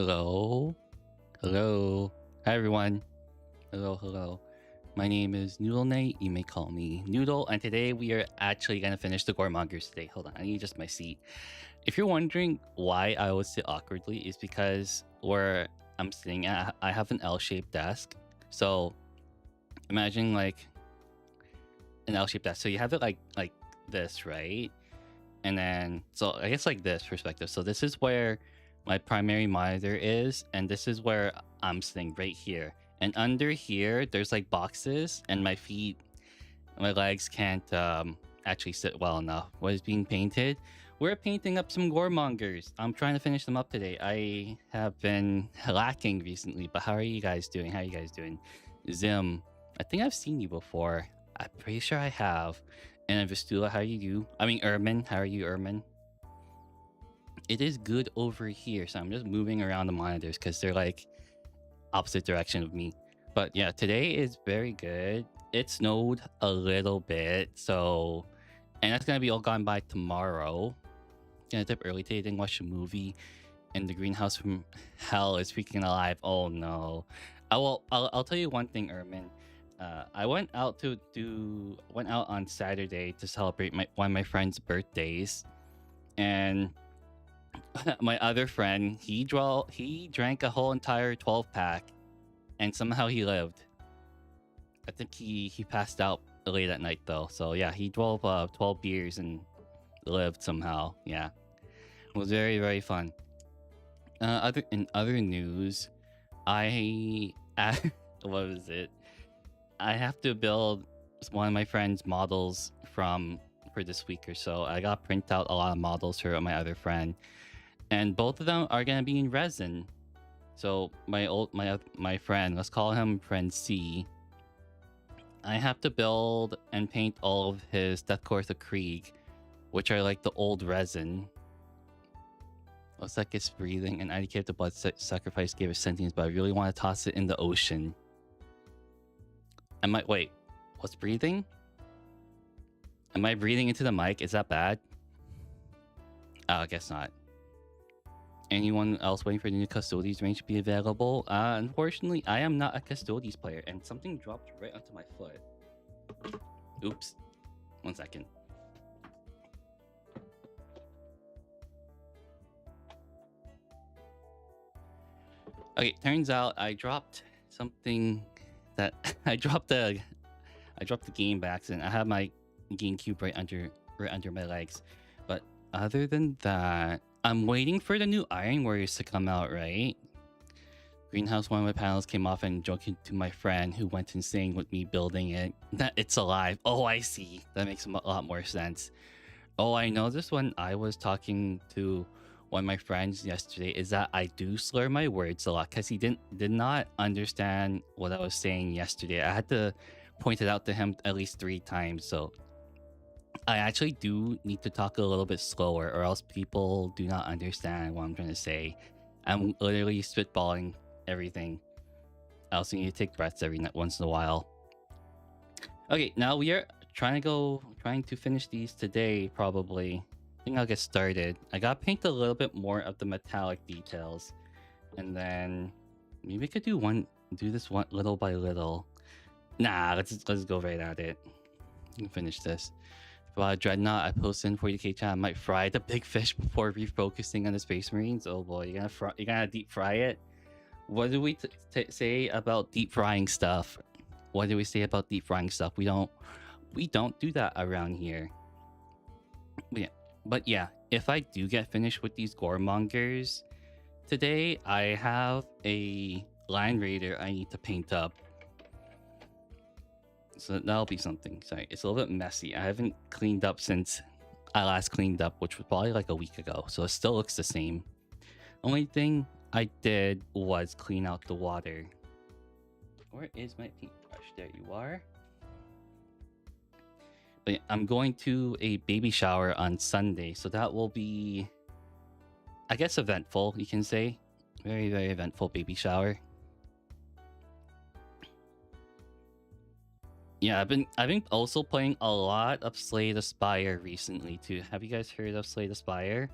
Hello. Hello. Hi, everyone. Hello, hello. My name is Noodleknite. You may call me Noodle. And today we are actually going to finish the Goremongers today. Hold on. I need just my seat. If you're wondering why I would sit awkwardly, is because where I'm sitting at, I have an L-shaped desk. So imagine like an L-shaped desk. So you have it like this, right? And then, so I guess like this perspective. So this is where my primary monitor is, and this is where I'm sitting right here. And under here, there's like boxes, and my feet, my legs can't actually sit well enough. What is being painted? We're painting up some Goremongers. I'm trying to finish them up today. I have been lacking recently, but how are you guys doing? How are you guys doing? Zim, I think I've seen you before. I'm pretty sure I have. And Vistula, how you do? I mean, Ermin, how are you, Ermin? It is good over here, so I'm just moving around the monitors because they're like opposite direction of me. But yeah, today is very good. It snowed a little bit, so, and that's gonna be all gone by tomorrow. Gonna tip early today, didn't watch a movie, and the greenhouse from hell is freaking alive. Oh no. I'll tell you one thing, Ermin. I went out on Saturday to celebrate one of my friend's birthdays, and my other friend, he drank a whole entire 12-pack, and somehow he lived. I think he passed out late at night though. So yeah, he 12 beers and lived somehow. Yeah, it was very, very fun. Other news, I what was it? I have to build one of my friend's models for this week or so. I got print out a lot of models for my other friend, and both of them are gonna be in resin. So my friend, let's call him friend C. I have to build and paint all of his Deathcore the Krieg, which are like the old resin. Looks like it's breathing, and I gave the blood sacrifice gave it sentience, but I really want to toss it in the ocean. Wait, what's breathing? Am I breathing into the mic? Is that bad? Oh, I guess not. Anyone else waiting for the new Custodes range to be available? Unfortunately, I am not a Custodes player, and something dropped right onto my foot. Oops. 1 second. Okay, turns out I dropped something that I dropped the game by accident. I have my GameCube right under my legs. But other than that, I'm waiting for the new Iron Warriors to come out, right? Greenhouse, one of my panels came off, and joking to my friend who went insane with me building it. That it's alive. Oh, I see. That makes a lot more sense. Oh, I know this when I was talking to one of my friends yesterday is that I do slur my words a lot because he did not understand what I was saying yesterday. I had to point it out to him at least 3 times. So I actually do need to talk a little bit slower, or else people do not understand what I'm trying to say. I'm literally spitballing everything. I also need to take breaths once in a while. Okay, now we are trying to finish these today, probably. I think I'll get started. I gotta paint a little bit more of the metallic details, and then maybe we could do this one little by little. Nah, let's go right at it. You can finish this. Dreadnought, I posted in 40k chat. I might fry the big fish before refocusing on the Space Marines. Oh boy, you're gonna deep fry it. What do we say about deep frying stuff? What do we say about deep frying stuff? We don't do that around here. But yeah, if I do get finished with these Goremongers today, I have a Line Raider I need to paint up. So that'll be something. Sorry, it's a little bit messy. I haven't cleaned up since I last cleaned up, which was probably like a week ago. So it still looks the same. Only thing I did was clean out the water. Where is my paintbrush? There you are. But yeah, I'm going to a baby shower on Sunday, so that will be, I guess, eventful, you can say. Very, very eventful baby shower. Yeah, I've been also playing a lot of Slay the Spire recently too. Have you guys heard of Slay the Spire?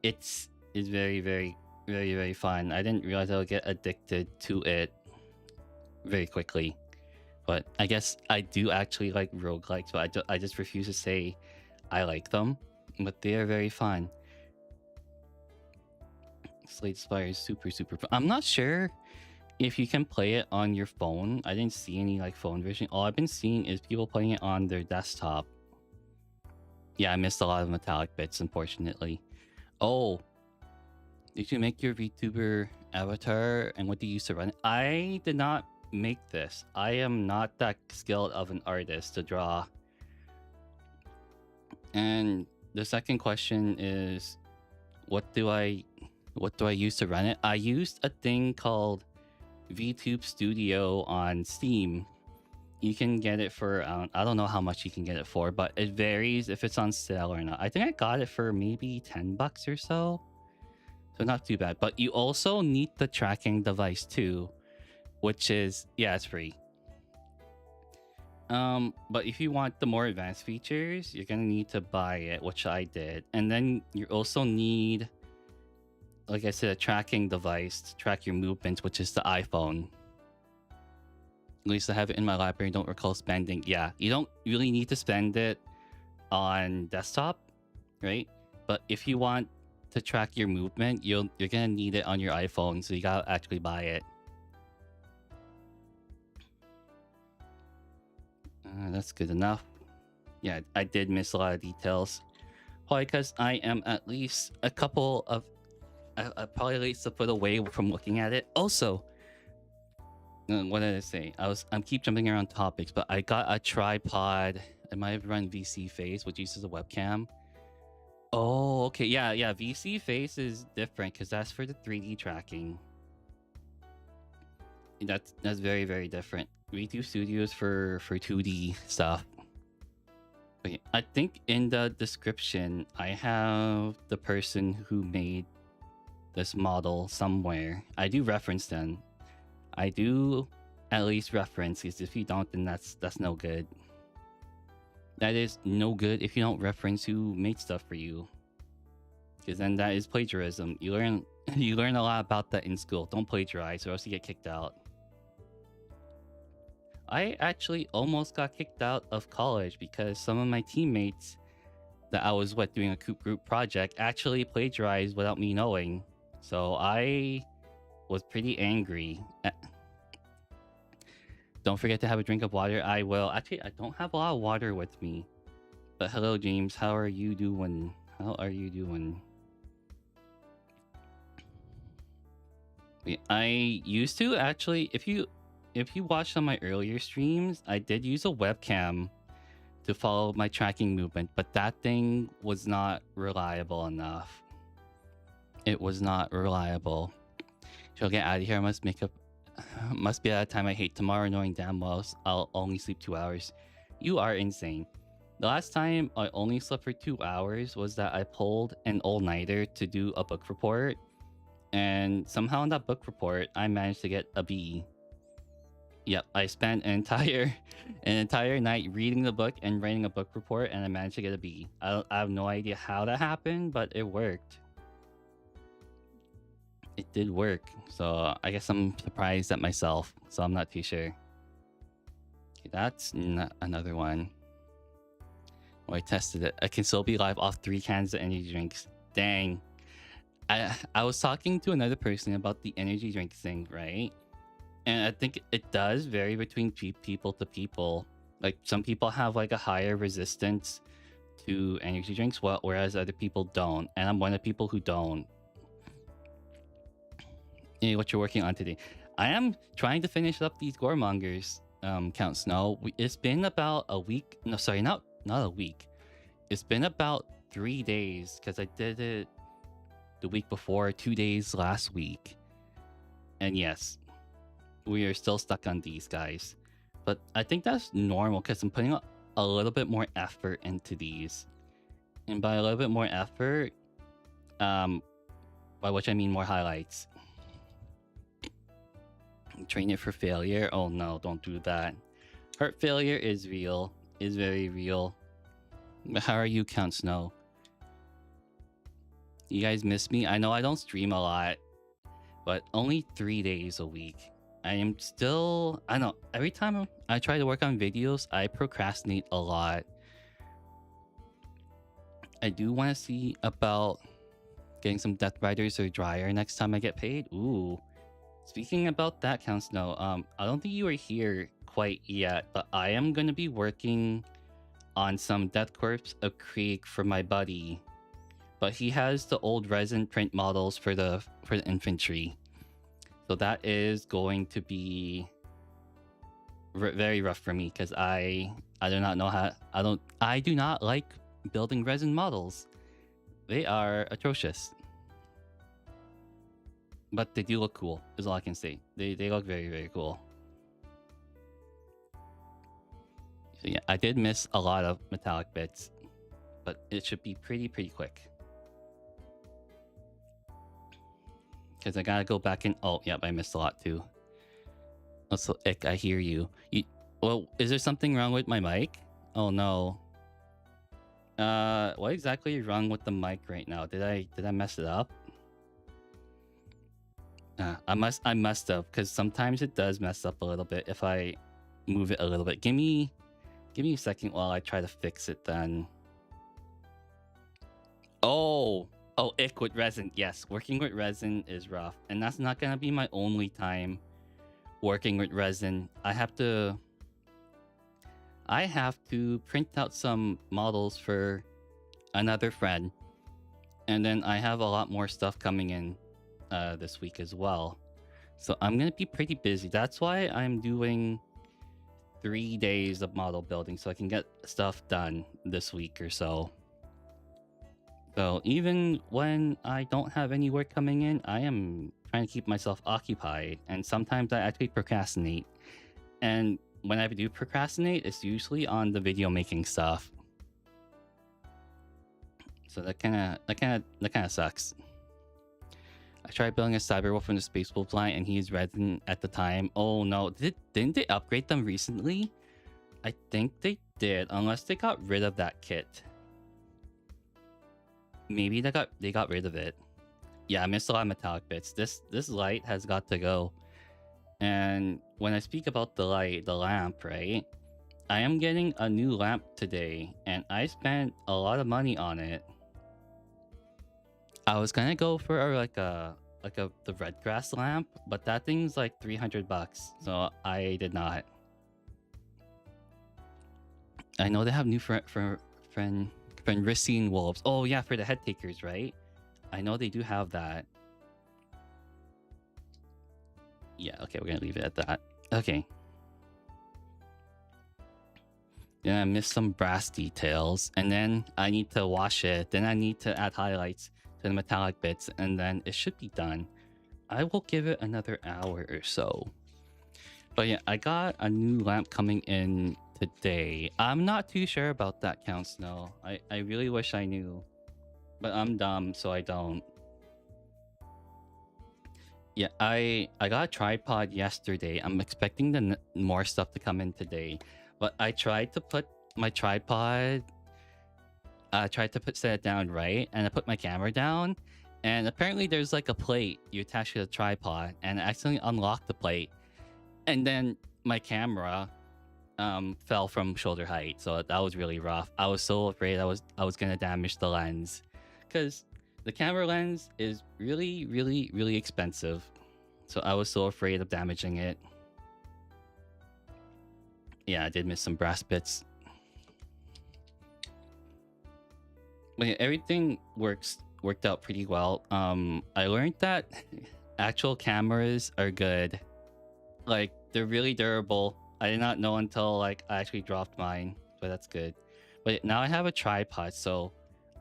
It's very, very very, very fun. I didn't realize I would get addicted to it very quickly. But I guess I do actually like roguelikes, but I just refuse to say I like them. But they are very fun. Slade Spire is super, super fun. I'm not sure if you can play it on your phone. I didn't see any like phone version. All I've been seeing is people playing it on their desktop. Yeah, I missed a lot of metallic bits, unfortunately. Oh, did you make your VTuber avatar and what do you use to run it? I did not make this. I am not that skilled of an artist to draw. And the second question is, what do I use to run it? I used a thing called VTube Studio on Steam. You can get it for I don't know how much you can get it for, but it varies if it's on sale or not. I think I got it for maybe $10 or so. So not too bad. But you also need the tracking device too, which is, yeah, it's free. But if you want the more advanced features, you're gonna need to buy it, which I did. And then you also need, like I said, a tracking device to track your movements, which is the iPhone. At least I have it in my library. Don't recall spending. Yeah, you don't really need to spend it on desktop, right? But if you want to track your movement, you're gonna need it on your iPhone, so you gotta actually buy it. That's good enough. Yeah, I did miss a lot of details. Probably because I am at least a couple of, probably at least a foot away from looking at it. Also, what did I say? I'm keep jumping around topics, but I got a tripod. I might have run VC Face, which uses a webcam. Oh, okay. Yeah. VC Face is different because that's for the 3D tracking. That's very, very different. VTube Studio is for 2D stuff. Okay, I think in the description I have the person who made this model somewhere. I do reference them. I do at least reference, because if you don't, then that's no good. That is no good if you don't reference who made stuff for you, because then that is plagiarism. You learn a lot about that in school. Don't plagiarize or else you get kicked out. I actually almost got kicked out of college because some of my teammates that I was doing a group project actually plagiarized without me knowing. So I was pretty angry. Don't forget to have a drink of water. I will. Actually, I don't have a lot of water with me. But hello, James. How are you doing? I used to actually, if you watched on my earlier streams, I did use a webcam to follow my tracking movement, but that thing was not reliable enough. It was not reliable. She'll get out of here. I must make up. Must be at a time I hate tomorrow, knowing damn well I'll only sleep 2 hours. You are insane. The last time I only slept for 2 hours was that I pulled an all-nighter to do a book report, and somehow in that book report I managed to get a B. Yep, I spent an entire night reading the book and writing a book report, and I managed to get a B. I have no idea how that happened, but it worked. It did work, so I guess I'm surprised at myself, so I'm not too sure. Okay, that's another one. Oh, I tested it. I can still be live off 3 cans of energy drinks. Dang. I was talking to another person about the energy drink thing, right? And I think it does vary between people to people. Like, some people have like a higher resistance to energy drinks, whereas other people don't. And I'm one of the people who don't. Hey, what you're working on today? I am trying to finish up these goremongers, Count Snow. It's been about a week. No, sorry, not a week. It's been about 3 days because I did it the week before, 2 days last week. And yes, we are still stuck on these guys. But I think that's normal because I'm putting a little bit more effort into these. And by a little bit more effort, by which I mean more highlights. Train it for failure. Oh no, don't do that. Heart failure is real. Is very real. How are you, Count Snow? You guys miss me? I know I don't stream a lot. but only 3 days a week. I am still, I don't know, every time I try to work on videos, I procrastinate a lot. I do want to see about getting some Death Riders or Dryer next time I get paid. Ooh. Speaking about that, Count Snow, I don't think you were here quite yet, but I am going to be working on some Death Corps of Krieg for my buddy. But he has the old resin print models for the infantry. So that is going to be very rough for me because I do not know how I do not like building resin models. They are atrocious. But they do look cool, is all I can say. They look very, very cool. So yeah, I did miss a lot of metallic bits, but it should be pretty quick. Because I gotta go back and... Oh, yep, I missed a lot too. Also, Ick, I hear you. Well, is there something wrong with my mic? Oh no. What exactly is wrong with the mic right now? Did I mess it up? I must have, because sometimes it does mess up a little bit if I move it a little bit. Give me a second while I try to fix it then. Oh, ick with resin. Yes, working with resin is rough, and that's not gonna be my only time working with resin. I have to print out some models for another friend, and then I have a lot more stuff coming in this week as well. So I'm gonna be pretty busy. That's why I'm doing 3 days of model building so I can get stuff done this week or so. So even when I don't have any work coming in, I am trying to keep myself occupied, and sometimes I actually procrastinate. And when I do procrastinate, it's usually on the video making stuff. So that kind of sucks. I tried building a Cyberwolf from the Space Wolf line, and he's resin at the time. Oh no, didn't they upgrade them recently? I think they did, unless they got rid of that kit. Maybe they got rid of it. Yeah, I missed a lot of metallic bits. This light has got to go. And when I speak about the light, the lamp, right? I am getting a new lamp today, and I spent a lot of money on it. I was gonna go for the red grass lamp, but that thing's like $300, so I did not. I know they have new Fenrisian wolves. Oh yeah, for the head takers, right? I know they do have that. Yeah, okay, we're gonna leave it at that. Okay. Then I missed some brass details, and then I need to wash it. Then I need to add highlights to the metallic bits, and then it should be done. I will give it another hour or so. But yeah, I got a new lamp coming in today. I'm not too sure about that, Count Snow. I really wish I knew, but I'm dumb, so I don't. Yeah, I got a tripod yesterday. I'm expecting the more stuff to come in today, but I tried to put my tripod. I tried to set it down right, and I put my camera down, and apparently there's like a plate you attach to the tripod, and I accidentally unlocked the plate, and then my camera fell from shoulder height. So that was really rough. I was so afraid I was gonna damage the lens, because the camera lens is really expensive. So I was so afraid of damaging it. Yeah, I did miss some brass bits. But yeah, everything worked out pretty well. I learned that actual cameras are good. Like, they're really durable. I did not know until like I actually dropped mine, but that's good. But now I have a tripod, so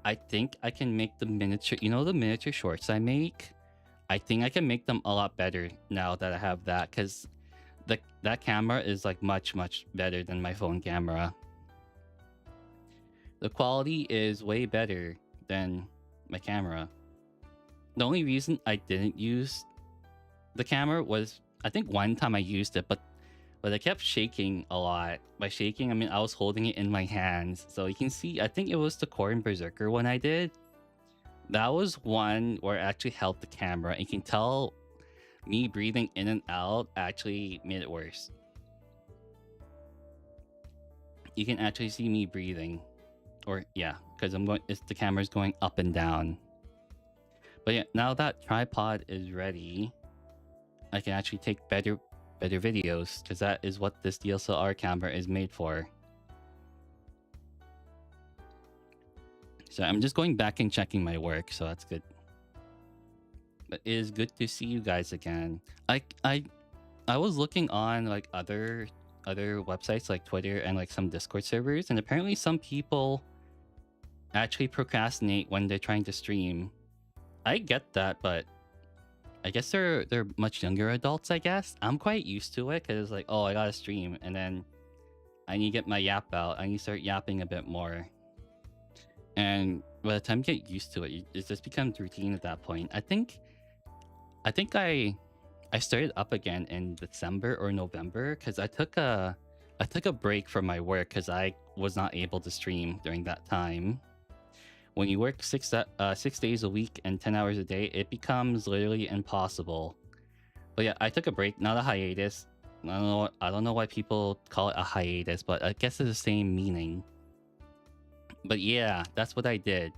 I think I can make the miniature, the miniature shorts I make? I think I can make them a lot better now that I have that, because that camera is like much better than my phone camera. The quality is way better than my camera. The only reason I didn't use the camera was, I think one time I used it, but I kept shaking a lot. By shaking, I mean I was holding it in my hands. So you can see, I think it was the Corrin Berserker one I did. That was one where I actually held the camera. You can tell me breathing in and out actually made it worse. You can actually see me breathing, or yeah, because the camera's going up and down. But yeah, now that tripod is ready, I can actually take better videos, because that is what this DSLR camera is made for. So I'm just going back and checking my work, so that's good. But it is good to see you guys again. I was looking on like other websites like Twitter and like some Discord servers, and apparently some people actually procrastinate when they're trying to stream. I get that, but I guess they're much younger adults, I guess. I'm quite used to it because like, oh, I gotta stream, and then I need to get my yap out. I need to start yapping a bit more. And by the time you get used to it, it just becomes routine at that point. I think I started up again in December or November because I took a break from my work because I was not able to stream during that time. When you work 6 days a week and 10 hours a day, it becomes literally impossible. But yeah, I took a break, not a hiatus. I don't know why people call it a hiatus, but I guess it's the same meaning. But yeah, that's what I did.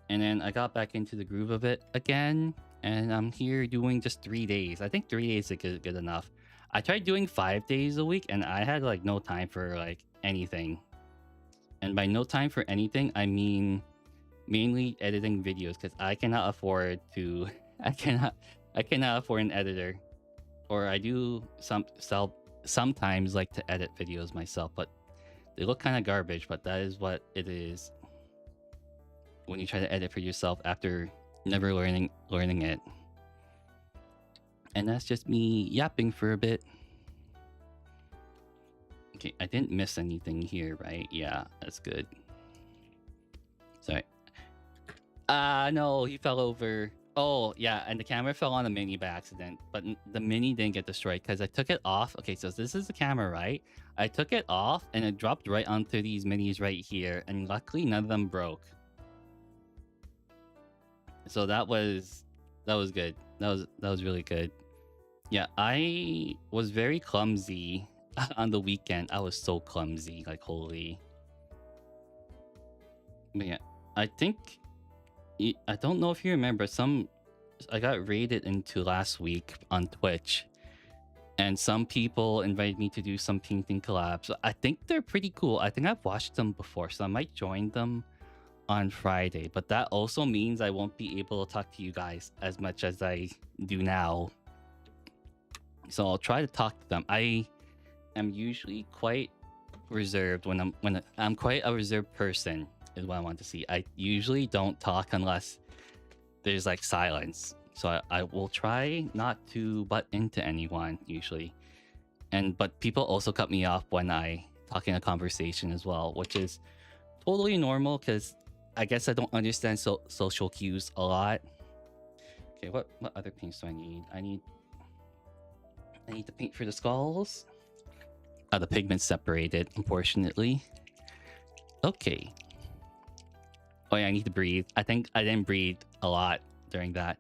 And then I got back into the groove of it again, and I'm here doing just 3 days. I think 3 days is good enough. I tried doing 5 days a week, and I had like no time for like anything. And by no time for anything, I mean mainly editing videos, because I cannot afford to. I cannot afford an editor, or I do sometimes like to edit videos myself, but they look kind of garbage. But that is what it is when you try to edit for yourself after never learning it. And that's just me yapping for a bit. Okay, I didn't miss anything here, right? Yeah, that's good. Sorry. No, he fell over. Oh, yeah, and the camera fell on the mini by accident, but the mini didn't get destroyed because I took it off. Okay, so this is the camera, right? I took it off and it dropped right onto these minis right here, and luckily none of them broke. So that was good. That was really good. Yeah, I was very clumsy on the weekend. I was so clumsy, like holy. But yeah, I think I don't know if you remember, I got raided into last week on Twitch, and some people invited me to do some painting collabs. I think they're pretty cool. I think I've watched them before, so I might join them on Friday. But that also means I won't be able to talk to you guys as much as I do now. So I'll try to talk to them. I am usually quite reserved when I'm quite a reserved person, is what I want to see. I usually don't talk unless there's like silence. So I will try not to butt into anyone usually. But people also cut me off when I talk in a conversation as well, which is totally normal because I guess I don't understand social cues a lot. Okay, what other paints do I need? I need to paint for the skulls. The pigment's separated, unfortunately. Okay. Oh yeah, I need to breathe. I think I didn't breathe a lot during that.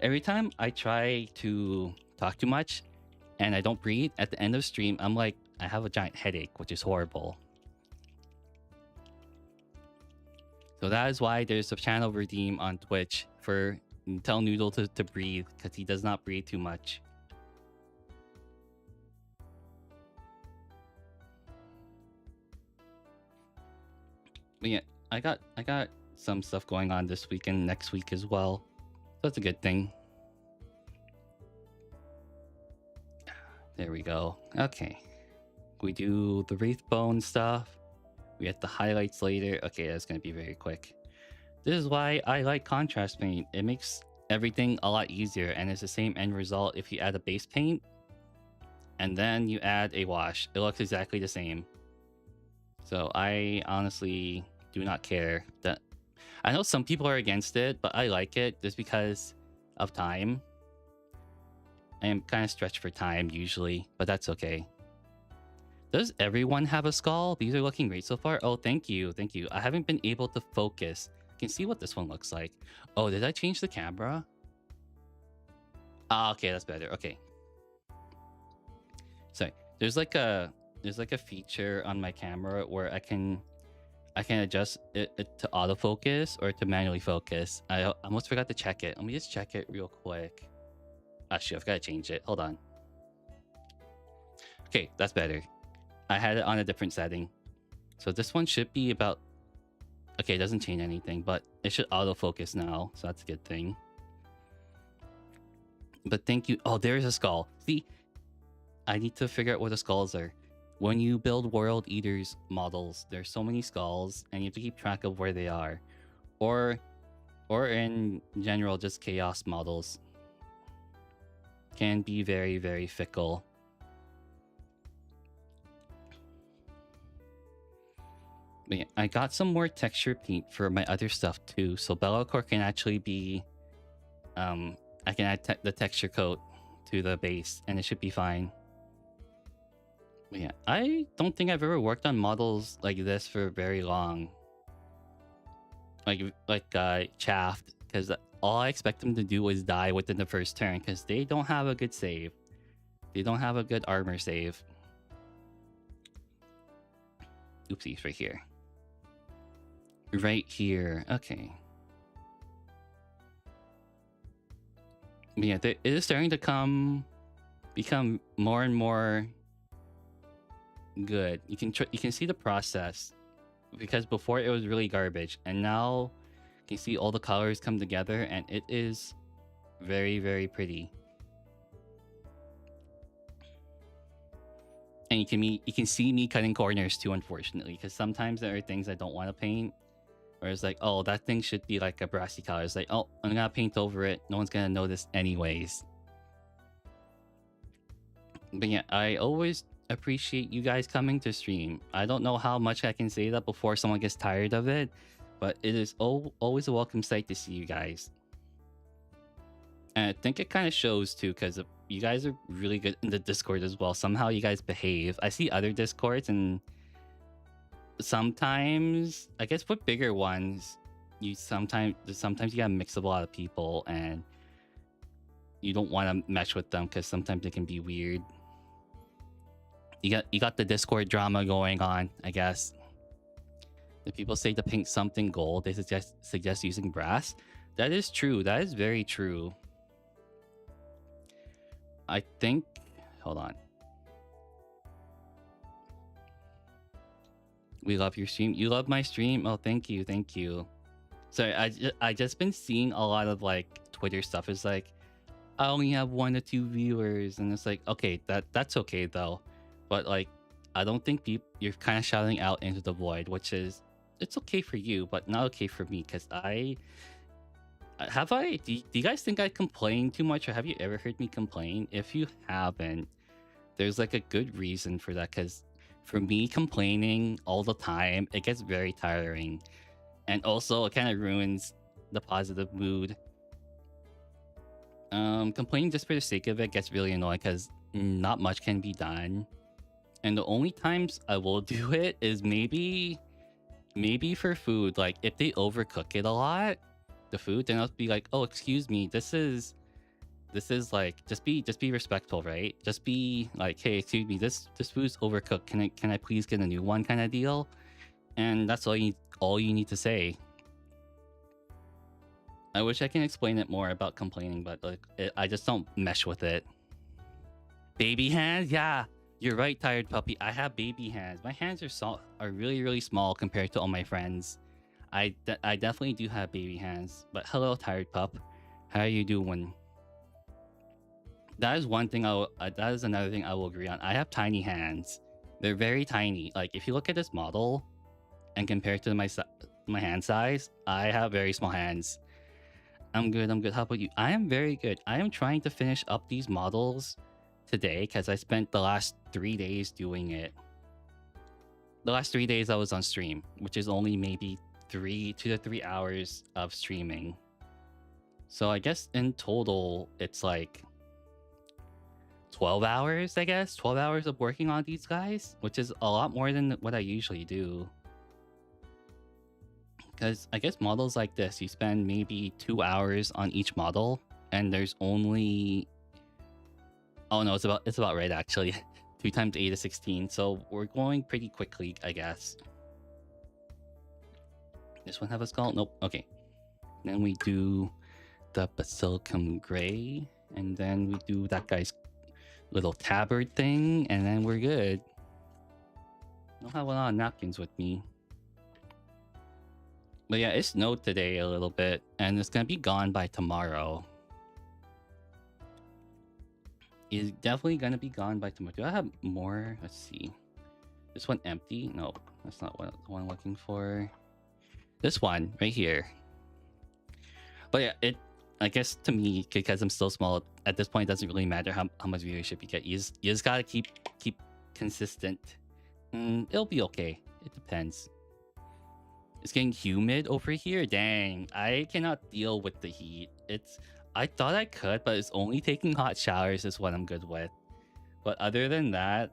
Every time I try to talk too much and I don't breathe at the end of stream, I'm like, I have a giant headache, which is horrible. So that is why there's a channel redeem on Twitch for tell Noodle to breathe, because he does not breathe too much. But yeah, I got some stuff going on this week and next week as well. So that's a good thing. There we go. Okay. We do the Wraith Bone stuff. We have the highlights later. Okay, that's going to be very quick. This is why I like contrast paint. It makes everything a lot easier, and it's the same end result if you add a base paint and then you add a wash. It looks exactly the same. So I honestly do not care. That I know some people are against it, but I like it just because of time. I am kind of stretched for time usually, but that's okay. Does everyone have a skull? These are looking great so far. Oh, thank you. Thank you. I haven't been able to focus. You can see what this one looks like. Oh, did I change the camera? Ah, okay, that's better. Okay. Sorry. There's like a feature on my camera where I can adjust it to autofocus or to manually focus. I almost forgot to check it. Let me just check it real quick. Actually, I've got to change it. Hold on. Okay, that's better. I had it on a different setting. So this one should be about... Okay, it doesn't change anything, but it should autofocus now. So that's a good thing. But thank you. Oh, there's a skull. See, I need to figure out where the skulls are. When you build World Eaters models, there's so many skulls, and you have to keep track of where they are. Or in general, just chaos models can be very, very fickle. But yeah, I got some more texture paint for my other stuff too. So Bellacore can actually be... I can add the texture coat to the base, and it should be fine. But yeah, I don't think I've ever worked on models like this for very long. Like Chaffed, because all I expect them to do is die within the first turn, because they don't have a good save. They don't have a good armor save. Oopsies, right here. Right here. Okay. But yeah, it is starting to become more and more good. You can see the process, because before it was really garbage, and now you can see all the colors come together, and it is very, very pretty. And you can see me cutting corners too, unfortunately, because sometimes there are things I don't want to paint, or it's like, oh, that thing should be like a brassy color. It's like, oh, I'm gonna paint over it. No one's gonna notice anyways. But yeah, I always appreciate you guys coming to stream. I don't know how much I can say that before someone gets tired of it, but it is always a welcome sight to see you guys. And I think it kind of shows too, because you guys are really good in the Discord as well. Somehow you guys behave. I see other Discords, and sometimes, I guess with bigger ones, sometimes you gotta mix up a lot of people, and you don't want to mesh with them because sometimes they can be weird. You got the Discord drama going on, I guess. The people say to paint something gold, they suggest using brass. That is true. That is very true. I think... Hold on. We love your stream. You love my stream? Oh, thank you. Thank you. Sorry, I just been seeing a lot of like Twitter stuff. It's like, I only have 1 to 2 viewers, and it's like, okay, that's okay though. But like, I don't think you're kind of shouting out into the void, which is, it's okay for you, but not okay for me, because do you guys think I complain too much, or have you ever heard me complain? If you haven't, there's like a good reason for that, because for me, complaining all the time, it gets very tiring, and also it kind of ruins the positive mood. Complaining just for the sake of it gets really annoying, because not much can be done. And the only times I will do it is maybe for food. Like if they overcook it a lot, the food, then I'll be like, oh, excuse me, this is like, just be respectful, right? Just be like, hey, excuse me, this food's overcooked. Can I please get a new one, kind of deal? And that's all you need to say. I wish I can explain it more about complaining, but like I just don't mesh with it. Baby hands, yeah. You're right, Tired Puppy. I have baby hands. My hands are really, really small compared to all my friends. I definitely do have baby hands. But hello, Tired Pup. How are you doing? That is one thing that is another thing I will agree on. I have tiny hands. They're very tiny. Like if you look at this model and compare it to my hand size, I have very small hands. I'm good. How about you? I am very good. I am trying to finish up these models today, because I spent the last 3 days doing it. The last 3 days I was on stream, which is only maybe 2 to 3 hours of streaming. So I guess in total, it's like 12 hours, I guess. 12 hours of working on these guys, which is a lot more than what I usually do. Because I guess models like this, you spend maybe 2 hours on each model, and there's only Oh no, it's about right actually. 2 times 8 is 16. So we're going pretty quickly, I guess. This one have a skull? Nope. Okay. Then we do the basilicum gray, and then we do that guy's little tabard thing, and then we're good. I don't have a lot of napkins with me. But yeah, it snowed today a little bit, and it's gonna be gone by tomorrow. It's definitely gonna be gone by tomorrow. Do I have more? Let's see. This one empty? No, that's not what the one I'm looking for. This one right here. But yeah, I guess to me, because I'm still small at this point, it doesn't really matter how much viewership you get. You just gotta keep consistent. It'll be okay. It depends. It's getting humid over here. Dang, I cannot deal with the heat. I thought I could, but it's only taking hot showers is what I'm good with. But other than that,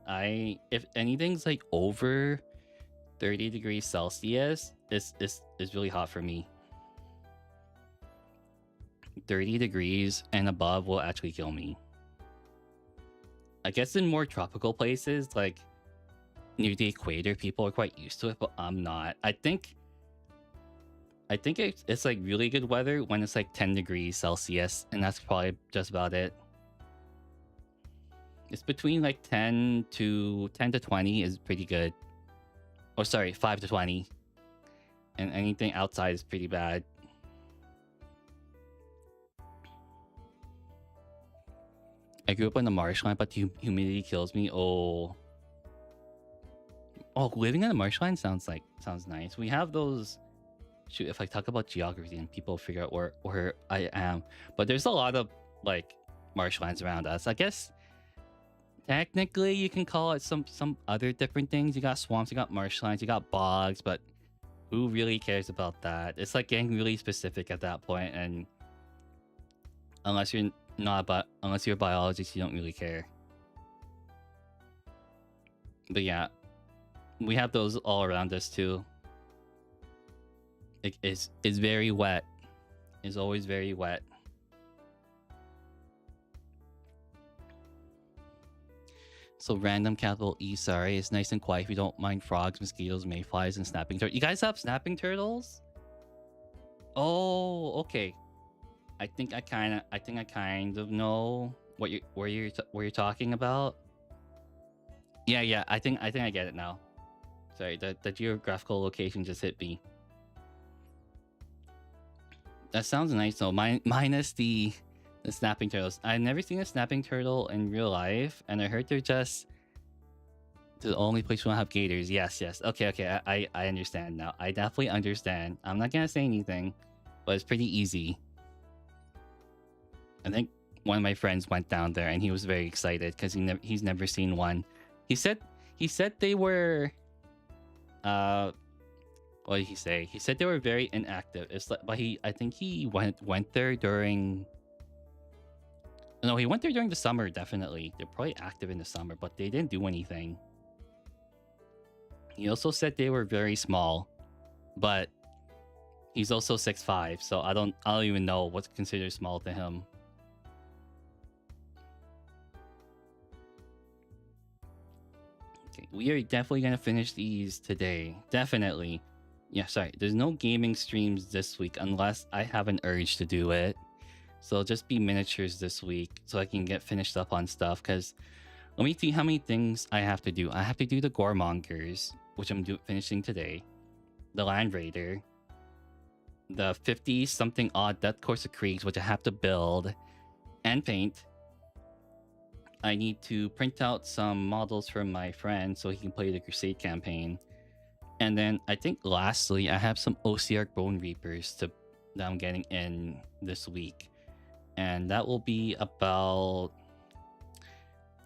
if anything's like over 30 degrees Celsius, it's really hot for me. 30 degrees and above will actually kill me. I guess in more tropical places, like near the equator, people are quite used to it, but I'm not. I think it's like really good weather when it's like 10 degrees Celsius, and that's probably just about it. It's between like 10 to 20 is pretty good. Oh, sorry, 5 to 20. And anything outside is pretty bad. I grew up in the marshland, but the humidity kills me. Oh, living in the marshland sounds nice. We have those. Shoot, if I talk about geography and people figure out where I am, but there's a lot of like marshlands around us. I guess technically you can call it some other different things. You got swamps, you got marshlands, you got bogs, but who really cares about that? It's like getting really specific at that point, and unless you're a biologist, you don't really care. But yeah, we have those all around us too. It's very wet. It's always very wet. So random capital E, sorry. It's nice and quiet if you don't mind frogs, mosquitoes, mayflies, and snapping turtles. You guys have snapping turtles? Oh, okay. I think I kind of know what you're talking about. Yeah. I think I get it now. Sorry, the geographical location just hit me. That sounds nice though. Minus the snapping turtles. I've never seen a snapping turtle in real life, and I heard they're just the only place we don't have gators. Yes. Okay. I understand now. I definitely understand. I'm not gonna say anything, but it's pretty easy. I think one of my friends went down there and he was very excited because he's never seen one. He said they were what did he say? He said they were very inactive. It's like, but I think he went there during. No, he went there during the summer. Definitely, they're probably active in the summer, but they didn't do anything. He also said they were very small, but he's also 6'5", so I don't even know what's considered small to him. Okay, we are definitely gonna finish these today. Definitely. Yeah, sorry. There's no gaming streams this week unless I have an urge to do it. So it'll just be miniatures this week so I can get finished up on stuff. Because let me see how many things I have to do. I have to do the Goremongers, which I'm finishing today. The Land Raider. The 50-something odd Death Course of Kriegs, which I have to build and paint. I need to print out some models from my friend so he can play the Crusade campaign. And then I think lastly, I have some OCR Bone Reapers that I'm getting in this week. And that will be about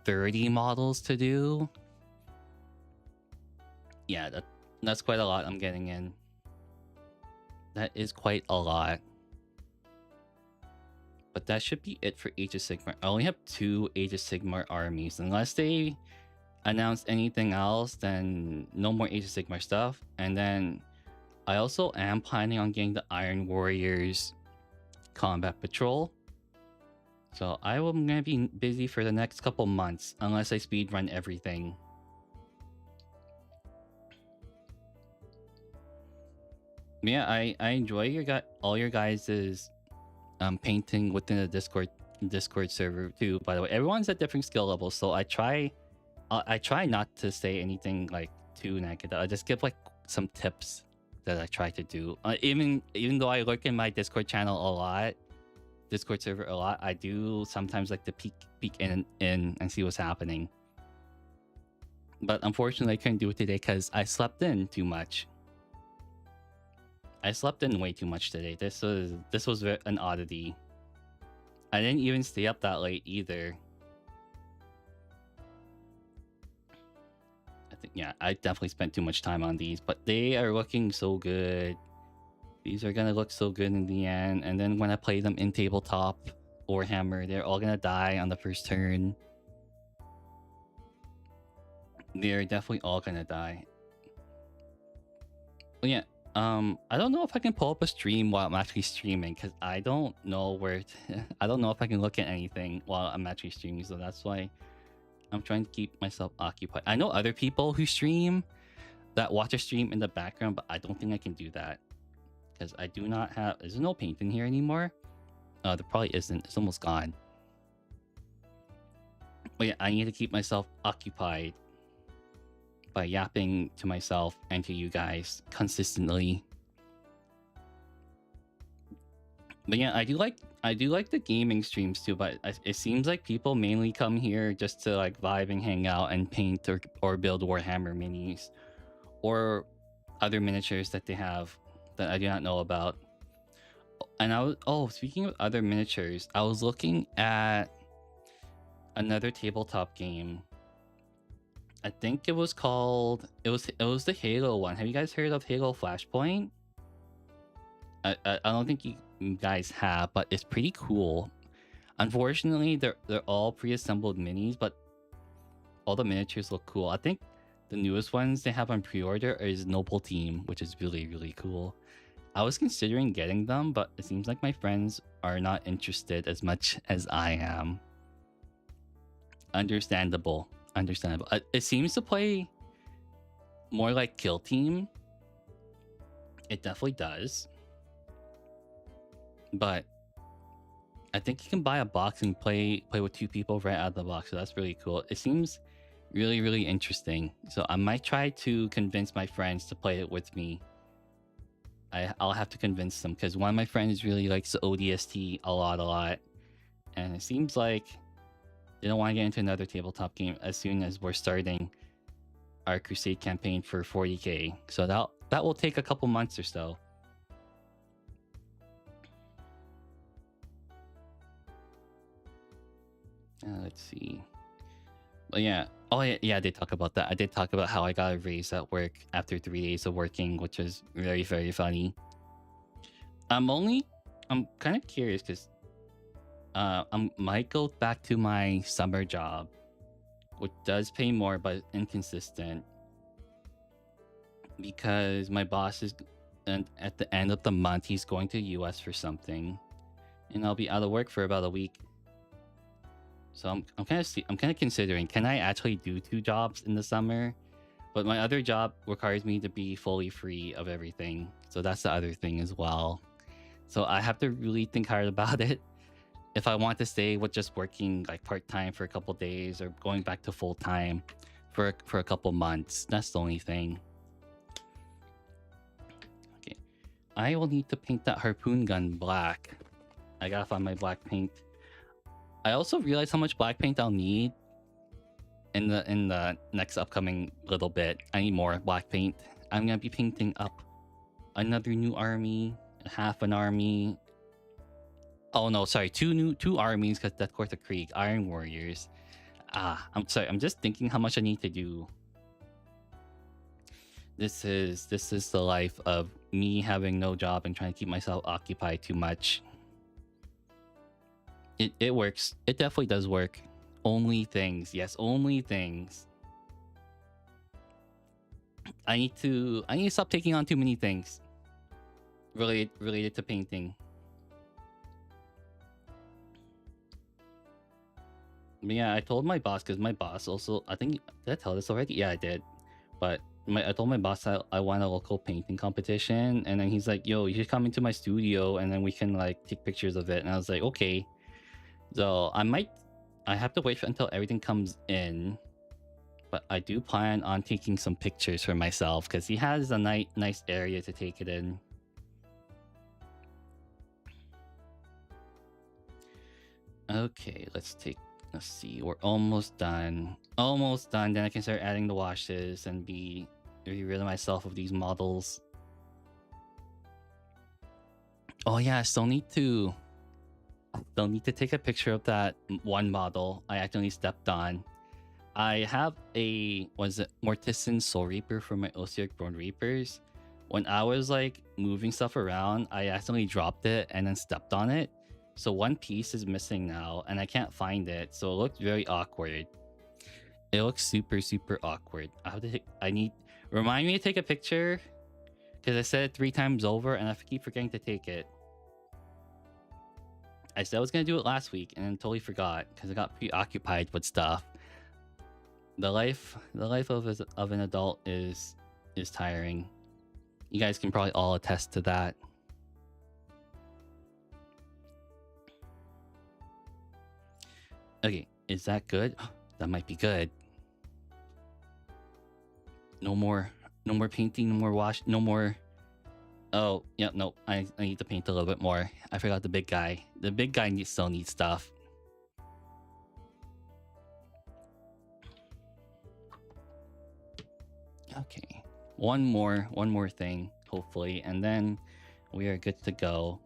30 models to do. Yeah, that's quite a lot I'm getting in. That is quite a lot. But that should be it for Age of Sigmar. I only have 2 Age of Sigmar armies. Unless they announce anything else, then no more Age of Sigmar stuff. And then I also am planning on getting the Iron Warriors Combat Patrol. So I'm gonna be busy for the next couple months unless I speedrun everything. Yeah, I enjoy all your guys's painting within the Discord server too. By the way, everyone's at different skill levels, so I try not to say anything like too negative. I just give like some tips that I try to do. Even though I lurk in my Discord channel a lot, Discord server a lot, I do sometimes like to peek in and see what's happening. But unfortunately, I couldn't do it today because I slept in too much. I slept in way too much today. This was an oddity. I didn't even stay up that late either. I think, yeah, I definitely spent too much time on these, but they are looking so good. These are gonna look so good in the end. And then when I play them in tabletop Warhammer, they're all gonna die on the first turn. They're definitely all gonna die. But yeah, I don't know if I can pull up a stream while I'm actually streaming because I don't know where I don't know if I can look at anything while I'm actually streaming, so that's why I'm trying to keep myself occupied. I know other people who stream that watch a stream in the background, but I don't think I can do that because I do not have. There's no paint in here anymore. There probably isn't. It's almost gone. But yeah, I need to keep myself occupied by yapping to myself and to you guys consistently. But yeah, I do like the gaming streams too, but it seems like people mainly come here just to like vibe and hang out and paint or build Warhammer minis or other miniatures that they have that I do not know about. And speaking of other miniatures, I was looking at another tabletop game. I think it was called it was the Halo one. Have you guys heard of Halo Flashpoint? I don't think you guys have, but it's pretty cool. Unfortunately, they're all pre-assembled minis, but all the miniatures look cool. I think the newest ones they have on pre-order is Noble Team, which is really, really cool. I was considering getting them, but it seems like my friends are not interested as much as I am. Understandable. It seems to play more like Kill Team. It definitely does. But I think you can buy a box and play with two people right out of the box, so that's really cool. It seems really, really interesting. So I might try to convince my friends to play it with me. I'll have to convince them because one of my friends really likes the ODST a lot. And it seems like they don't want to get into another tabletop game as soon as we're starting our Crusade campaign for 40k. So that will take a couple months or so. Let's see. But yeah. Oh yeah, they talk about that. I did talk about how I got a raise at work after 3 days of working, which was very, very funny. I'm kind of curious because I might go back to my summer job, which does pay more but inconsistent, because my boss is, and at the end of the month he's going to US for something, and I'll be out of work for about a week. So I'm kind of considering, can I actually do 2 jobs in the summer? But my other job requires me to be fully free of everything, so that's the other thing as well. So I have to really think hard about it if I want to stay with just working like part-time for a couple days or going back to full-time for a couple months. That's the only thing. Okay, I will need to paint that harpoon gun black. I gotta find my black paint. I also realized how much black paint I'll need in the next upcoming little bit. I need more black paint. I'm gonna be painting up another new army, half an army. Oh no, sorry, two armies, because that's Court of Krieg, Iron Warriors. I'm sorry, I'm just thinking how much I need to do. This is the life of me having no job and trying to keep myself occupied too much. It works. It definitely does work. Only things. Yes, only things. I need to stop taking on too many things related to painting. Yeah, I told my boss because my boss also. I think did I tell this already? Yeah, I did. But I told my boss I want a local painting competition, and then he's like, "Yo, you should come into my studio, and then we can like take pictures of it." And I was like, "Okay." So I have to wait until everything comes in, but I do plan on taking some pictures for myself because he has a nice area to take it in. Okay, let's see. We're almost done. Almost done. Then I can start adding the washes and be rid of myself of these models. Oh yeah, I still need to take a picture of that one model I accidentally stepped on. I have a Mortician Soul Reaper for my Osieric Bone Reapers. When I was like moving stuff around, I accidentally dropped it and then stepped on it. So one piece is missing now and I can't find it. So it looked very awkward. It looks super awkward. Remind me to take a picture because I said it 3 times over and I keep forgetting to take it. I said I was gonna do it last week and then totally forgot because I got preoccupied with stuff. The life of an adult is tiring. You guys can probably all attest to that. Okay, is that good? That might be good. No more painting, no more wash, no more. Oh, yeah, no, I need to paint a little bit more. I forgot the big guy. The big guy still needs stuff. Okay, one more thing, hopefully, and then we are good to go.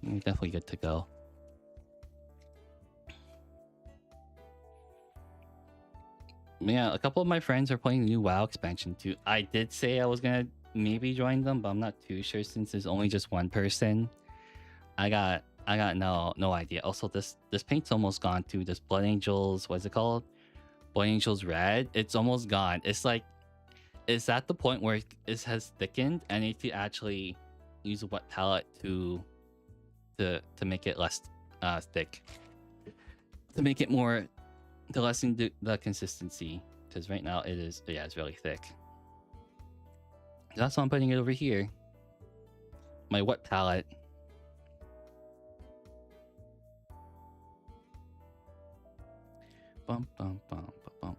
We're definitely good to go. Yeah, a couple of my friends are playing the new WoW expansion too. I did say I was gonna maybe join them, but I'm not too sure since there's only just one person. I got no idea. Also, this paint's almost gone too. This Blood Angels, what's it called? Blood Angels Red. It's almost gone. It's like it's at the point where it has thickened. I need to actually use a wet palette to make it less thick. To make it more to lessen the consistency, because right now it is, yeah, it's really thick. That's why I'm putting it over here. My wet palette. Bum, bum, bum, bum, bum.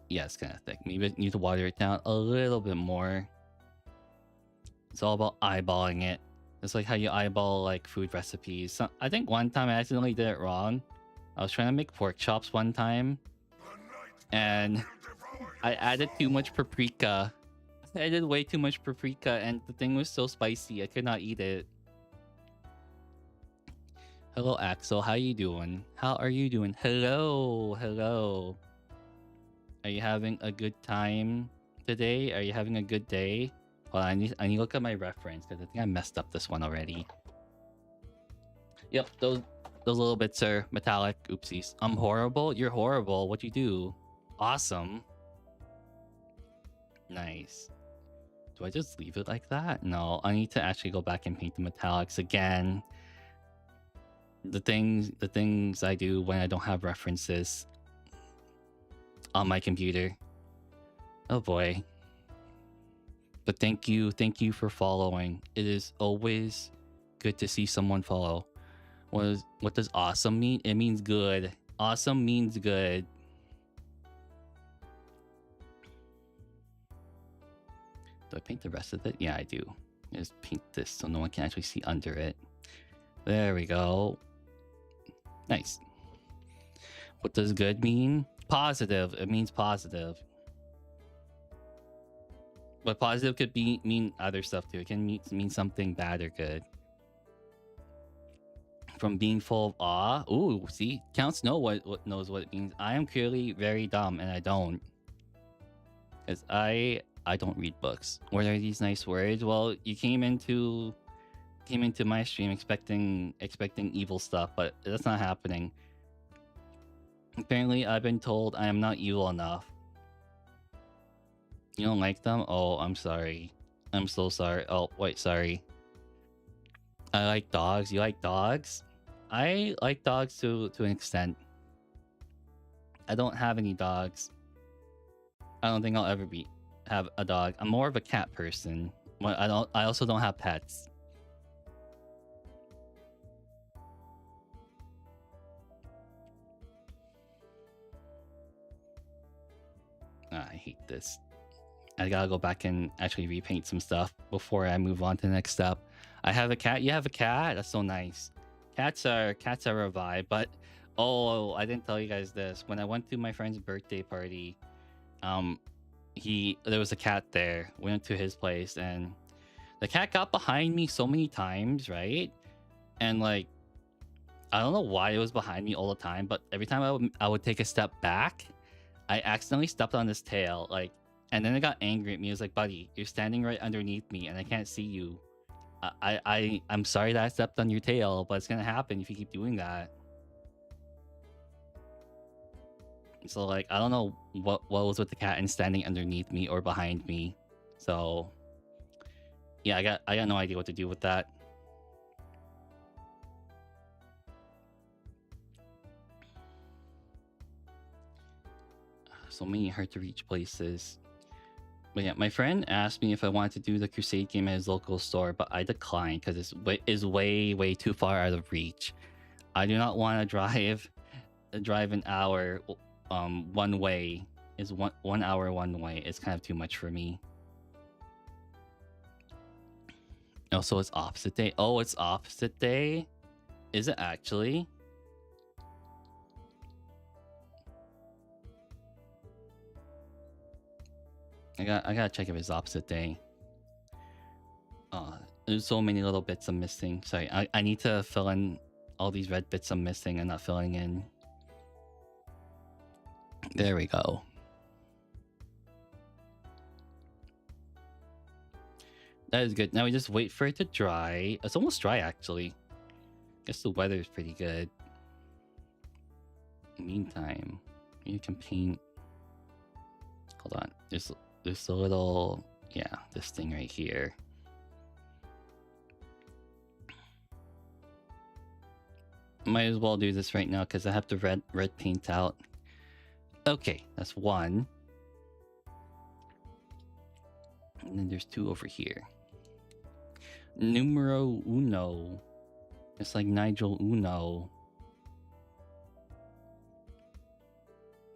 Yeah, it's kind of thick. Maybe I need to water it down a little bit more. It's all about eyeballing it. It's like how you eyeball like food recipes. So, I think one time I accidentally did it wrong. I was trying to make pork chops one time, and I added too much paprika. I did way too much paprika, and the thing was so spicy I could not eat it. Hello, Axel. How you doing? How are you doing? Hello. Are you having a good time today? Are you having a good day? Well, I need to look at my reference because I think I messed up this one already. Yep, those little bits are metallic. Oopsies. I'm horrible. You're horrible. What'd you do? Awesome. Nice. Do I just leave it like that? No, I need to actually go back and paint the metallics again. The things I do when I don't have references on my computer. Oh boy. But thank you for following. It is always good to see someone follow. What does awesome mean? It means good. Awesome means good. Do I paint the rest of it? Yeah, I do. Just paint this so no one can actually see under it. There we go. Nice. What does good mean? Positive. It means positive. But positive could mean other stuff too. It can mean something bad or good. From being full of awe. Ooh, see? Counts know what knows what it means. I am clearly very dumb and I don't. Because I don't read books. What are these nice words? Well, you came into my stream expecting evil stuff, but that's not happening. Apparently, I've been told I am not evil enough. You don't like them? Oh, I'm sorry. I'm so sorry. Oh, wait, sorry. I like dogs. You like dogs? I like dogs to an extent. I don't have any dogs. I don't think I'll ever have a dog. I'm more of a cat person. I also don't have pets. I hate this. I gotta go back and actually repaint some stuff before I move on to the next step. I have a cat. You have a cat? That's so nice. Cats are a vibe. But oh, I didn't tell you guys this. When I went to my friend's birthday party, there was a cat there. We went to his place and the cat got behind me so many times, right? And like, I don't know why it was behind me all the time, but every time I would take a step back, I accidentally stepped on his tail, like, and then it got angry at me. It was like, buddy, you're standing right underneath me and I can't see you. I'm sorry that I stepped on your tail, but it's gonna happen if you keep doing that. So like, I don't know what was with the cat and standing underneath me or behind me. So yeah, I got no idea what to do with that. So many hard to reach places. But yeah, my friend asked me if I wanted to do the Crusade game at his local store, but I declined because it's way too far out of reach. I do not want to drive an hour one way. Is 1 hour one way. It's kind of too much for me. Oh, so it's opposite day. Oh, it's opposite day. Is it actually? I gotta check if it's opposite day. There's so many little bits I'm missing. Sorry, I need to fill in all these red bits I'm missing and not filling in. There we go. That is good. Now we just wait for it to dry. It's almost dry, actually. Guess the weather is pretty good. Meantime, you can paint. Hold on. There's a little, yeah, this thing right here. Might as well do this right now because I have the red paint out. Okay, that's one. And then there's two over here. Numero uno. It's like Nigel Uno.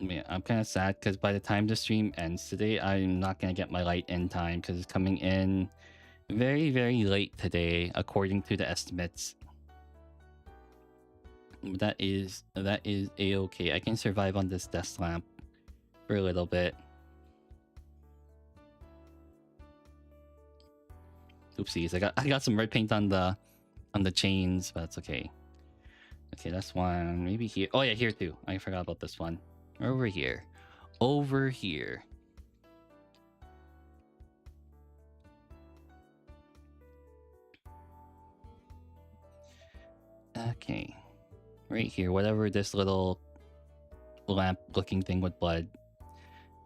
Yeah, I'm kind of sad because by the time the stream ends today, I'm not going to get my light in time because it's coming in very late today, according to the estimates. That is a-okay. I can survive on this desk lamp for a little bit. Oopsies, I got some red paint on the chains, but that's okay. Okay, that's one. Maybe here. Oh yeah, here too. I forgot about this one. Over here. Over here. Okay. Right here, whatever this little lamp looking thing with blood.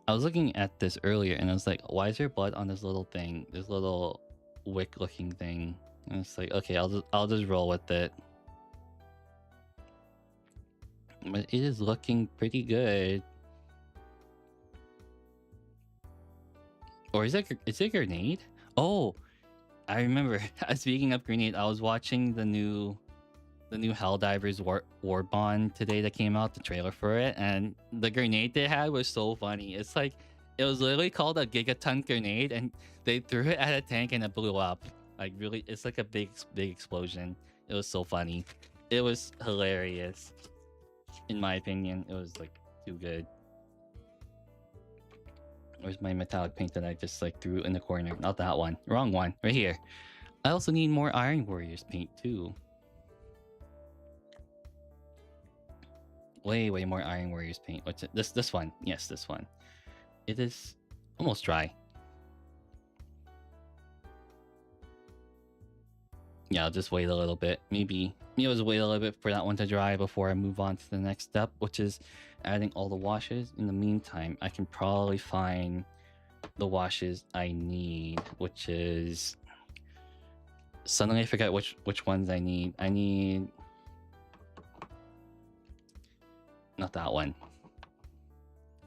I was looking at this earlier and I was like, why is there blood on this little thing? This little wick looking thing. And it's like, okay, I'll just roll with it. But it is looking pretty good. Or is it a grenade? Oh, I remember. Speaking of grenade, I was watching the new Helldivers War Bond today that came out, the trailer for it, and the grenade they had was so funny. It's like, it was literally called a gigaton grenade, and they threw it at a tank and it blew up. Like, really, it's like a big explosion. It was so funny. It was hilarious. In my opinion, it was like too good. Where's my metallic paint that I just like threw in the corner? Not that one. Wrong one. Right here. I also need more Iron Warriors paint too. Way more Iron Warriors paint. What's it? This one. Yes, this one. It is almost dry. Yeah, I'll just wait a little bit. Maybe I'll just wait a little bit for that one to dry before I move on to the next step, which is adding all the washes. In the meantime, I can probably find the washes I need, which is... Suddenly I forgot which ones I need. I need Not that one.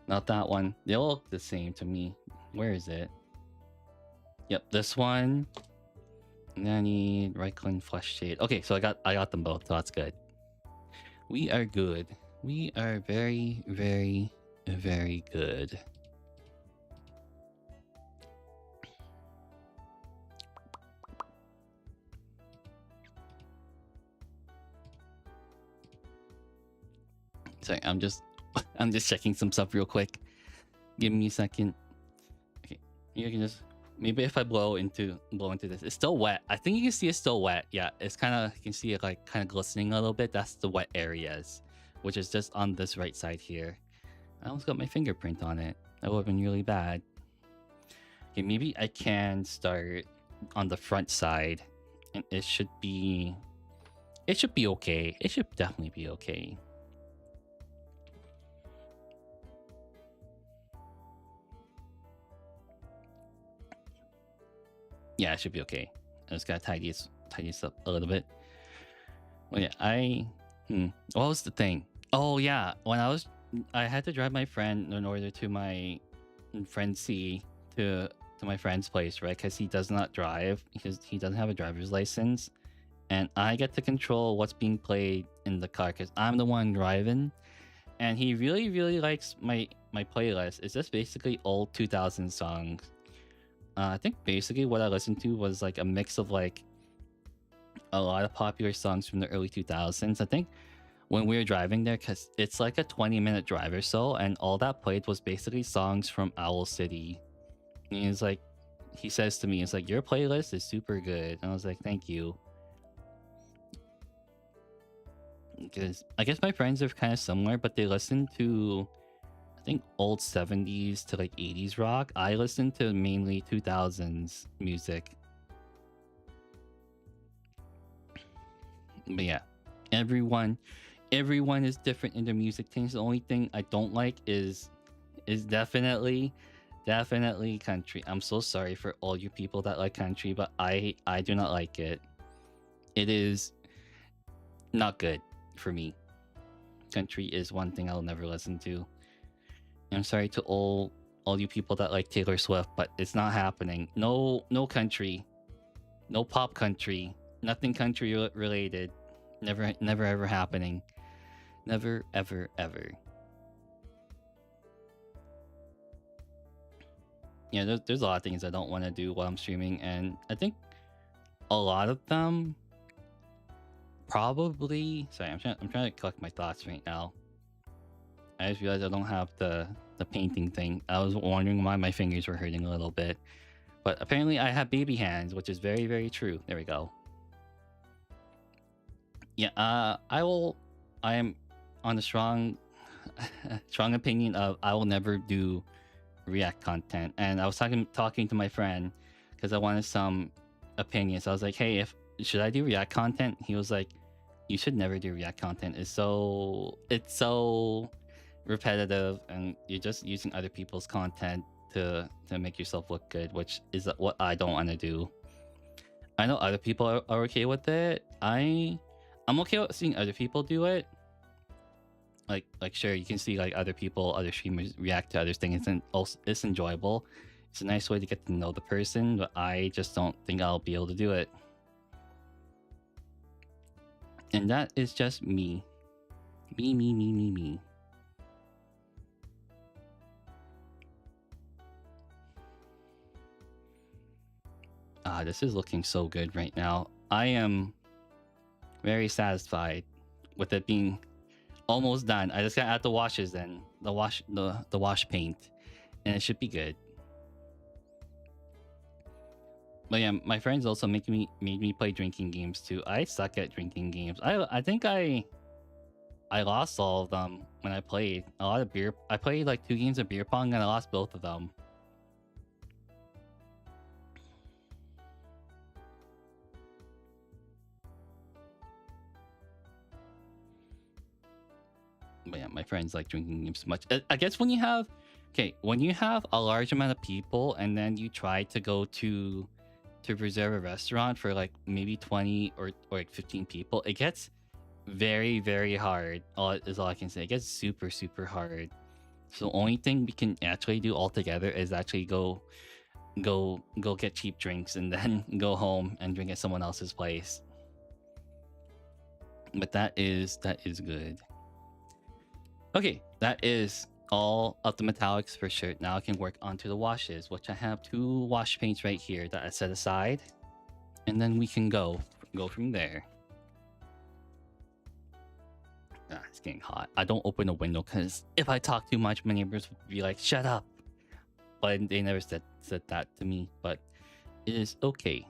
Not that one. They all look the same to me. Where is it? Yep, this one. And then I need Reichland Flesh Shade. Okay, so I got them both, so that's good. We are good. We are very, very, very good. Sorry, I'm just checking some stuff real quick. Give me a second. Okay, you can just maybe if I blow into this, it's still wet. I think you can see it's still wet. Yeah, it's kind of you can see it like kind of glistening a little bit. That's the wet areas, which is just on this right side here. I almost got my fingerprint on it. That would have been really bad. Okay, maybe I can start on the front side, and it should be okay. It should definitely be okay. Yeah, it should be okay. I just gotta tidy this up a little bit. Well, yeah, what was the thing? Oh yeah, when I had to drive my friend in order to my friend C to my friend's place, right? Because he does not drive because he doesn't have a driver's license, and I get to control what's being played in the car because I'm the one driving, and he really likes my playlist. It's just basically old 2000 songs. I think basically what I listened to was like a mix of like a lot of popular songs from the early 2000s. I think when we were driving there, because it's like a 20-minute drive or so, and all that played was basically songs from Owl City. And he's like, he says to me, it's like, your playlist is super good. And I was like, thank you. Because I guess my friends are kind of similar, but they listen to I think old 70s to like 80s rock. I listen to mainly 2000s music. But yeah, everyone is different in their music tastes. The only thing I don't like is definitely country. I'm so sorry for all you people that like country, but I do not like it. It is not good for me. Country is one thing I'll never listen to. I'm sorry to all you people that like Taylor Swift, but it's not happening. No country. No pop country. Nothing country related. Never ever happening. Never ever. Yeah, there's a lot of things I don't want to do while I'm streaming, and I think a lot of them probably. Sorry, I'm trying to collect my thoughts right now. I just realized I don't have the painting thing. I was wondering why my fingers were hurting a little bit. But apparently I have baby hands, which is very, very true. There we go. Yeah, I am on a strong opinion of I will never do React content. And I was talking to my friend because I wanted some opinions. I was like, hey, should I do React content? He was like, you should never do React content. It's so repetitive, and you're just using other people's content to make yourself look good, which is what I don't want to do. I know other people are okay with it. I'm okay with seeing other people do it. Like sure, you can see like other streamers react to other things, and also it's enjoyable. It's a nice way to get to know the person, but I just don't think I'll be able to do it. And that is just me. Me. This is looking so good right now. I am very satisfied with it being almost done. I just gotta add the washes then. The wash paint. And it should be good. But yeah, my friends also made me play drinking games too. I suck at drinking games. I think I lost all of them when I played. A lot of beer. I played like 2 games of beer pong and I lost both of them. But yeah, my friends like drinking games much. I guess when you have a large amount of people and then you try to go to reserve a restaurant for like maybe 20 or like 15 people, it gets very, very hard. Is all I can say. It gets super, super hard. So only thing we can actually do all together is actually go get cheap drinks and then go home and drink at someone else's place. But that is good. Okay, that is all of the metallics for sure. Now I can work onto the washes, which I have 2 wash paints right here that I set aside, and then we can go from there. It's getting hot. I don't open the window because if I talk too much, my neighbors would be like, "Shut up." But they never said that to me. But it is okay.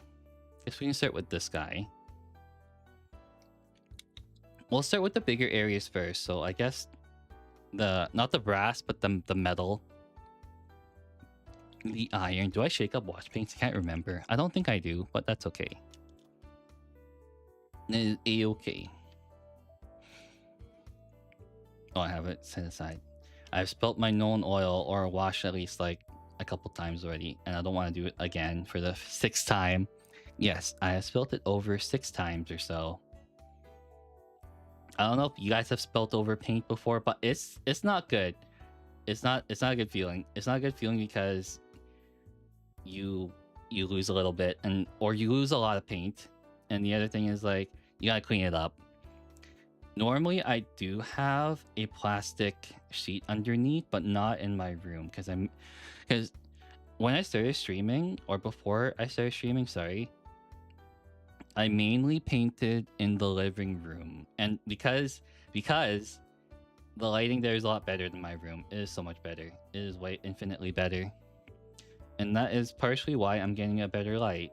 Guess we can start with this guy. We'll start with the bigger areas first. So I guess not the brass, but the metal, the iron. Do I shake up wash paints? I can't remember. I don't think I do, but that's okay. It is a-okay. Oh, I have it set aside. I've spilt my known oil or wash at least like a couple times already, and I don't want to do it again for the 6th time. Yes, I have spilt it over 6 times or so. I don't know if you guys have spilt over paint before, but it's not good. It's not a good feeling. It's not a good feeling because you lose a little bit or you lose a lot of paint. And the other thing is like you gotta clean it up. Normally I do have a plastic sheet underneath, but not in my room because when I started streaming, or before I started streaming, sorry, I mainly painted in the living room, and because the lighting there is a lot better than my room. It is so much better. It is way infinitely better, and that is partially why I'm getting a better light.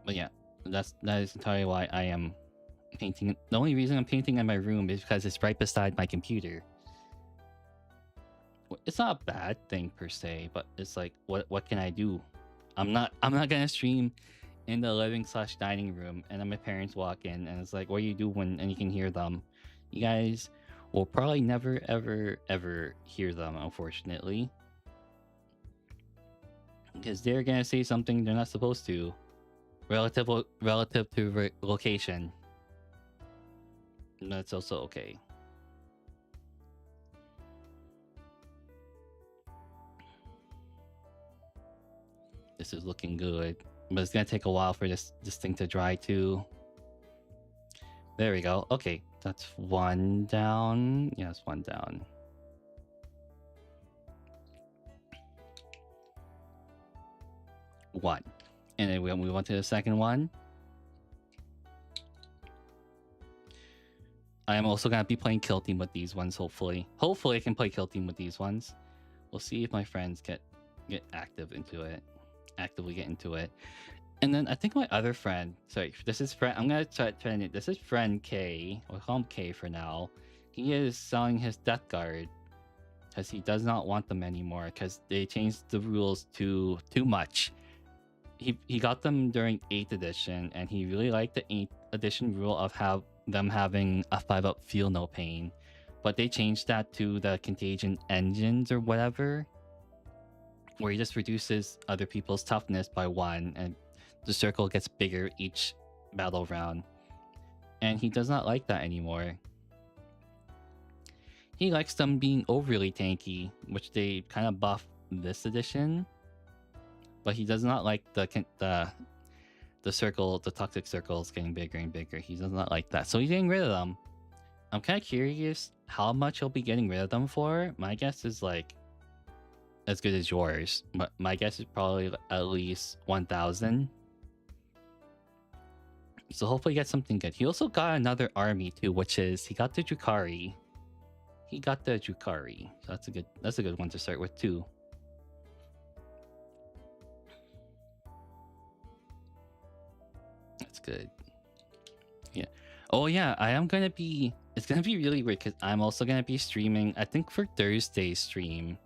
But yeah, that is entirely why I am painting. The only reason I'm painting in my room is because it's right beside my computer. It's not a bad thing per se, but it's like what can I do? I'm not gonna stream in the living/dining room and then my parents walk in and it's like, what are you doing? And you can hear them. You guys will probably never ever hear them, unfortunately, because they're gonna say something they're not supposed to relative to location. And that's also okay. This is looking good, but it's gonna take a while for this thing to dry too. There we go. Okay, that's 1 down. Yeah, it's 1 down. One. And then we move on to the second one. I am also gonna be playing Kill Team with these ones, hopefully. Hopefully I can play Kill Team with these ones. We'll see if my friends get actively get into it. And then I think my other friend, sorry, this is friend, I'm gonna try it. This is friend K, we'll call him K for now. He is selling his Death Guard because he does not want them anymore because they changed the rules too much. He got them during 8th edition and he really liked the 8th edition rule of them having a 5-up feel no pain, but they changed that to the contagion engines or whatever, where he just reduces other people's toughness by 1 and the circle gets bigger each battle round, and he does not like that anymore. He likes them being overly tanky, which they kind of buff this edition, but he does not like the circle, the toxic circles getting bigger and bigger. He does not like that, so he's getting rid of them. I'm kind of curious how much he'll be getting rid of them for. My guess is like as good as yours, but my guess is probably at least 1,000. So hopefully he gets something good. He also got another army too, which is he got the Drukhari. So that's a good one to start with too. That's good. Yeah. Oh yeah, it's gonna be really weird because I'm also gonna be streaming, I think for Thursday's stream.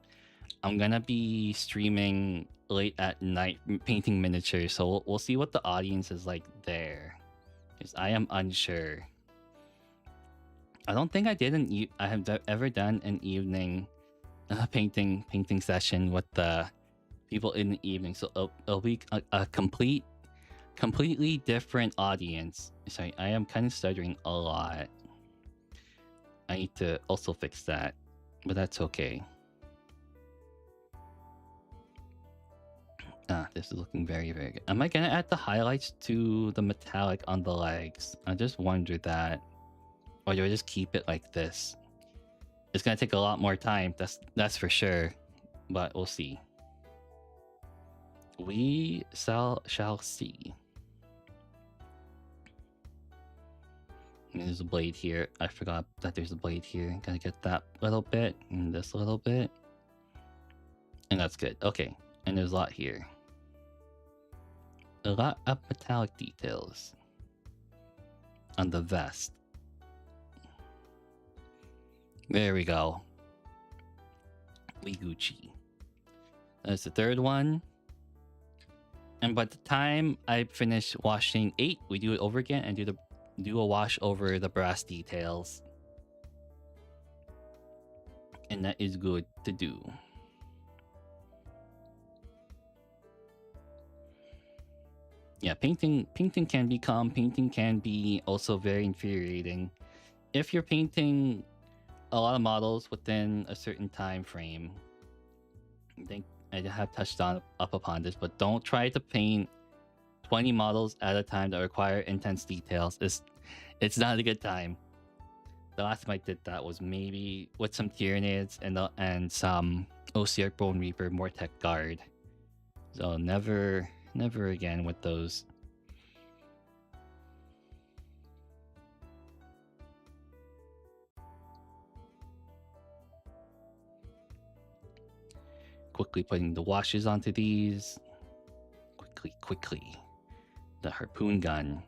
I'm gonna be streaming late at night painting miniatures, so we'll see what the audience is like there, because I am unsure. I don't think I have ever done an evening painting session with the people in the evening, so it'll be a complete completely different audience. Sorry, I am kind of stuttering a lot. I need to also fix that, but that's okay. This is looking very, very good. Am I gonna add the highlights to the metallic on the legs? I just wondered that. Or do I just keep it like this? It's gonna take a lot more time, that's for sure. But we'll see. We shall see. There's a blade here. I forgot that there's a blade here. Gotta get that little bit and this little bit. And that's good. Okay. And there's a lot here. A lot of metallic details on the vest. There we go. We Gucci. That's the third one. And by the time I finish washing 8, we do it over again and do a wash over the brass details. And that is good to do. Yeah, painting can be calm. Painting can be also very infuriating. If you're painting a lot of models within a certain time frame, I think I have touched up upon this, but don't try to paint 20 models at a time that require intense details. It's not a good time. The last time I did that was maybe with some Tyranids and some OCR Bone Reaper Mortec Guard. So never again with those. Quickly putting the washes onto these. Quickly. The harpoon gun.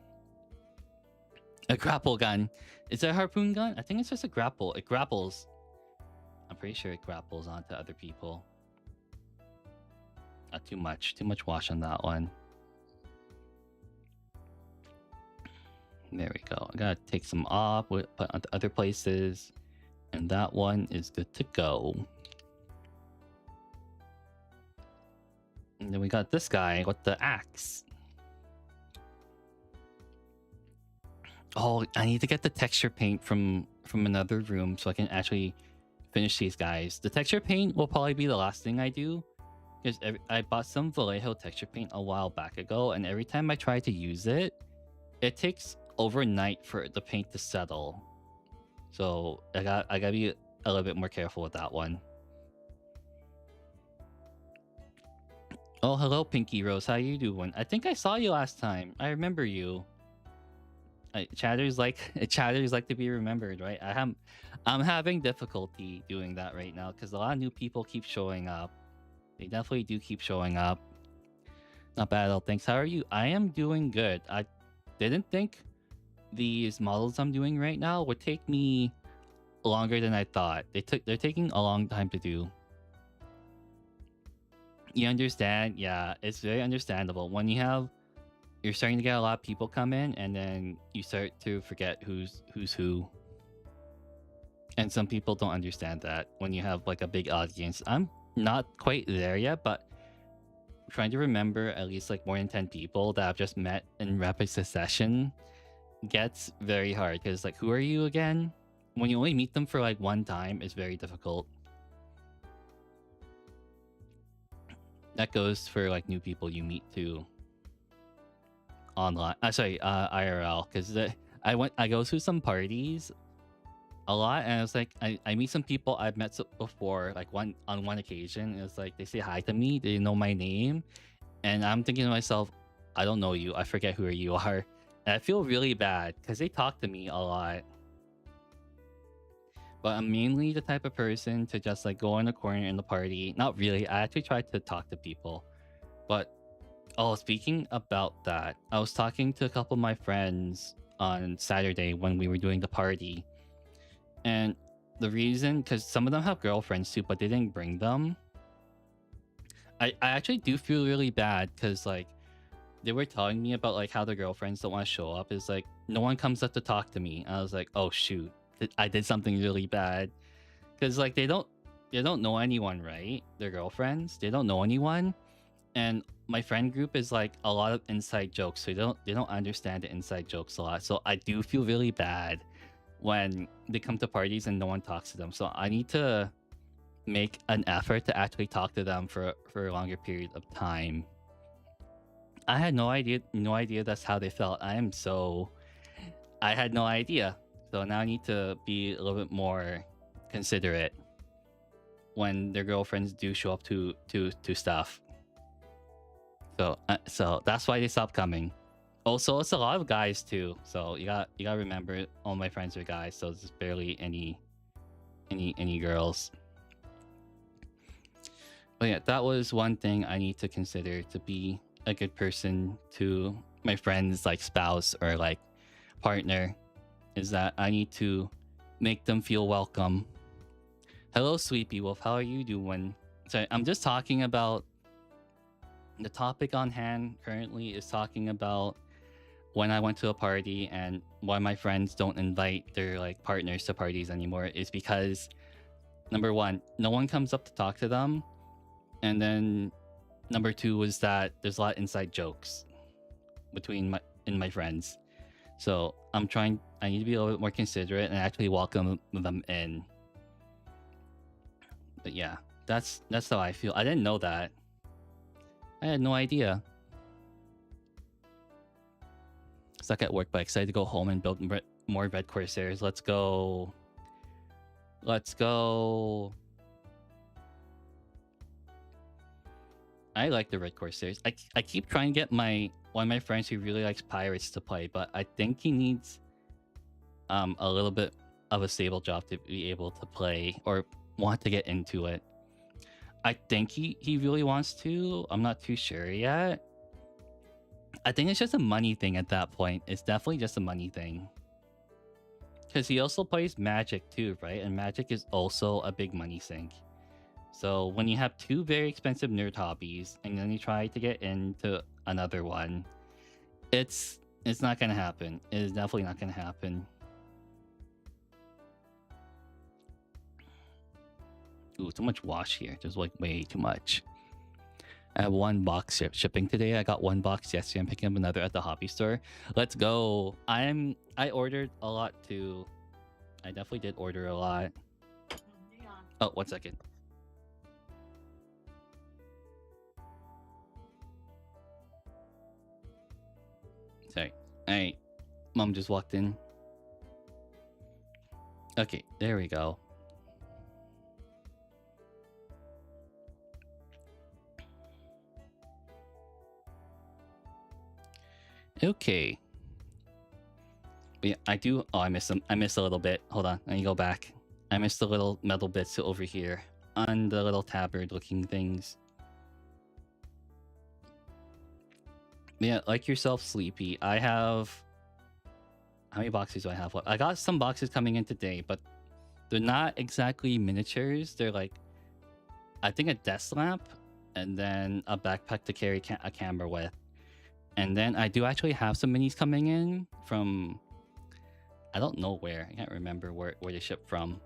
A grapple gun. Is it a harpoon gun? I think it's just a grapple. It grapples. I'm pretty sure it grapples onto other people. Not too much. Too much wash on that one. There we go. I gotta take some off, put onto other places. And that one is good to go. And then we got this guy with the axe. Oh, I need to get the texture paint from another room so I can actually finish these guys. The texture paint will probably be the last thing I do, because I bought some Vallejo texture paint a while back ago, and every time I try to use it, it takes overnight for the paint to settle. So I gotta be a little bit more careful with that one. Oh, hello, Pinky Rose. How you doing? I think I saw you last time. I remember you. Chatters like to be remembered, right? I'm having difficulty doing that right now because a lot of new people keep showing up. They definitely do keep showing up. Not bad at all. Thanks. How are you? I am doing good. I didn't think these models I'm doing right now would take me longer than I thought. They're taking a long time to do. You understand? Yeah, it's very understandable. When you're starting to get a lot of people come in, and then you start to forget who's who. And some people don't understand that when you have like a big audience. I'm not quite there yet, but trying to remember at least like more than 10 people that I've just met in rapid succession gets very hard, because like, who are you again? When you only meet them for like one time, it's very difficult. That goes for like new people you meet too online. IRL, because I go to some parties a lot, and it's like I meet some people I've met before, like on one occasion. It's like they say hi to me, they know my name, and I'm thinking to myself, I don't know you, I forget who you are, and I feel really bad because they talk to me a lot. But I'm mainly the type of person to just like go in a corner in the party. Not really. I actually try to talk to people. But, oh, speaking about that, I was talking to a couple of my friends on Saturday when we were doing the party. And the reason, because some of them have girlfriends too, but they didn't bring them. I actually do feel really bad, because like they were telling me about like how their girlfriends don't want to show up. It's like no one comes up to talk to me. And I was like, oh shoot, I did something really bad. Because like they don't know anyone, right? Their girlfriends, they don't know anyone. and my friend group is like a lot of inside jokes, so they don't understand the inside jokes a lot. So I do feel really bad when they come to parties and no one talks to them. So I need to make an effort to actually talk to them for a longer period of time. I had no idea that's how they felt. I had no idea. So now I need to be a little bit more considerate when their girlfriends do show up to stuff. So that's why they stopped coming. Also, it's a lot of guys too. So you got to remember, all my friends are guys. So there's barely any girls. But yeah, that was one thing I need to consider to be a good person to my friends, like spouse or like partner, is that I need to make them feel welcome. Hello, Sleepy Wolf. How are you doing? So I'm just talking about the topic on hand currently is talking about when I went to a party and why my friends don't invite their like partners to parties anymore is because number one, no one comes up to talk to them. And then number two was that there's a lot of inside jokes between my friends. So I need to be a little bit more considerate and actually welcome them in. But yeah, that's how I feel. I didn't know that. I had no idea. Stuck at work, but excited to go home and build more Red Corsairs. Let's go. Let's go. I like the Red Corsairs. I keep trying to get one of my friends who really likes pirates to play, but I think he needs a little bit of a stable job to be able to play or want to get into it. I think he really wants to. I'm not too sure yet. I think it's just a money thing at that point. It's definitely just a money thing. Because he also plays Magic too, right? And Magic is also a big money sink. So when you have two very expensive nerd hobbies and then you try to get into another one, it's not gonna happen. It is definitely not gonna happen. Ooh, too much wash here. There's like way too much. I have one box shipping today. I got one box yesterday. I'm picking up another at the hobby store. Let's go. I ordered a lot too. I definitely did order a lot. Oh, 1 second. Sorry. Alright. Mom just walked in. Okay, there we go. Okay. But yeah, I do. Oh, I missed them. I missed a little bit. Hold on. I need to go back. I missed the little metal bits over here on the little tabard looking things. But yeah, like yourself, Sleepy. I have. How many boxes do I have? I got some boxes coming in today, but they're not exactly miniatures. They're like, I think a desk lamp and then a backpack to carry a camera with. And then I do actually have some minis coming in from, I don't know where. I can't remember where they ship from.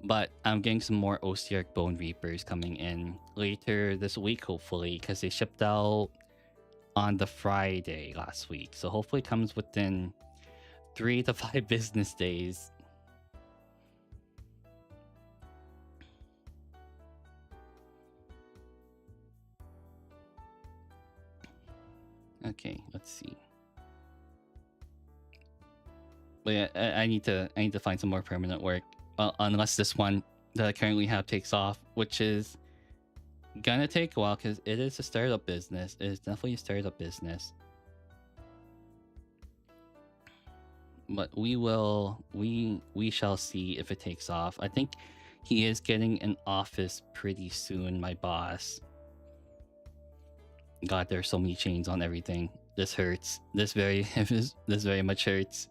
But I'm getting some more Ostiarch Bone Reapers coming in later this week, hopefully, because they shipped out on the Friday last week. So hopefully it comes within 3 to 5 business days. Okay, let's see. But yeah, I need to find some more permanent work. Unless this one that I currently have takes off, which is gonna take a while because it is a startup business. It is definitely a startup business. But we shall see if it takes off. I think he is getting an office pretty soon, my boss. God, there's so many chains on everything. This hurts. This very much hurts.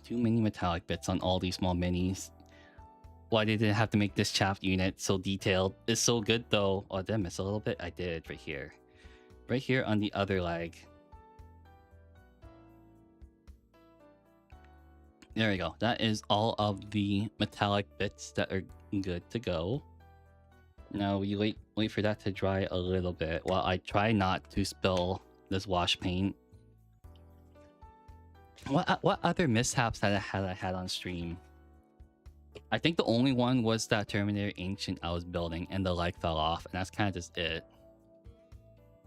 Too many metallic bits on all these small minis. Why did they have to make this shaft unit so detailed? It's so good though. Oh, did I miss a little bit? I did right here. Right here on the other leg. There we go. That is all of the metallic bits that are good to go. Now we wait for that to dry a little bit while I try not to spill this wash paint. What other mishaps had I had on stream? I think the only one was that Terminator Ancient I was building and the light fell off, and that's kind of just it.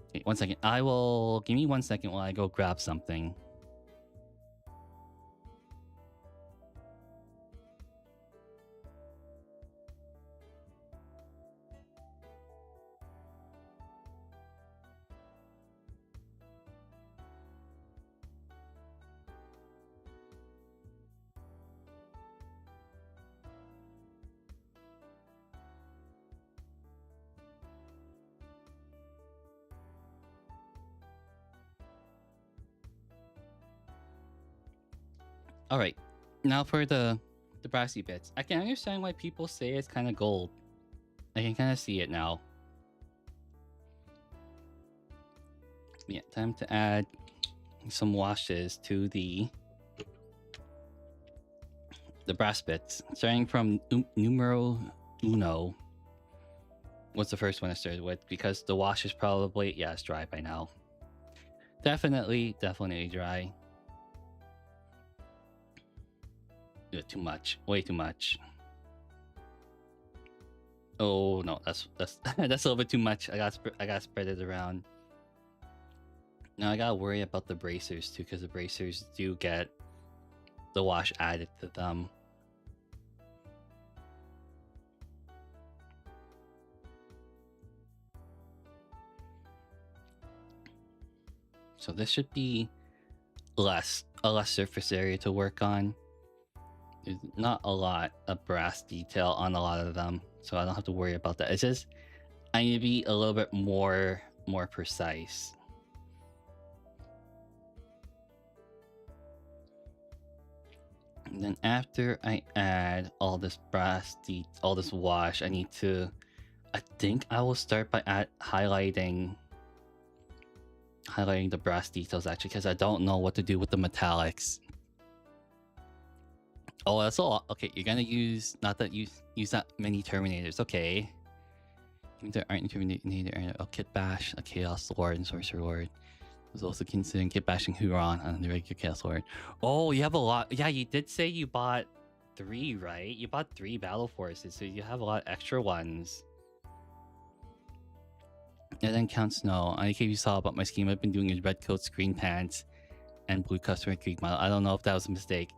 Okay, 1 second. Give me 1 second while I go grab something. All right, now for the brassy bits. I can understand why people say it's kind of gold. I can kind of see it now. Yeah, time to add some washes to the brass bits. Starting from numero uno. What's the first one I started with? Because the wash is probably, yeah, it's dry by now. Definitely dry. Too much, way too much. Oh no, that's that's a little bit too much. I gotta spread it around. Now I gotta worry about the bracers too, because the bracers do get the wash added to them. So this should be a less surface area to work on. There's not a lot of brass detail on a lot of them, so I don't have to worry about that. It's just I need to be a little bit more precise. And then after I add all this all this wash, I think I will start by highlighting the brass details actually, because I don't know what to do with the metallics. Oh, that's a lot. Okay, you're gonna use not that use that many Terminators. Okay. There aren't Terminator. Oh, Kit Bash, a Chaos Lord, and Sorcerer Lord. There's also considering Kit Bashing Huron and the regular Chaos Lord. Oh, you have a lot. Yeah, you did say you bought 3, right? You bought 3 Battle Forces, so you have a lot of extra ones. And then Count Snow. I think you saw about my scheme. I've been doing is red coats, green pants, and blue customer Greek model. I don't know if that was a mistake.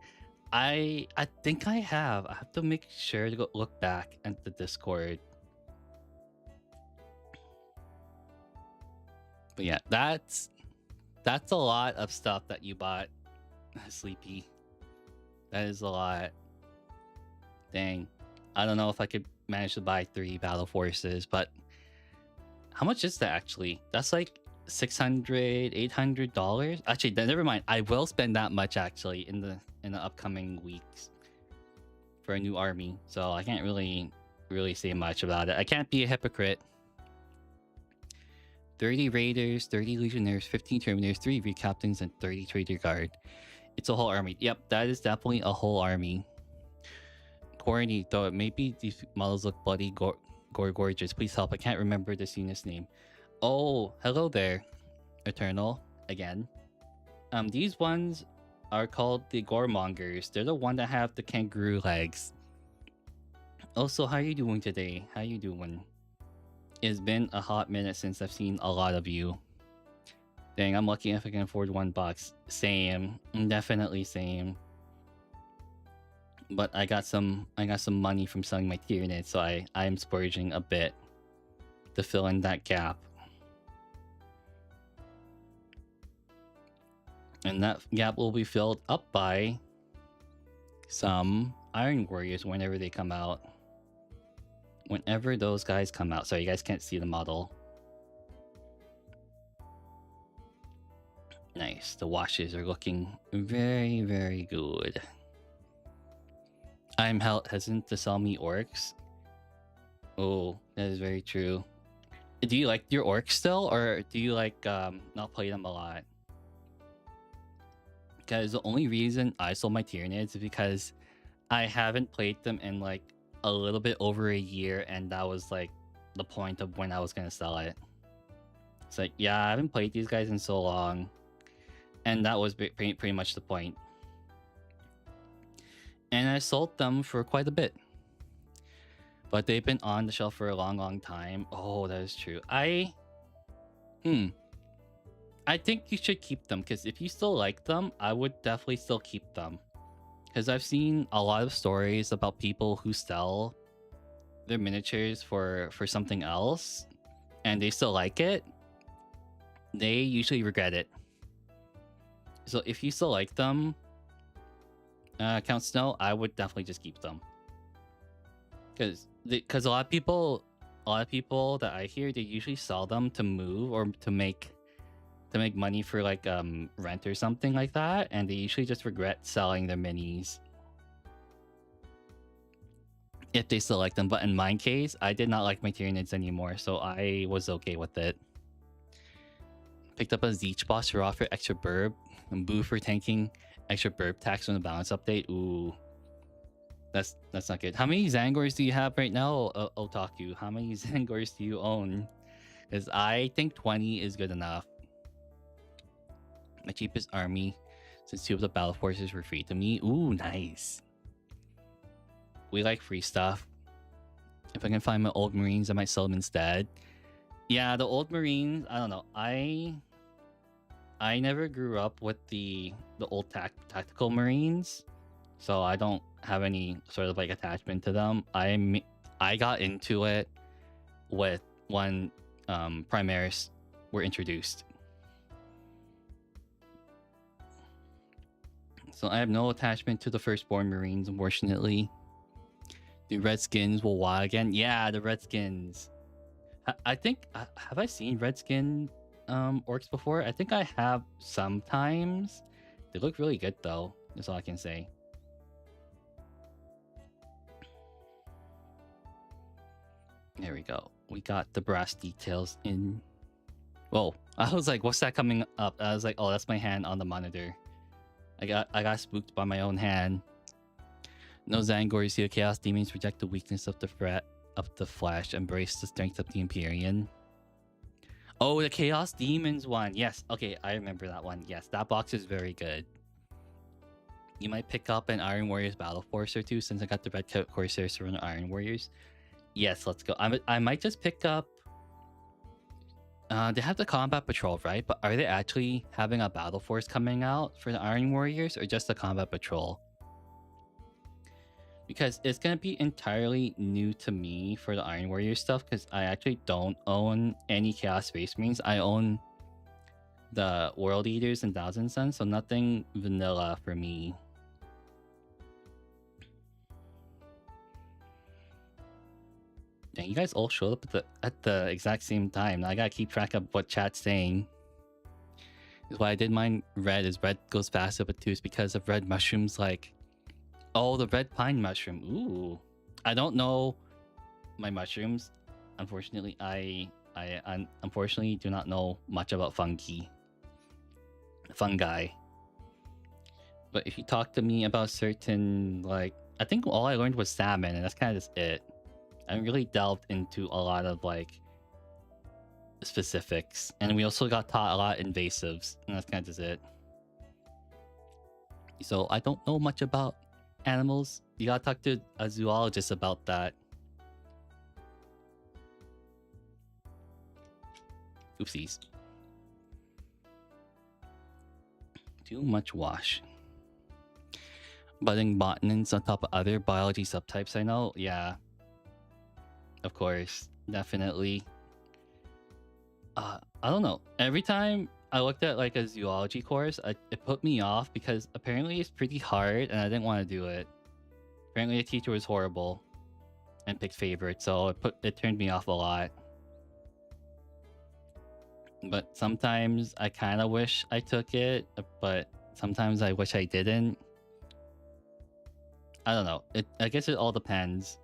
I think I have. I have to make sure to go look back at the Discord. But yeah, that's a lot of stuff that you bought, Sleepy. That is a lot. Dang. I don't know if I could manage to buy 3 Battle Forces, but how much is that actually? That's like $600, $800. Actually, never mind. I will spend that much actually in the upcoming weeks for a new army, so I can't really say much about it. I can't be a hypocrite. 30 Raiders, 30 Legionnaires, 15 Terminators, 3 Recaptains, and 30 Trader Guard. It's a whole army. Yep, that is definitely a whole army. Corny, though maybe these models look bloody gorgeous. Please help. I can't remember this unit's name. Oh, hello there, Eternal. Again. These ones are called the Goremongers. They're the one that have the kangaroo legs. Also, how are you doing today? How you doing? It's been a hot minute since I've seen a lot of you. Dang, I'm lucky if I can afford $1. Same, definitely same. But I got some money from selling my Tyranid, so I'm splurging a bit to fill in that gap. And that gap will be filled up by some Iron Warriors whenever they come out. Whenever those guys come out. Sorry, you guys can't see the model. Nice. The washes are looking very, very good. I'm hesitant to sell me orcs. Oh, that is very true. Do you like your orcs still, or do you like not play them a lot? Because the only reason I sold my Tyranids is because I haven't played them in like a little bit over a year, and that was like the point of when I was gonna sell it. It's like, yeah, I haven't played these guys in so long, and that was pretty much the point. And I sold them for quite a bit, but they've been on the shelf for a long time. Oh, that is true. I think you should keep them, because if you still like them, I would definitely still keep them. Because I've seen a lot of stories about people who sell their miniatures for something else, and they still like it. They usually regret it. So if you still like them, Count Snow, I would definitely just keep them. Because a lot of people that I hear, they usually sell them to move or to make money for like rent or something like that, and they usually just regret selling their minis if they still like them. But in my case, I did not like my Tyranids anymore, so I was okay with it. Picked up a Zeech boss for offer extra burb, and Boo for tanking extra burb tax from the balance update. Ooh, that's not good. How many Zangors do you have right now, Otaku? How many Zangors do you own? Because I think 20 is good enough. My cheapest army, since 2 of the battle forces were free to me. Ooh, nice. We like free stuff. If I can find my old Marines, I might sell them instead. Yeah, the old Marines, I don't know. I never grew up with the old tactical Marines, so I don't have any sort of like attachment to them. I got into it with when Primaris were introduced. So I have no attachment to the Firstborn Marines, unfortunately. The Redskins will why again? Yeah, the Redskins. I think, have I seen Redskin orcs before? I think I have sometimes. They look really good though, that's all I can say. There we go. We got the brass details in. Whoa, I was like, what's that coming up? I was like, oh, that's my hand on the monitor. I got spooked by my own hand. No Zangor, see the Chaos Demons reject the weakness of the threat of the flesh, embrace the strength of the Empyrean. Oh, the Chaos Demons one. Yes, okay, I remember that one. Yes, that box is very good. You might pick up an Iron Warriors Battle Force or two, since I got the Red Coat Corsairs to run Iron Warriors. Yes, let's go. I might just pick up... they have the Combat Patrol, right? But are they actually having a Battle Force coming out for the Iron Warriors, or just the Combat Patrol? Because it's going to be entirely new to me for the Iron Warrior stuff, because I actually don't own any Chaos Space Marines. I own the World Eaters and Thousand Suns, so nothing vanilla for me. Dang, you guys all showed up at the exact same time. Now I gotta keep track of what chat's saying. Is why I did mine red, is red goes faster, but 2 is because of red mushrooms like... Oh, the red pine mushroom. Ooh. I don't know my mushrooms. Unfortunately, I unfortunately do not know much about fungi. But if you talk to me about certain, like... I think all I learned was salmon, and that's kind of just it. I really delved into a lot of, like, specifics. And we also got taught a lot of invasives, and that's kind of just it. So I don't know much about animals. You gotta talk to a zoologist about that. Oopsies. Too much wash. Budding botanins on top of other biology subtypes I know. Yeah. Of course. Definitely. I don't know. Every time I looked at like a zoology course, it put me off because apparently it's pretty hard and I didn't want to do it. Apparently the teacher was horrible and picked favorites, so it turned me off a lot. But sometimes I kind of wish I took it, but sometimes I wish I didn't. I don't know. I guess it all depends.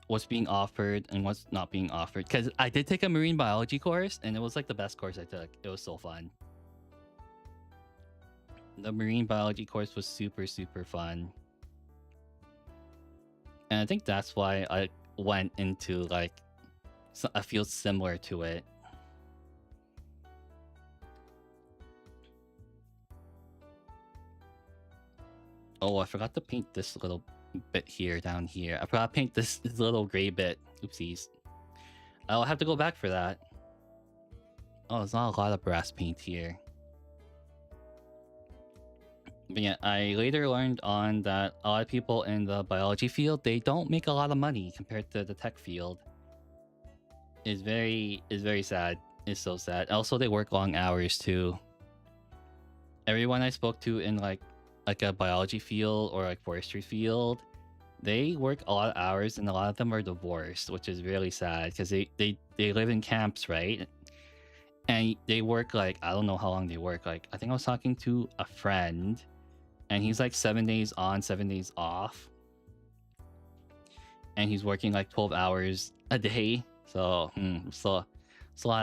What's being offered and what's not being offered. Because I did take a marine biology course, and it was like the best course I took. It was so fun. The marine biology course was super, super fun. And I think that's why went into like a field similar to it. Oh, I forgot to paint this little bit here down here. I forgot to paint this little gray bit. Oopsies. I'll have to go back for that. Oh, there's not a lot of brass paint here. But yeah, I later learned on that a lot of people in the biology field, they don't make a lot of money compared to the tech field. It's very sad. It's so sad. Also, they work long hours too. Everyone I spoke to in like a biology field or like forestry field, they work a lot of hours, and a lot of them are divorced, which is really sad because they live in camps, right? And they work like, I don't know how long they work. Like, I think I was talking to a friend, and he's like 7 days on, 7 days off, and he's working like 12 hours a day. So it's a lot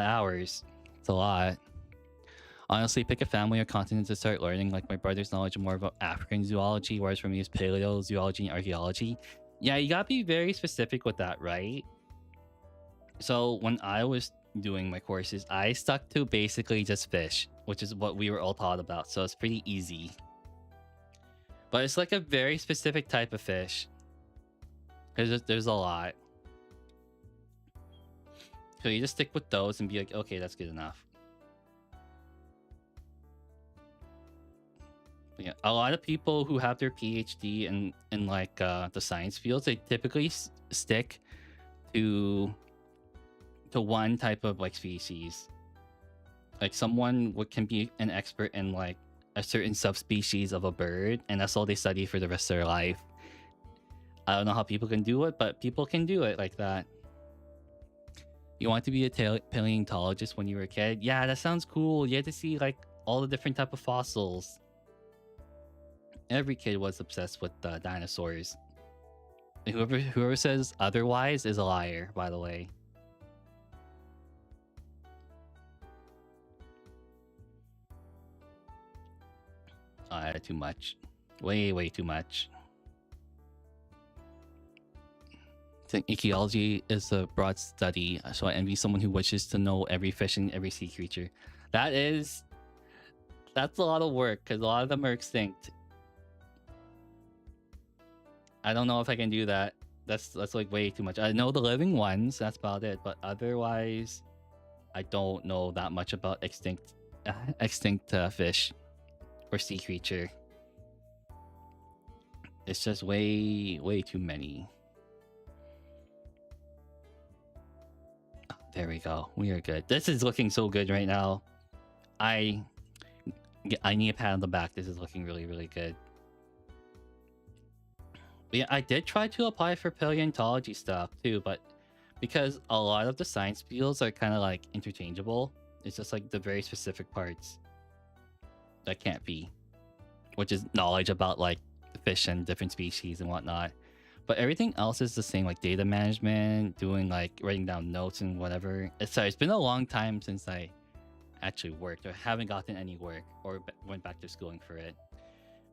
of hours. It's a lot. Honestly, pick a family or continent to start learning. Like, my brother's knowledge more about African zoology, whereas for me is paleo, zoology, and archaeology. Yeah, you gotta be very specific with that, right? So when I was doing my courses, I stuck to basically just fish, which is what we were all taught about. So it's pretty easy. But it's like a very specific type of fish. There's a lot. So you just stick with those and be like, okay, that's good enough. Yeah, a lot of people who have their PhD in like the science fields, they typically stick to one type of like species. Like, someone can be an expert in like a certain subspecies of a bird, and that's all they study for the rest of their life. I don't know how people can do it, but people can do it like that. You want to be a paleontologist when you were a kid? Yeah, that sounds cool. You had to see like all the different type of fossils. Every kid was obsessed with dinosaurs. And whoever says otherwise is a liar, by the way. Too much. Way too much. I think ecology is a broad study, so I envy someone who wishes to know every fish and every sea creature. That's a lot of work, because a lot of them are extinct. I don't know if I can do that. That's like way too much. I know the living ones, that's about it, but otherwise I don't know that much about extinct fish or sea creature. It's just way too many. Oh, there we go. We are good. This is looking so good right now. I need a pat on the back. This is looking really good. Yeah, I did try to apply for paleontology stuff too, but because a lot of the science fields are kind of like interchangeable, it's just like the very specific parts that can't be, which is knowledge about like fish and different species and whatnot. But everything else is the same, like data management, doing like writing down notes and whatever. Sorry, it's been a long time since I actually worked or haven't gotten any work or went back to schooling for it.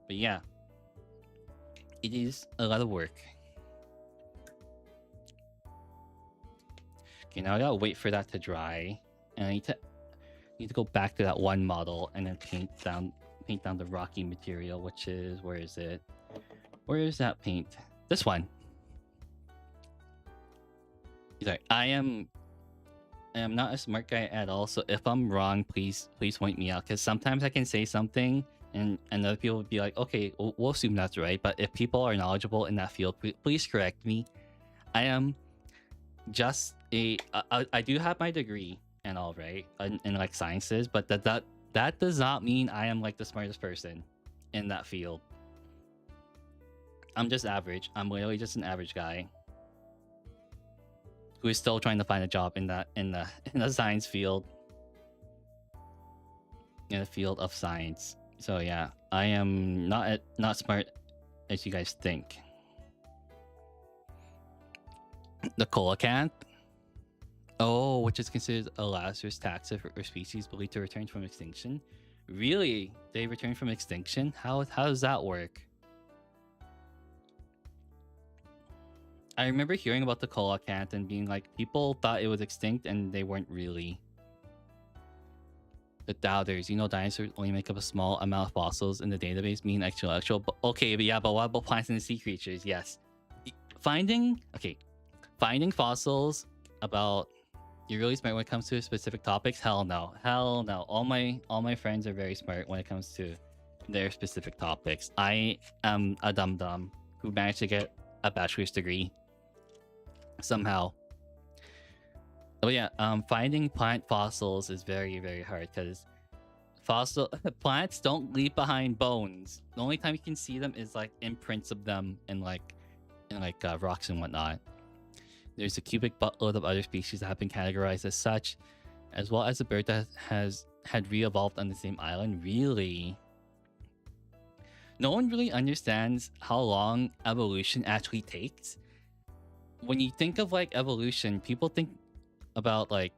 But yeah, it is a lot of work. Okay, now I gotta wait for that to dry, and I need to go back to that one model and then paint down the rocky material, which is, where is it? Where is that paint? This one. Sorry, I am not a smart guy at all, so if I'm wrong, please point me out, because sometimes I can say something and other people would be like, okay, we'll assume that's right. But if people are knowledgeable in that field, please correct me. I am just I do have my degree and all, right, in like sciences, but that does not mean I am like the smartest person in that field. I'm just average. I'm literally just an average guy who is still trying to find a job in the science field, in the field of science. So yeah, I am not smart as you guys think. The coelacanth, oh, which is considered a Lazarus taxa or species believed to return from extinction. Really, they return from extinction? How does that work? I remember hearing about the coelacanth and being like, people thought it was extinct and they weren't really. The doubters, dinosaurs only make up a small amount of fossils in the database, mean actual. Okay, but yeah, but what about plants and sea creatures? Yes, finding fossils about. You're really smart when it comes to specific topics. Hell no. All my friends are very smart when it comes to their specific topics. I am a dum dum who managed to get a bachelor's degree somehow. Oh yeah, finding plant fossils is very, very hard because plants don't leave behind bones. The only time you can see them is like imprints of them in rocks and whatnot. There's a cubic buttload of other species that have been categorized as such, as well as a bird that had re-evolved on the same island. Really? No one really understands how long evolution actually takes. When you think of like evolution, people think about like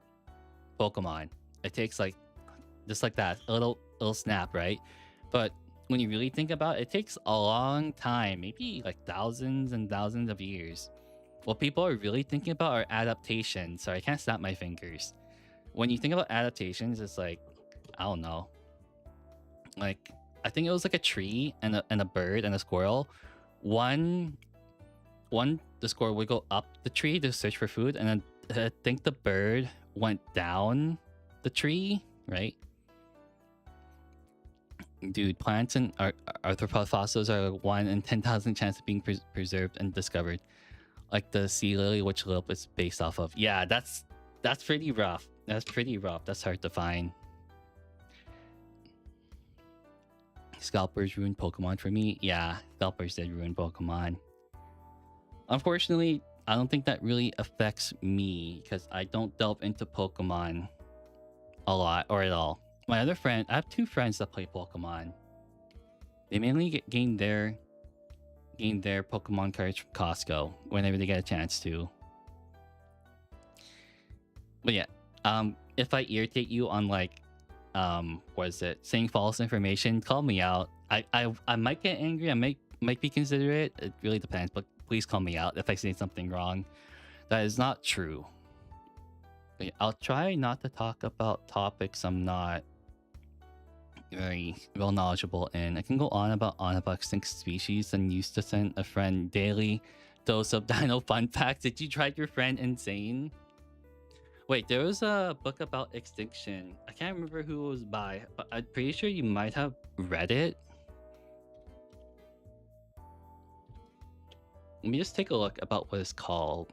Pokemon. It takes like just like that, a little snap, right? But when you really think about it, it takes a long time, maybe like thousands and thousands of years. What people are really thinking about are adaptations. Sorry, I can't snap my fingers. When you think about adaptations, it's like, I don't know. Like, I think it was like a tree and a bird and a squirrel. One, the squirrel would go up the tree to search for food, and then I think the bird went down the tree, right? Dude, plants and arthropod fossils are 1 in 10,000 chance of being preserved and discovered. Like the sea lily, which Lilip is based off of. Yeah, that's pretty rough. That's pretty rough. That's hard to find. Scalpers ruined Pokemon for me. Yeah, Scalpers did ruin Pokemon. Unfortunately, I don't think that really affects me because I don't delve into Pokemon a lot or at all. My other friend, I have 2 friends that play Pokemon. They mainly gain their Pokemon cards from Costco whenever they get a chance to. But yeah, if I irritate you on like, what is it, saying false information, call me out. I might get angry. I might be considerate. It really depends. But please call me out if I say something wrong that is not true. But yeah, I'll try not to talk about topics I'm not very well knowledgeable in. I can go on about extinct species and used to send a friend daily dose of dino fun facts. Did you drive your friend insane? Wait, there was a book about extinction. I can't remember who it was by, but I'm pretty sure you might have read it. Let me just take a look about what it's called.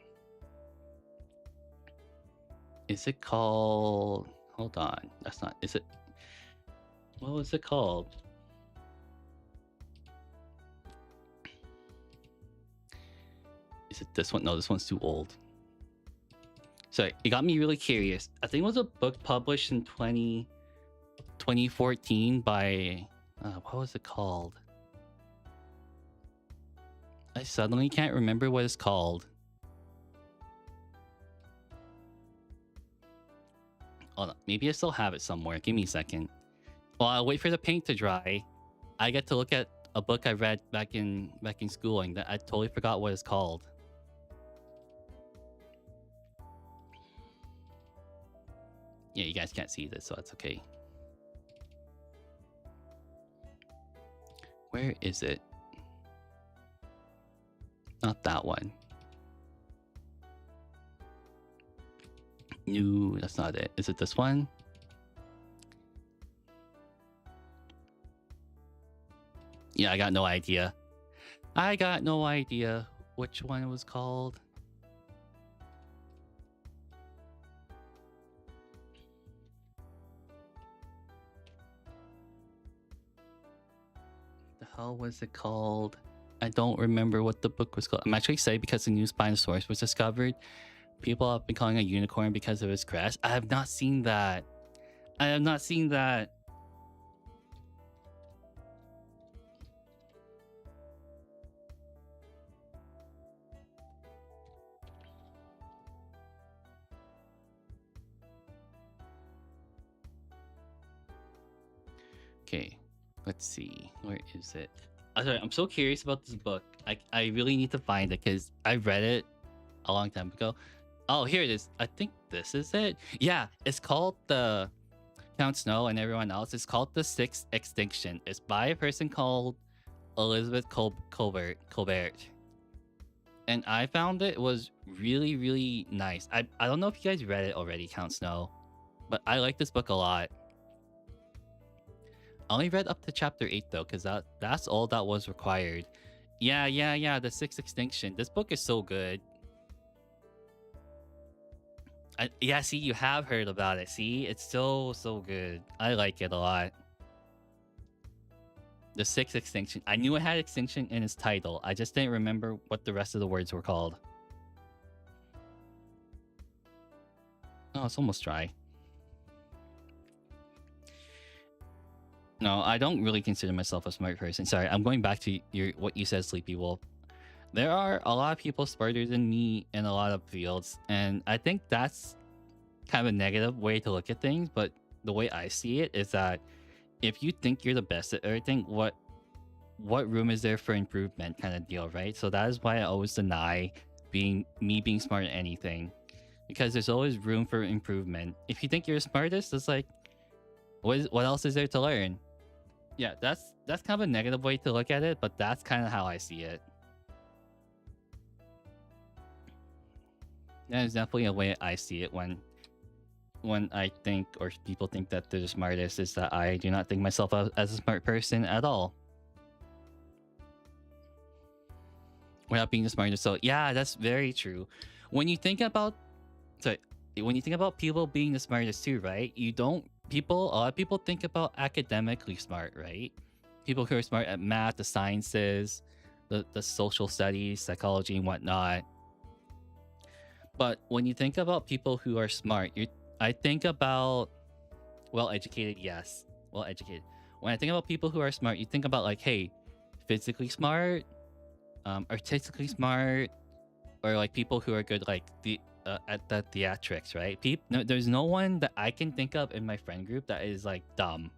Is it called... Hold on. That's not... Is it... What was it called? Is it this one? No, this one's too old. Sorry, it got me really curious. I think it was a book published in 2014 by... what was it called? I suddenly can't remember what it's called. Hold on, maybe I still have it somewhere. Give me a second. While I wait for the paint to dry, I get to look at a book I read back in schooling that I totally forgot what it's called. Yeah, you guys can't see this, so that's okay. Where is it? Not that one. No, that's not it. Is it this one? Yeah, I got no idea. I got no idea which one it was called. The hell was it called? I don't remember what the book was called. I'm actually excited because the new Spinosaurus was discovered. People have been calling it a unicorn because of its crest. I have not seen that. I have not seen that. Okay, let's see. Where is it? I'm so curious about this book. I really need to find it because I read it a long time ago. Oh, here it is. I think this is it. Yeah, it's called the Count Snow and everyone else. It's called The Sixth Extinction. It's by a person called Elizabeth Colbert. And I found it was really, really nice. I don't know if you guys read it already, Count Snow, but I like this book a lot. I only read up to chapter 8 though, because that's all that was required. Yeah. The Sixth Extinction. This book is so good. Yeah, see, you have heard about it. See, it's so good. I like it a lot. The Sixth Extinction. I knew it had extinction in its title. I just didn't remember what the rest of the words were called. Oh, it's almost dry. No, I don't really consider myself a smart person. Sorry, I'm going back to what you said, Sleepy Wolf. There are a lot of people smarter than me in a lot of fields, and I think that's kind of a negative way to look at things. But the way I see it is that if you think you're the best at everything, what room is there for improvement, kind of deal, right? So that is why I always deny being smart at anything, because there's always room for improvement. If you think you're the smartest, it's like, what else is there to learn? Yeah, that's kind of a negative way to look at it, but that's kind of how I see it. That is definitely a way I see it when I think, or people think that they're the smartest, is that I do not think myself as a smart person at all. Without being the smartest. So yeah, that's very true. When you think about people being the smartest too, right? A lot of people think about academically smart, right? People who are smart at math, the sciences, the social studies, psychology and whatnot. But when you think about people who are smart, I think about well-educated, yes. Well-educated. When I think about people who are smart, you think about like, hey, physically smart, artistically smart, or like people who are good like at the theatrics, right? There's no one that I can think of in my friend group that is like dumb.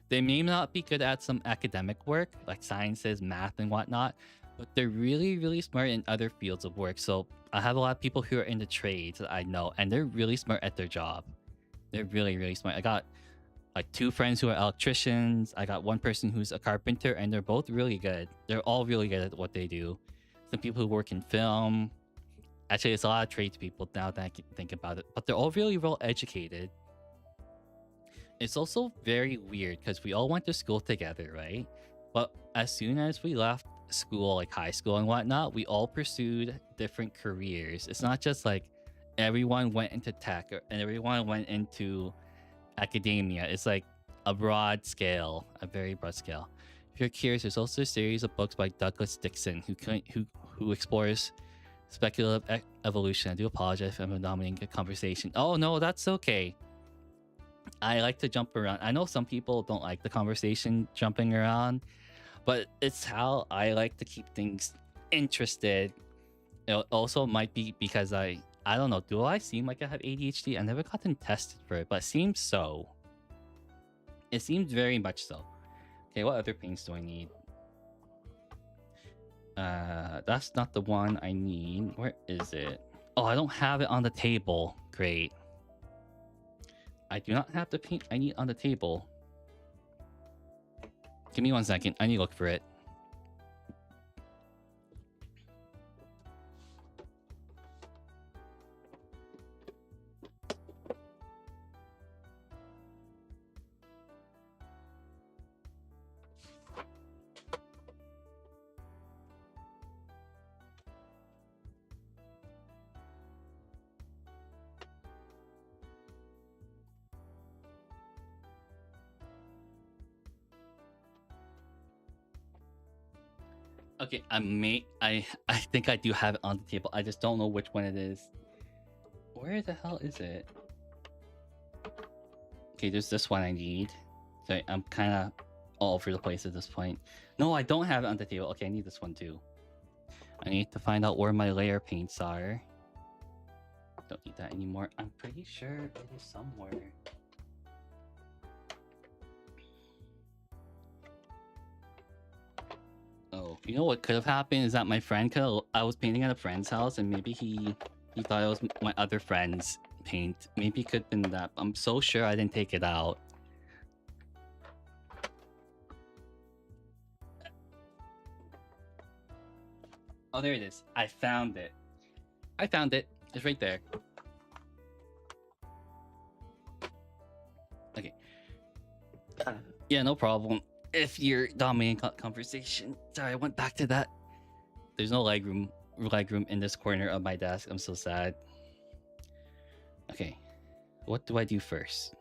They may not be good at some academic work like sciences, math, and whatnot, but they're really, really smart in other fields of work. So I have a lot of people who are in the trades that I know, and they're really smart at their job. They're really, really smart. I got like 2 friends who are electricians. I got one person who's a carpenter, and they're both really good. They're all really good at what they do. Some people who work in film. Actually, it's a lot of tradespeople now that I can think about it, but they're all really well educated. It's also very weird because we all went to school together, right? But as soon as we left school, like high school and whatnot, we all pursued different careers. It's not just like everyone went into tech and everyone went into academia. It's like a broad scale, a very broad scale. If you're curious, there's also a series of books by Douglas Dixon who explores speculative evolution. I do apologize if I'm dominating a conversation. Oh no, that's okay. I like to jump around. I know some people don't like the conversation jumping around, but it's how I like to keep things interested. It also might be because I don't know. Do I seem like I have ADHD? I never gotten tested for it, but it seems so. It seems very much so. Okay, what other paints do I need? That's not the one I need. Where is it? Oh, I don't have it on the table. Great. I do not have the paint I need on the table. Give me 1 second. I need to look for it. Okay, I think I do have it on the table. I just don't know which one it is. Where the hell is it? Okay, there's this one I need. So I'm kind of all over the place at this point. No, I don't have it on the table. Okay, I need this one too. I need to find out where my layer paints are. Don't need that anymore. I'm pretty sure it is somewhere. Oh. You know what could have happened is that my friend I was painting at a friend's house, and maybe he thought it was my other friend's paint. Maybe it could have been that. I'm so sure I didn't take it out. Oh, there it is. I found it. I found it. It's right there. Okay. Yeah, no problem. If you're dominating conversation. Sorry, I went back to that. There's no leg room in this corner of my desk. I'm so sad. Okay. What do I do first?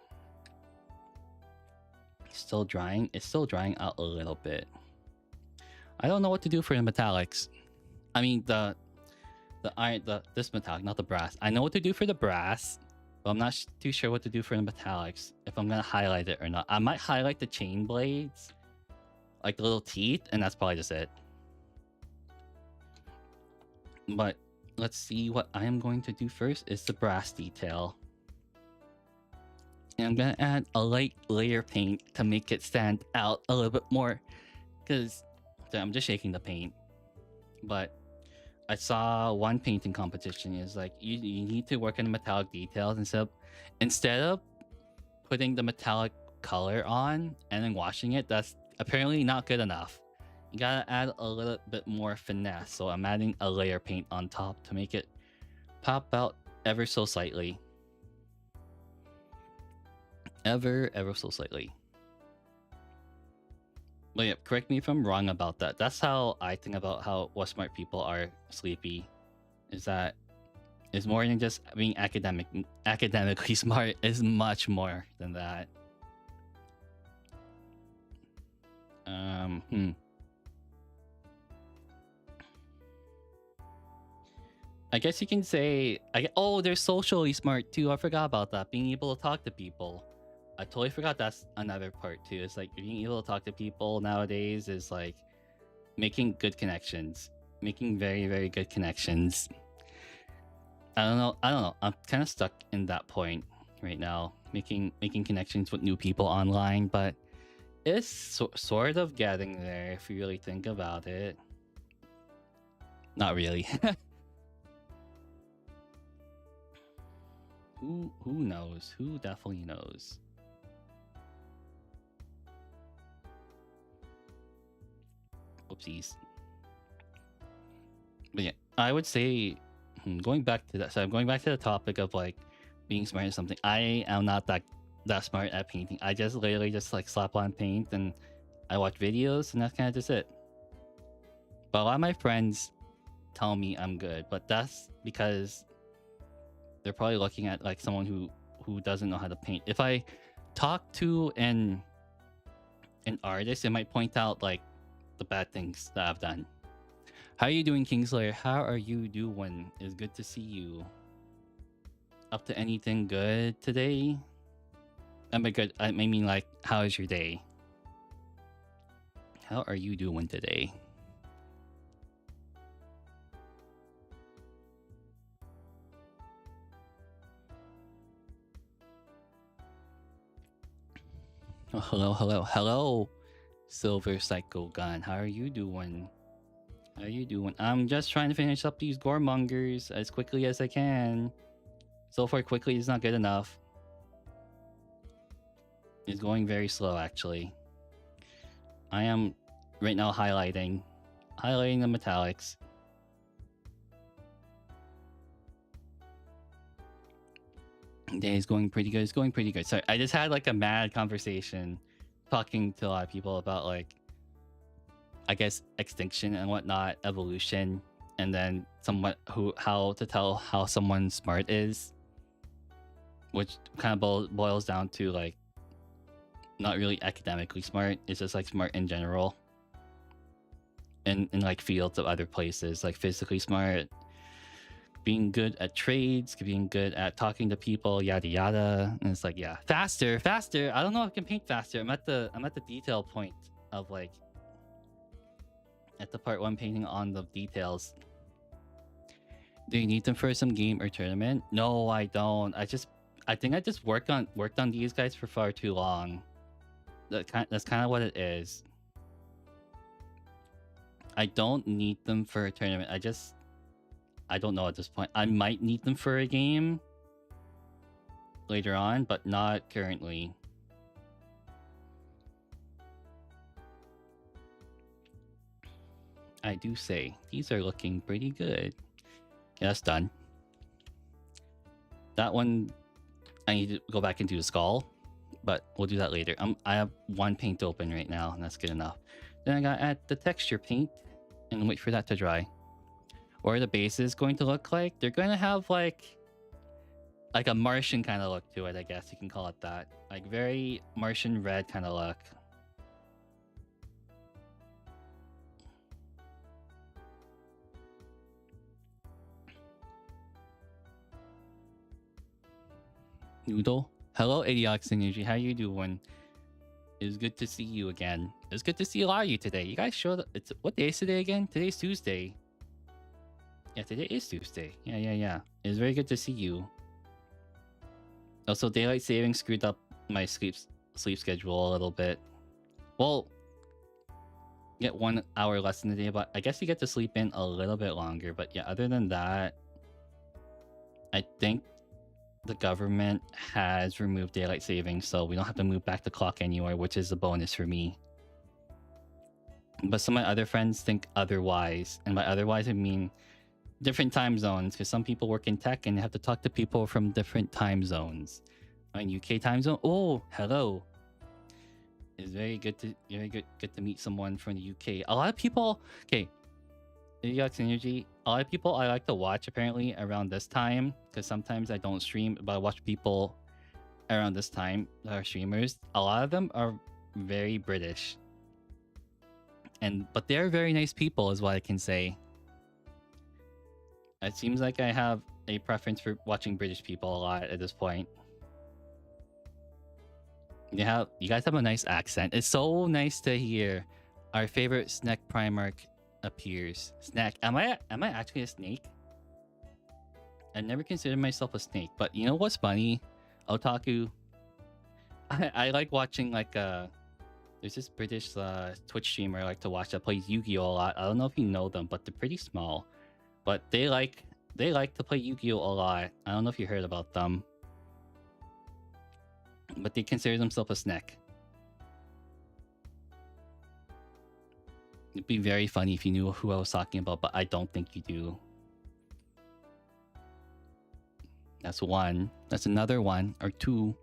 Still drying? It's still drying out a little bit. I don't know what to do for the metallics. I mean the iron, this metallic, not the brass. I know what to do for the brass, but I'm not too sure what to do for the metallics. If I'm gonna highlight it or not. I might highlight the chain blades, like the little teeth, and that's probably just it. But let's see what I am going to do first is the brass detail. And I'm gonna add a light layer paint to make it stand out a little bit more, because I'm just shaking the paint. But I saw one painting competition is like you need to work on the metallic details instead of putting the metallic color on and then washing it. That's apparently not good enough. You gotta add a little bit more finesse. So I'm adding a layer paint on top to make it pop out ever so slightly. Ever so slightly. But yeah, correct me if I'm wrong about that. That's how I think about what smart people are sleepy. Is that it's more than just being academically smart. Is much more than that. I guess you can say, oh, they're socially smart too. I forgot about that. Being able to talk to people. I totally forgot that's another part too. It's like being able to talk to people nowadays is like making good connections. Making very, very good connections. I don't know. I'm kind of stuck in that point right now. Making connections with new people online, but it's sort of getting there if you really think about it. Not really. Who knows? Who definitely knows? Oopsies. But yeah, I would say going back to that. So I'm going back to the topic of like being smart at something. I am not that smart at painting. I just literally just like slap on paint and I watch videos and that's kind of just it. But a lot of my friends tell me I'm good, but that's because they're probably looking at like someone who doesn't know how to paint. If I talk to an artist, it might point out like the bad things that I've done. How are you doing, Kingslayer? How are you doing? It's good to see you. Up to anything good today? Am I good? I mean, like, how is your day? How are you doing today? Oh, hello, Silver Psycho Gun. How are you doing? How are you doing? I'm just trying to finish up these goremongers as quickly as I can. So far, quickly is not good enough. It's going very slow, actually. I am right now highlighting the metallics. Day is going pretty good. It's going pretty good. Sorry, I just had like a mad conversation talking to a lot of people about like, I guess, extinction and whatnot, evolution, and then how to tell how someone smart is, which kind of boils down to like not really academically smart. It's just like smart in general, in like fields of other places, like physically smart, being good at trades, being good at talking to people, yada yada. And it's like, yeah, faster. I don't know if I can paint faster. I'm at the detail point of like at the part 1 painting on the details. Do you need them for some game or tournament? No, I don't. I think I just worked on these guys for far too long. That's kind of what it is. I don't need them for a tournament. I don't know at this point. I might need them for a game later on, but not currently. I do say these are looking pretty good. Okay, that's done. That one, I need to go back and do the skull, but we'll do that later. I have one paint open right now, and that's good enough. Then I gotta add the texture paint and wait for that to dry. Or the base is going to look like, they're going to have like a Martian kind of look to it, I guess you can call it that. Like very Martian red kind of look. Noodle. Hello, Idiotic Synergy. How you doing? It's good to see you again. It's good to see a lot of you today. You guys showed up. It's what day is today again? Today's Tuesday. Yeah, today is Tuesday. Yeah. It's very good to see you. Also, daylight saving screwed up my sleep schedule a little bit. Well, get 1 hour less in the day, but I guess you get to sleep in a little bit longer. But yeah, other than that, I think the government has removed daylight saving, so we don't have to move back the clock anymore, which is a bonus for me. But some of my other friends think otherwise, and by otherwise I mean different time zones, because some people work in tech and they have to talk to people from different time zones. In UK time zone. Oh, hello. It's very good to meet someone from the UK. A lot of people. Okay, Idiotic Energy. A lot of people I like to watch apparently around this time, because sometimes I don't stream, but I watch people around this time that are streamers. A lot of them are very British, but they're very nice people, is what I can say. It seems like I have a preference for watching British people a lot at this point. You guys have a nice accent. It's so nice to hear. Our favorite snack Primark appears. Snack. Am I actually a snake? I never considered myself a snake, but you know what's funny? Otaku. I like watching like there's this British Twitch streamer I like to watch that plays Yu-Gi-Oh a lot. I don't know if you know them, but they're pretty small. But they like to play Yu-Gi-Oh a lot. I don't know if you heard about them. But they consider themselves a snack. It'd be very funny if you knew who I was talking about, but I don't think you do. That's one. That's another one or two.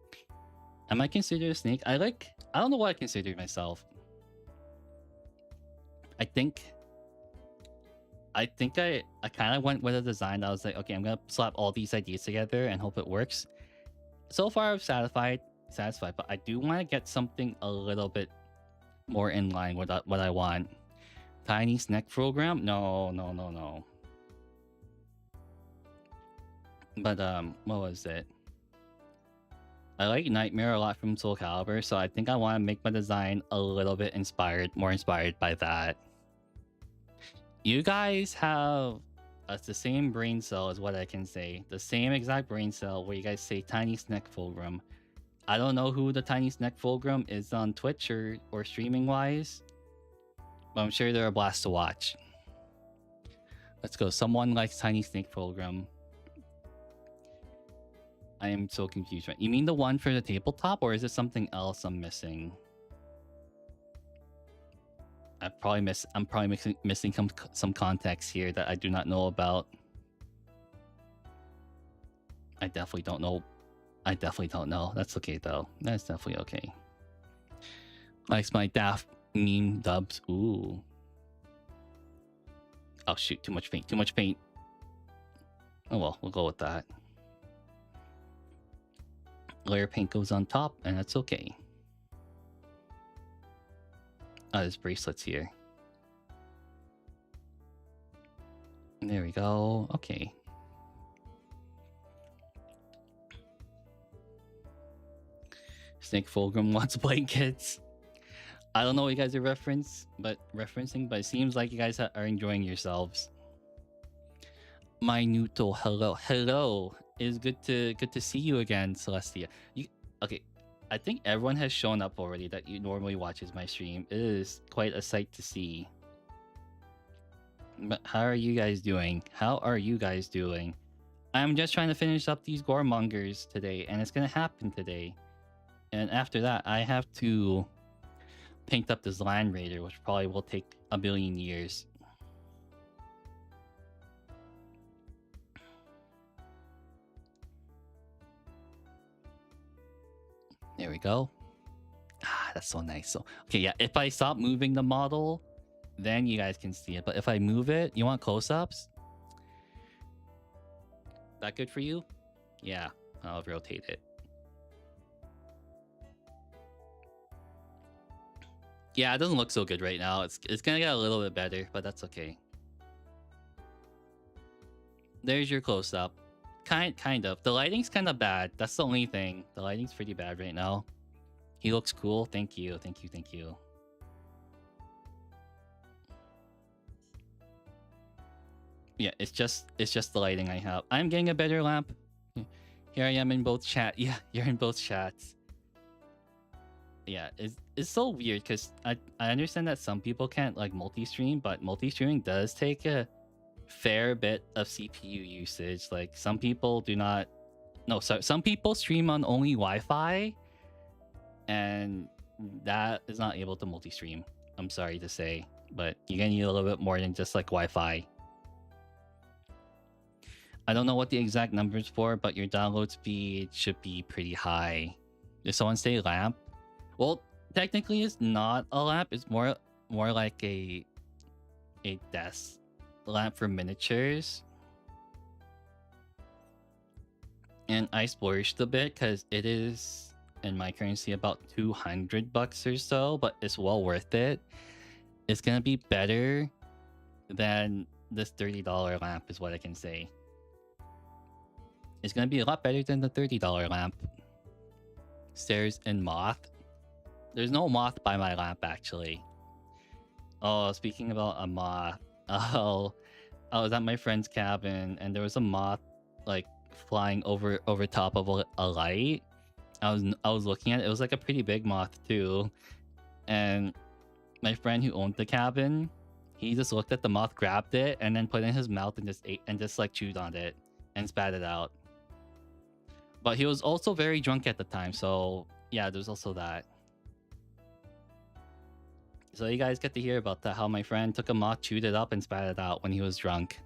Am I considered a snake? I don't know what I consider myself. I think I kind of went with a design that I was like, okay, I'm gonna slap all these ideas together and hope it works. So far, I'm satisfied, but I do want to get something a little bit more in line with what I want. Tiny snack program? No. But what was it? I like Nightmare a lot from Soul Calibur, so I think I want to make my design a little bit more inspired by that. You guys have the same brain cell is what I can say. The same exact brain cell where you guys say Tiny Snack Fulgrim. I don't know who the Tiny Snack Fulgrim is on Twitch or streaming wise, but I'm sure they're a blast to watch. Let's go. Someone likes Tiny Snake Fulgrim. I am so confused. You mean the one for the tabletop, or is it something else I'm missing? I'm probably missing some context here that I do not know about. I definitely don't know. That's okay though. That's definitely okay. Likes my daft meme dubs. Ooh. Oh shoot! Too much paint. Oh well, we'll go with that. Layer paint goes on top, and that's okay. Oh, there's bracelets here. There we go. Okay. Snake Fulgrim wants blankets. I don't know what you guys are referencing, but it seems like you guys are enjoying yourselves. My Nuto, hello. It's good to see you again, Celestia. Okay? I think everyone has shown up already that normally watches my stream. It is quite a sight to see. But how are you guys doing? How are you guys doing? I'm just trying to finish up these goremongers today, and it's gonna happen today. And after that, I have to paint up this Land Raider, which probably will take a billion years. There we go. Ah, that's so nice. So, okay, yeah, if I stop moving the model, then you guys can see it. But if I move it, you want close-ups? That good for you? Yeah, I'll rotate it. Yeah, it doesn't look so good right now. It's gonna get a little bit better, but that's okay. There's your close-up. Kind of. The lighting's kind of bad. That's the only thing. The lighting's pretty bad right now. He looks cool. Thank you. Thank you. Thank you. Yeah, it's just the lighting I have. I'm getting a better lamp. Here I am in both chat. Yeah, you're in both chats. Yeah, it's so weird because I understand that some people can't like multi-stream, but multi-streaming does take a fair bit of CPU usage. Like some people do not. No, so some people stream on only Wi-Fi, and that is not able to multi-stream. I'm sorry to say, but you're gonna need a little bit more than just like Wi-Fi. I don't know what the exact numbers for, but your download speed should be pretty high. Did someone say lamp? Well, technically it's not a lamp. It's more like a desk lamp for miniatures. And I splurged a bit because it is in my currency about $200 or so, but it's well worth it. It's gonna be better than this $30 lamp is what I can say. It's gonna be a lot better than the $30 lamp. Stairs and moth. There's no moth by my lamp actually. Oh, speaking about a moth. Oh, I was at my friend's cabin and there was a moth like flying over top of a light. I was looking at it. It was like a pretty big moth too. And my friend who owned the cabin, he just looked at the moth, grabbed it, and then put it in his mouth and just ate and just like chewed on it and spat it out. But he was also very drunk at the time, so yeah, there's also that. So you guys get to hear about that, how my friend took a moth, chewed it up, and spat it out when he was drunk.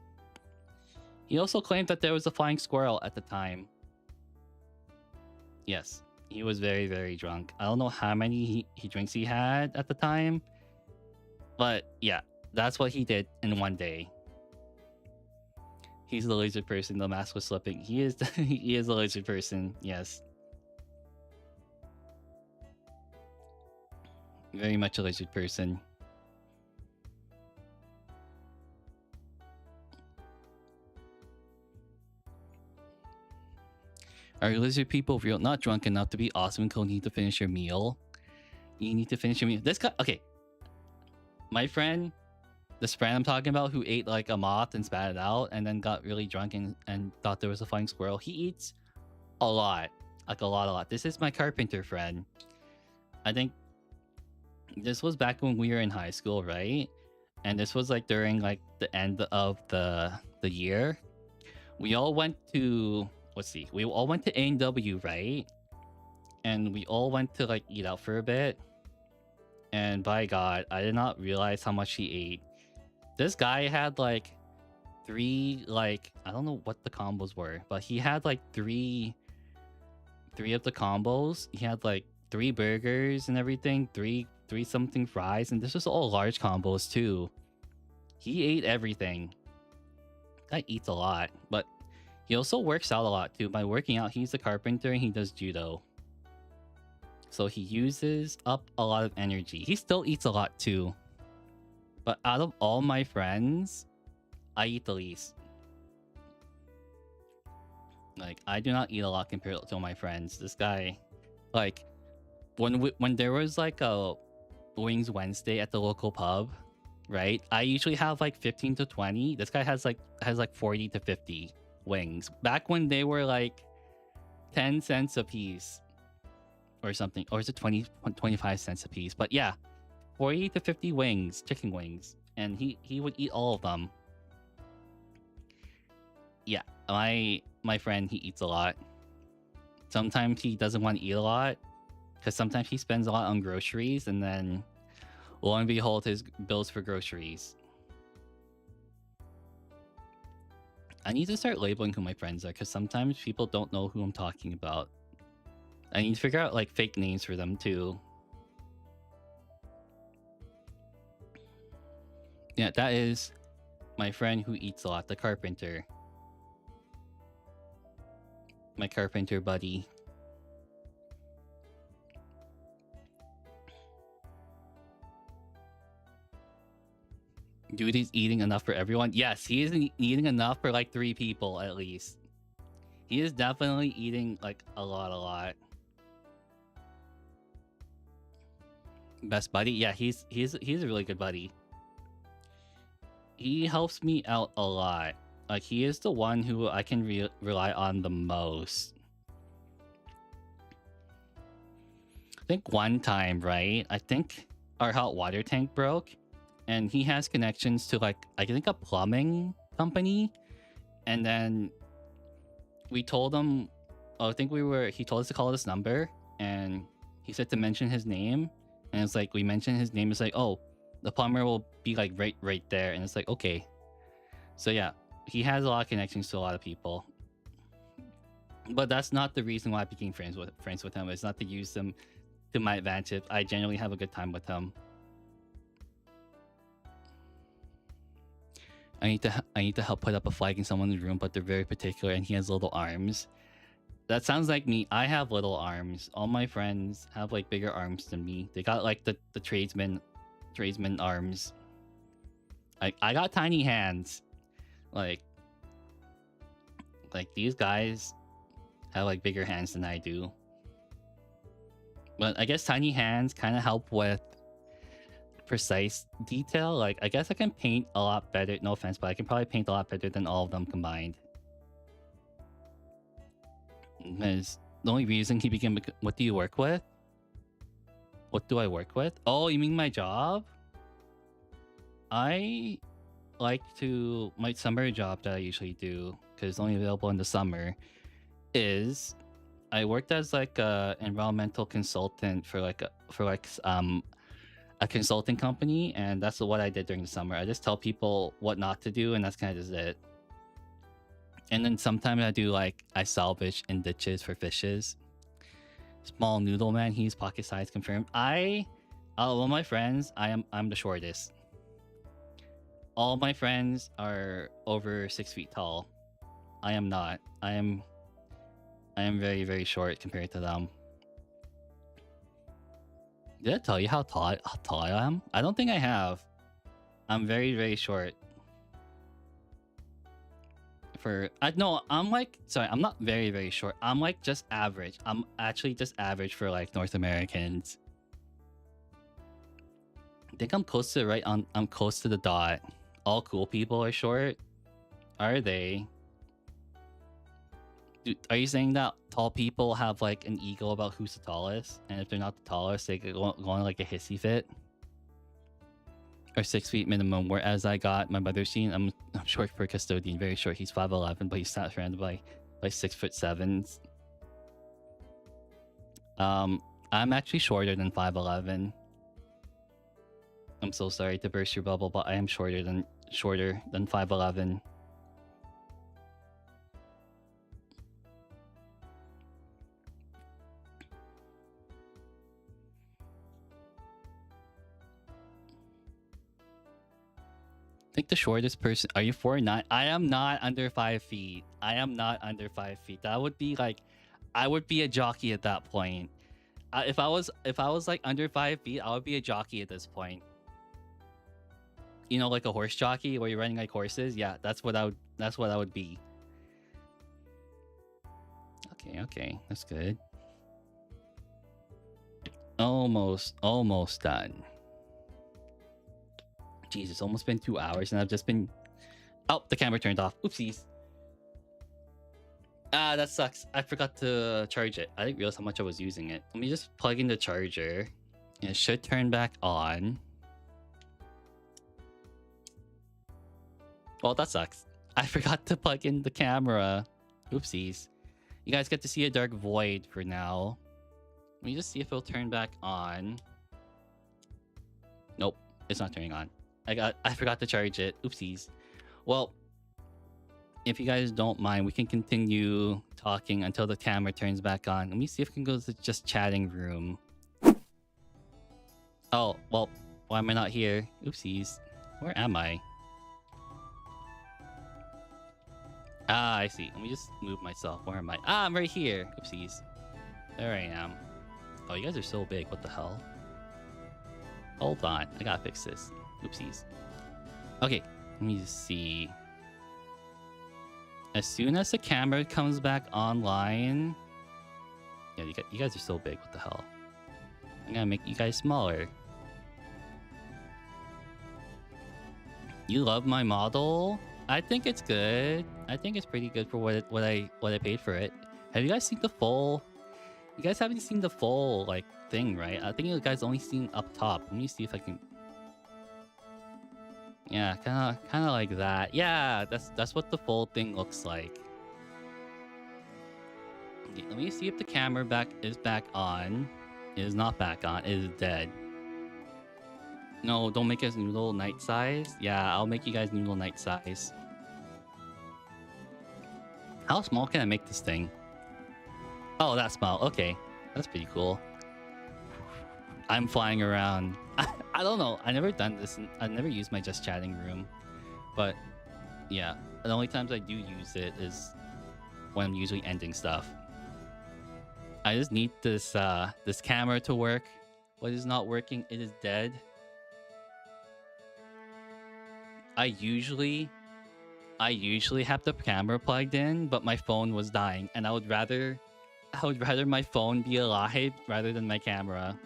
He also claimed that there was a flying squirrel at the time. Yes, he was very, very drunk. I don't know how many drinks he had at the time, but yeah, that's what he did in one day. He's the lizard person. The mask was slipping. He is he is a lizard person. Yes, very much a lizard person. Are lizard people real? Not drunk enough to be awesome and need to finish your meal. You need to finish your meal. This guy, okay. My friend, this friend I'm talking about who ate like a moth and spat it out and then got really drunk and thought there was a flying squirrel. He eats a lot. Like a lot. This is my carpenter friend. I think this was back when we were in high school, right? And this was like during like the end of the year. We all went to, let's see, we all went to A&W, right? And we all went to like eat out for a bit. And by God, I did not realize how much he ate. This guy had like three, like, I don't know what the combos were, but he had like three of the combos. He had like 3 burgers and everything, three something fries, and this was all large combos too. He ate everything. Guy eats a lot, but he also works out a lot too. By working out, he's a carpenter and he does judo. So he uses up a lot of energy. He still eats a lot too. But out of all my friends, I eat the least. Like, I do not eat a lot compared to my friends. This guy, like, when there was like a Wings Wednesday at the local pub, right? I usually have like 15 to 20. This guy has like 40 to 50 wings. Back when they were like 10 cents a piece or something, or is it 25 cents a piece? But yeah, 40 to 50 wings, chicken wings, and he would eat all of them. Yeah, my friend, he eats a lot. Sometimes he doesn't want to eat a lot because sometimes he spends a lot on groceries, and then lo and behold, his bills for groceries. I need to start labeling who my friends are because sometimes people don't know who I'm talking about. I need to figure out like fake names for them too. Yeah, that is my friend who eats a lot, the carpenter. My carpenter buddy. Dude is eating enough for everyone. Yes, he is eating enough for like 3 people at least. He is definitely eating like a lot. Best buddy? Yeah, he's a really good buddy. He helps me out a lot. Like he is the one who I can rely on the most. I think one time, right? I think our hot water tank broke, and he has connections to like I think a plumbing company, and then we told him. I think he told us to call this number, and he said to mention his name, and it's like we mentioned his name. It's like, oh, the plumber will be like right there, and it's like okay. So yeah, he has a lot of connections to a lot of people, but that's not the reason why I became friends with him. It's not to use them to my advantage. I generally have a good time with him. I need to help put up a flag in someone's room, but they're very particular, and he has little arms. That sounds like me. I have little arms. All my friends have like bigger arms than me. They got like the tradesman arms. I got tiny hands. Like these guys have like bigger hands than I do. But I guess tiny hands kind of help with precise detail. Like I guess I can paint a lot better. No offense, but I can probably paint a lot better than all of them combined. Because the only reason he became... What do you work with? What do I work with? Oh, you mean my job? I like to... My summer job that I usually do, because it's only available in the summer, is I worked as like a environmental consultant for a consulting company, and that's what I did during the summer. I just tell people what not to do, and that's kind of just it. And then sometimes I salvage in ditches for fishes. Small noodle man, he's pocket size confirmed. All my friends, I'm the shortest. All my friends are over 6 feet tall. I am not. I am very, very short compared to them. Did I tell you how tall I am? I don't think I have. I'm very, very short. I'm not very, very short. I'm like just average. I'm actually just average for like North Americans. I think I'm close to I'm close to the dot. All cool people are short. Are they? Dude, are you saying that tall people have like an ego about who's the tallest? And if they're not the tallest, they go on like a hissy fit? Or 6 feet minimum, whereas I got my brother seen. I'm short for a custodian, very short. He's 5'11", but he's sat surrounded by 6'7". I'm actually shorter than 5'11". I'm so sorry to burst your bubble, but I am shorter than 5'11". I think the shortest person... Are you 4'9"? I am not under 5 feet. I am not under 5 feet. That would be like... I would be a jockey at that point. If I was like under 5 feet, I would be a jockey at this point. You know, like a horse jockey where you're running like horses? Yeah, that's what I would be. Okay. That's good. Almost done. Jeez, it's almost been 2 hours and I've just been... Oh, the camera turned off. Oopsies. Ah, that sucks. I forgot to charge it. I didn't realize how much I was using it. Let me just plug in the charger. It should turn back on. Well, that sucks. I forgot to plug in the camera. Oopsies. You guys get to see a dark void for now. Let me just see if it'll turn back on. Nope, it's not turning on. I forgot to charge it. Oopsies. Well, if you guys don't mind, we can continue talking until the camera turns back on. Let me see if we can go to just chatting room. Oh, well, why am I not here? Oopsies. Where am I? Ah, I see. Let me just move myself. Where am I? Ah, I'm right here. Oopsies. There I am. Oh, you guys are so big. What the hell? Hold on. I gotta fix this. Oopsies. Okay, let me just see. As soon as the camera comes back online... Yeah, you guys are so big. What the hell? I'm gonna make you guys smaller. You love my model? I think it's good. I think it's pretty good for what I paid for it. Have you guys seen the full? You guys haven't seen the full like thing, right? I think you guys only seen up top. Let me see if I can. Yeah, kind of like that. Yeah, that's what the full thing looks like. Okay, let me see if the camera is back on. It is not back on. It is dead. No, don't make us Noodleknite size. Yeah, I'll make you guys Noodleknite size. How small can I make this thing? Oh, that small. Okay, that's pretty cool. I'm flying around. I don't know. I never done this. I never used my just chatting room, but yeah, the only times I do use it is when I'm usually ending stuff. I just need this this camera to work. What is not working? It is dead. I usually have the camera plugged in, but my phone was dying, and I would rather my phone be alive rather than my camera.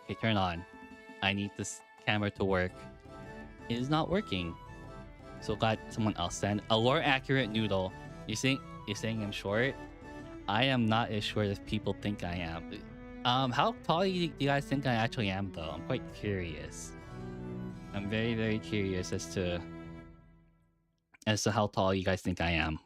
Okay, turn on. I need this camera to work. It is not working. So glad someone else sent a more accurate noodle. You're saying I'm short? I am not as short as people think I am. How tall do you guys think I actually am, though? I'm quite curious. I'm very, very curious as to how tall you guys think I am.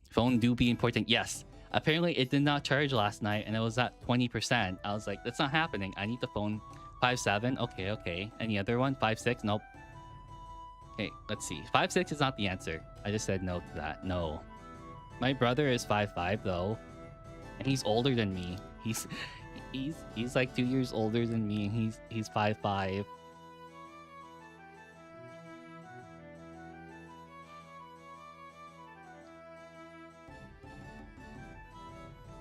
Phone do be important. Yes. Apparently, it did not charge last night, and it was at 20%. I was like, that's not happening. I need the phone. 5'7". Okay, okay. Any other one? 5'6". Nope. Okay, let's see. 5'6" is not the answer. I just said no to that. No. My brother is 5'5", though, and he's older than me. He's like 2 years older than me, and he's 5'5".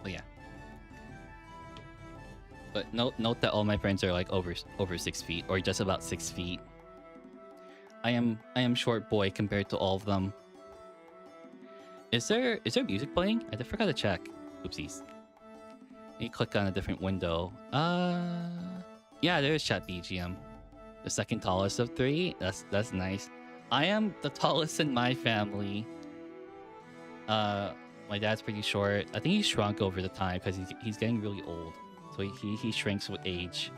Oh yeah. But note that all my friends are like over 6 feet, or just about 6 feet. I am short boy compared to all of them. Is there music playing? I forgot to check. Oopsies. Let me click on a different window. Yeah, there's chat BGM. The second tallest of 3. That's nice. I am the tallest in my family. My dad's pretty short. I think he shrunk over the time because he's getting really old. So he shrinks with age.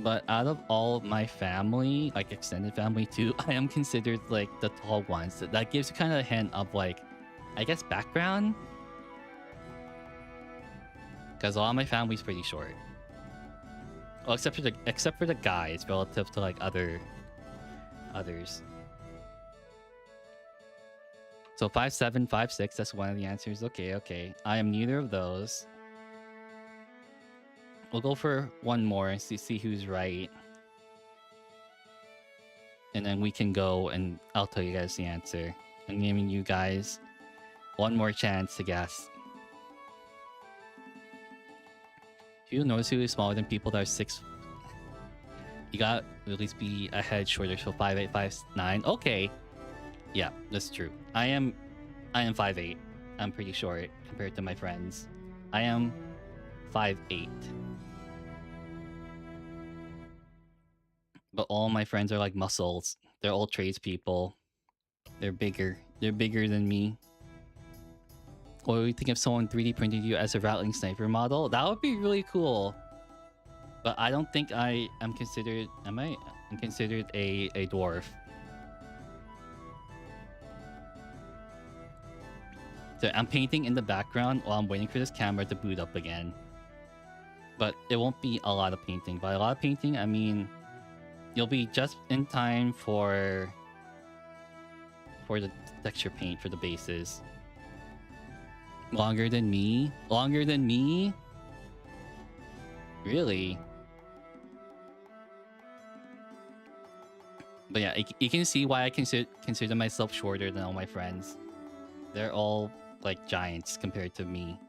But out of all my family, like extended family too, I am considered like the tall ones. That gives you kind of a hint of like, I guess, background. Because a lot of my family's pretty short. Well, except for the guys relative to like others. So 5'7", 5'6", that's one of the answers. Okay, okay. I am neither of those. We'll go for one more and see who's right. And then we can go and I'll tell you guys the answer. I'm giving you guys one more chance to guess. You notice who is smaller than people that are 6. You got to at least be a head shorter, so 5'8", 5'9". Okay. Yeah, that's true. I am 5'8". I'm pretty short compared to my friends. I am 5'8". But all my friends are like muscles. They're all tradespeople. They're bigger. They're bigger than me. What do you think if someone 3D printed you as a rattling sniper model? That would be really cool. But I don't think I am considered. Am I? I'm considered a dwarf. So I'm painting in the background while I'm waiting for this camera to boot up again. But it won't be a lot of painting. By a lot of painting, I mean you'll be just in time for the texture paint for the bases. Longer than me? Longer than me? Really? But yeah, you can see why I consider myself shorter than all my friends. They're all like giants compared to me.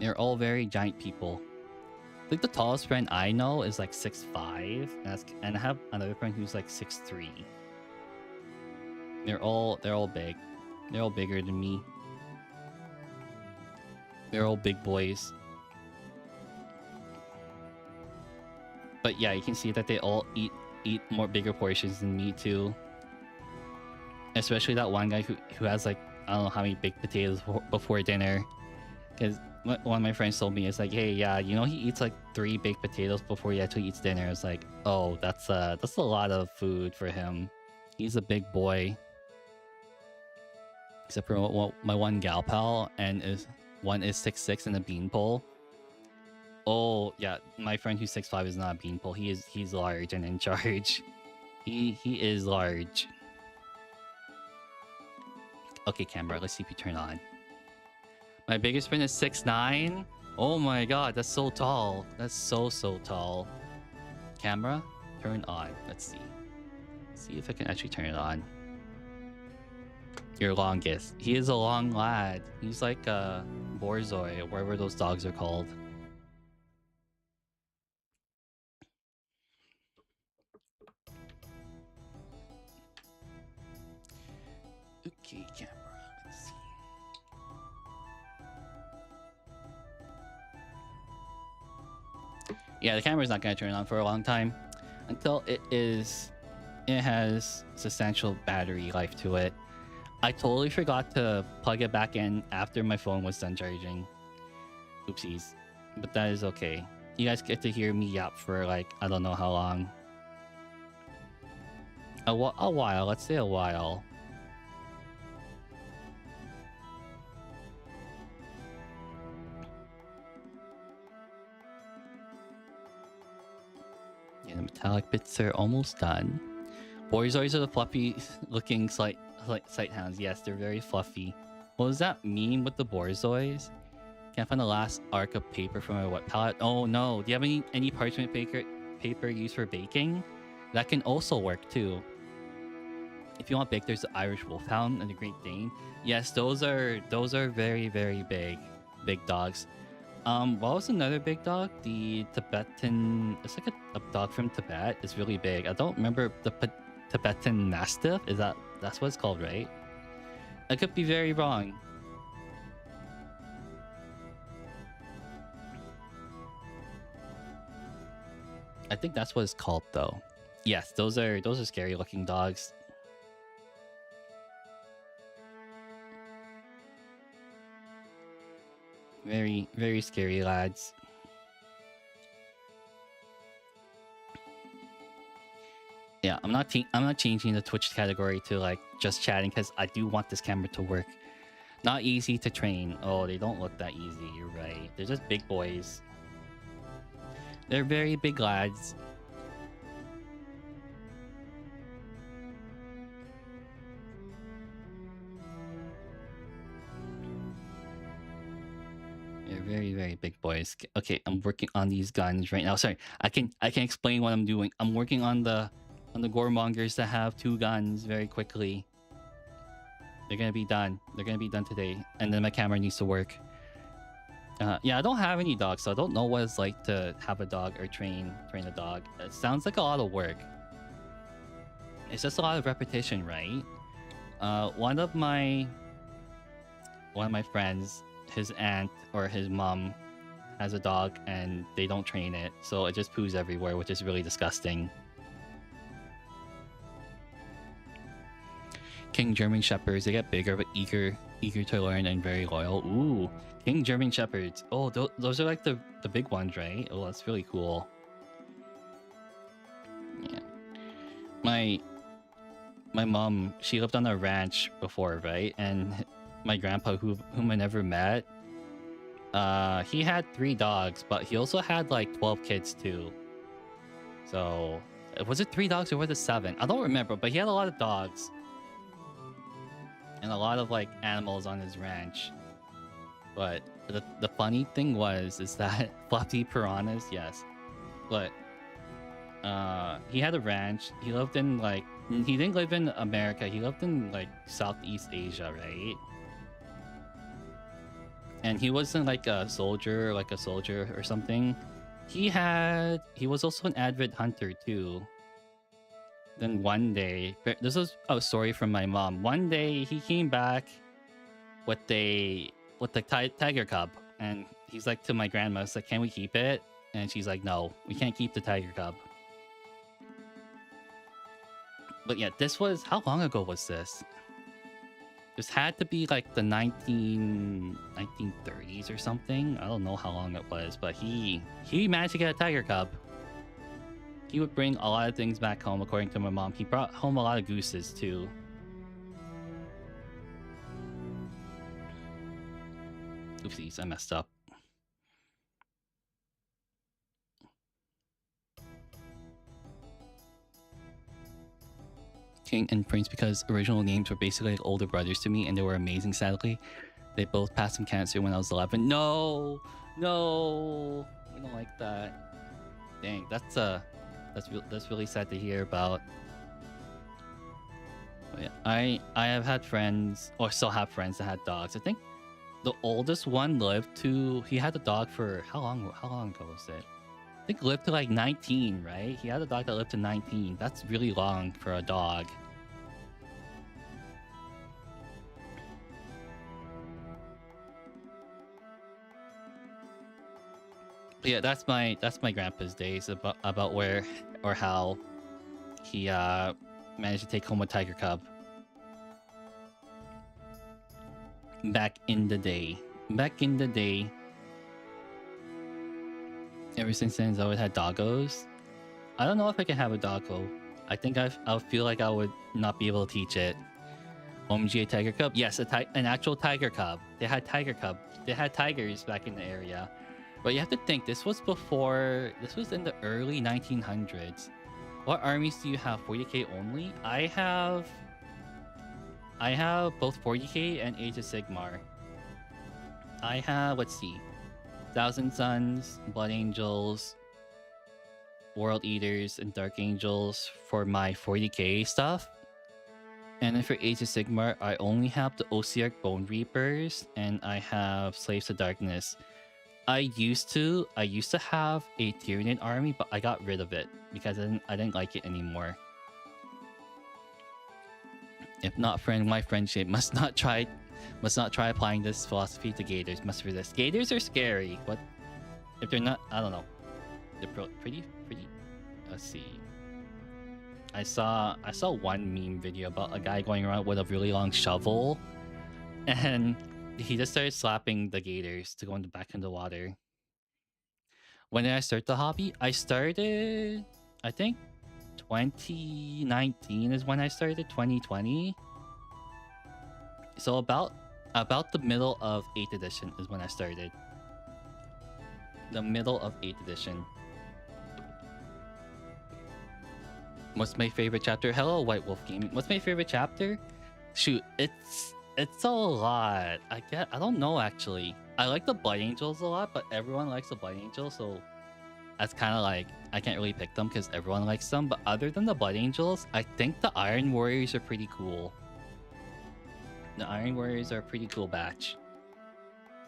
They're all very giant people. I think the tallest friend I know is like 6'5", and I have another friend who's like 6'3". They're all big. They're all bigger than me. They're all big boys. But yeah, you can see that they all eat more bigger portions than me too. Especially that one guy who has like I don't know how many baked potatoes before dinner. Because one of my friends told me, it's like, hey, yeah, you know, he eats like 3 baked potatoes before he actually eats dinner. It's like, oh, that's a lot of food for him. He's a big boy. Except for my one gal pal, and one is 6'6" and a beanpole. Oh yeah, my friend who's 6'5" is not a beanpole. He's large and in charge. He is large. Okay, camera. Let's see if you turn on. My biggest friend is 6'9". Oh my god, that's so tall. That's so tall. Camera, turn on. Let's see. See if I can actually turn it on. Your longest. He is a long lad. He's like a borzoi, or whatever those dogs are called. Okay, camera. Let's see. Yeah, the camera's not going to turn on for a long time until it has substantial battery life to it. I totally forgot to plug it back in after my phone was done charging. Oopsies. But that is okay. You guys get to hear me yap for like, I don't know how long. A while. Let's say a while. Yeah, the metallic bits are almost done. Borzois are the fluffy looking sight hounds. Yes, they're very fluffy. What does that mean with the borzois? Can't find the last arc of paper from my wet palette. Oh no, do you have any parchment paper used for baking? That can also work too. If you want bake, there's the Irish Wolfhound and the Great Dane. Yes, those are very big dogs. What was another big dog? The Tibetan. It's like a dog from Tibet. It's really big. I don't remember the Tibetan Mastiff. That's what it's called, right? I could be very wrong. I think that's what it's called, though. Yes, those are scary looking dogs. Very scary lads. Yeah, I'm not changing the Twitch category to like just chatting because I do want this camera to work. Not easy to train. Oh, they don't look that easy. You're right. They're just big boys. They're very big lads. They're very big boys. Okay, I'm working on these guns right now. Sorry, I can explain what I'm doing. I'm working on the goremongers that have 2 guns very quickly. They're gonna be done. They're gonna be done today, and then my camera needs to work. Yeah, I don't have any dogs, so I don't know what it's like to have a dog or train a dog. It sounds like a lot of work. It's just a lot of repetition, right? One of my friends, his aunt or his mom has a dog and they don't train it, so it just poos everywhere, which is really disgusting. King German Shepherds, they get bigger but eager eager to learn and very loyal. Ooh, King German Shepherds. Oh, those are like the big ones, right? Oh, that's really cool. Yeah. My mom, she lived on a ranch before, right? And my grandpa, whom I never met, he had 3 dogs, but he also had like 12 kids too. So was it 3 dogs or was it 7? I don't remember, but he had a lot of dogs and a lot of like animals on his ranch. But the funny thing is that fluffy piranhas, yes, but he had a ranch. He lived in like, he didn't live in America. He lived in like Southeast Asia, right? And he wasn't like a soldier or something. He was also an avid hunter too. Then one day, this was a story from my mom. One day he came back with the tiger cub, and he's like to my grandma, "It's like, can we keep it?" And she's like, "No, we can't keep the tiger cub." But yeah, this was, how long ago was this? This had to be like the 1930s or something. I don't know how long it was, but he managed to get a tiger cub. He would bring a lot of things back home, according to my mom. He brought home a lot of gooses too. Oopsies, I messed up. King and Prince, because original names were basically like older brothers to me, and they were amazing. Sadly, they both passed from cancer when I was 11. No, we don't like that. Dang, that's really sad to hear about. But yeah, I have had friends, or still have friends, that had dogs. I think the oldest one he had a dog for how long ago was it? I think lived to like 19, right? He had a dog that lived to 19. That's really long for a dog. But yeah, that's my grandpa's days about where or how he managed to take home a tiger cub. Back in the day. Ever since then, I've always had doggos. I don't know if I can have a doggo. I think I'll feel like I would not be able to teach it. OMG, tiger cub? Yes, an actual tiger cub. They had tigers back in the area. But you have to think, this was in the early 1900s. What armies do you have? 40k only? I have both 40k and Age of Sigmar. I have, let's see, Thousand Suns, Blood Angels, World Eaters, and Dark Angels for my 40k stuff. And then for Age of Sigmar, I only have the Osiarch Bone Reapers, and I have Slaves of Darkness. I used to have a Tyranid army, but I got rid of it because I didn't like it anymore. If not friend, my friendship must not try applying this philosophy to gators. Must resist. Gators are scary. What if they're not? I don't know. They're pretty. Let's see. I saw one meme video about a guy going around with a really long shovel, and he just started slapping the gators to go back in the water. When did I start the hobby? I started, I think 2019 is when I started. 2020. So about the middle of 8th edition is when I started. The middle of 8th edition. What's my favorite chapter? Hello, White Wolf Gaming. What's my favorite chapter? Shoot, it's a lot. I don't know actually. I like the Blood Angels a lot, but everyone likes the Blood Angels, so that's kind of like I can't really pick them because everyone likes them. But other than the Blood Angels, I think the Iron Warriors are pretty cool. The Iron Warriors are a pretty cool batch.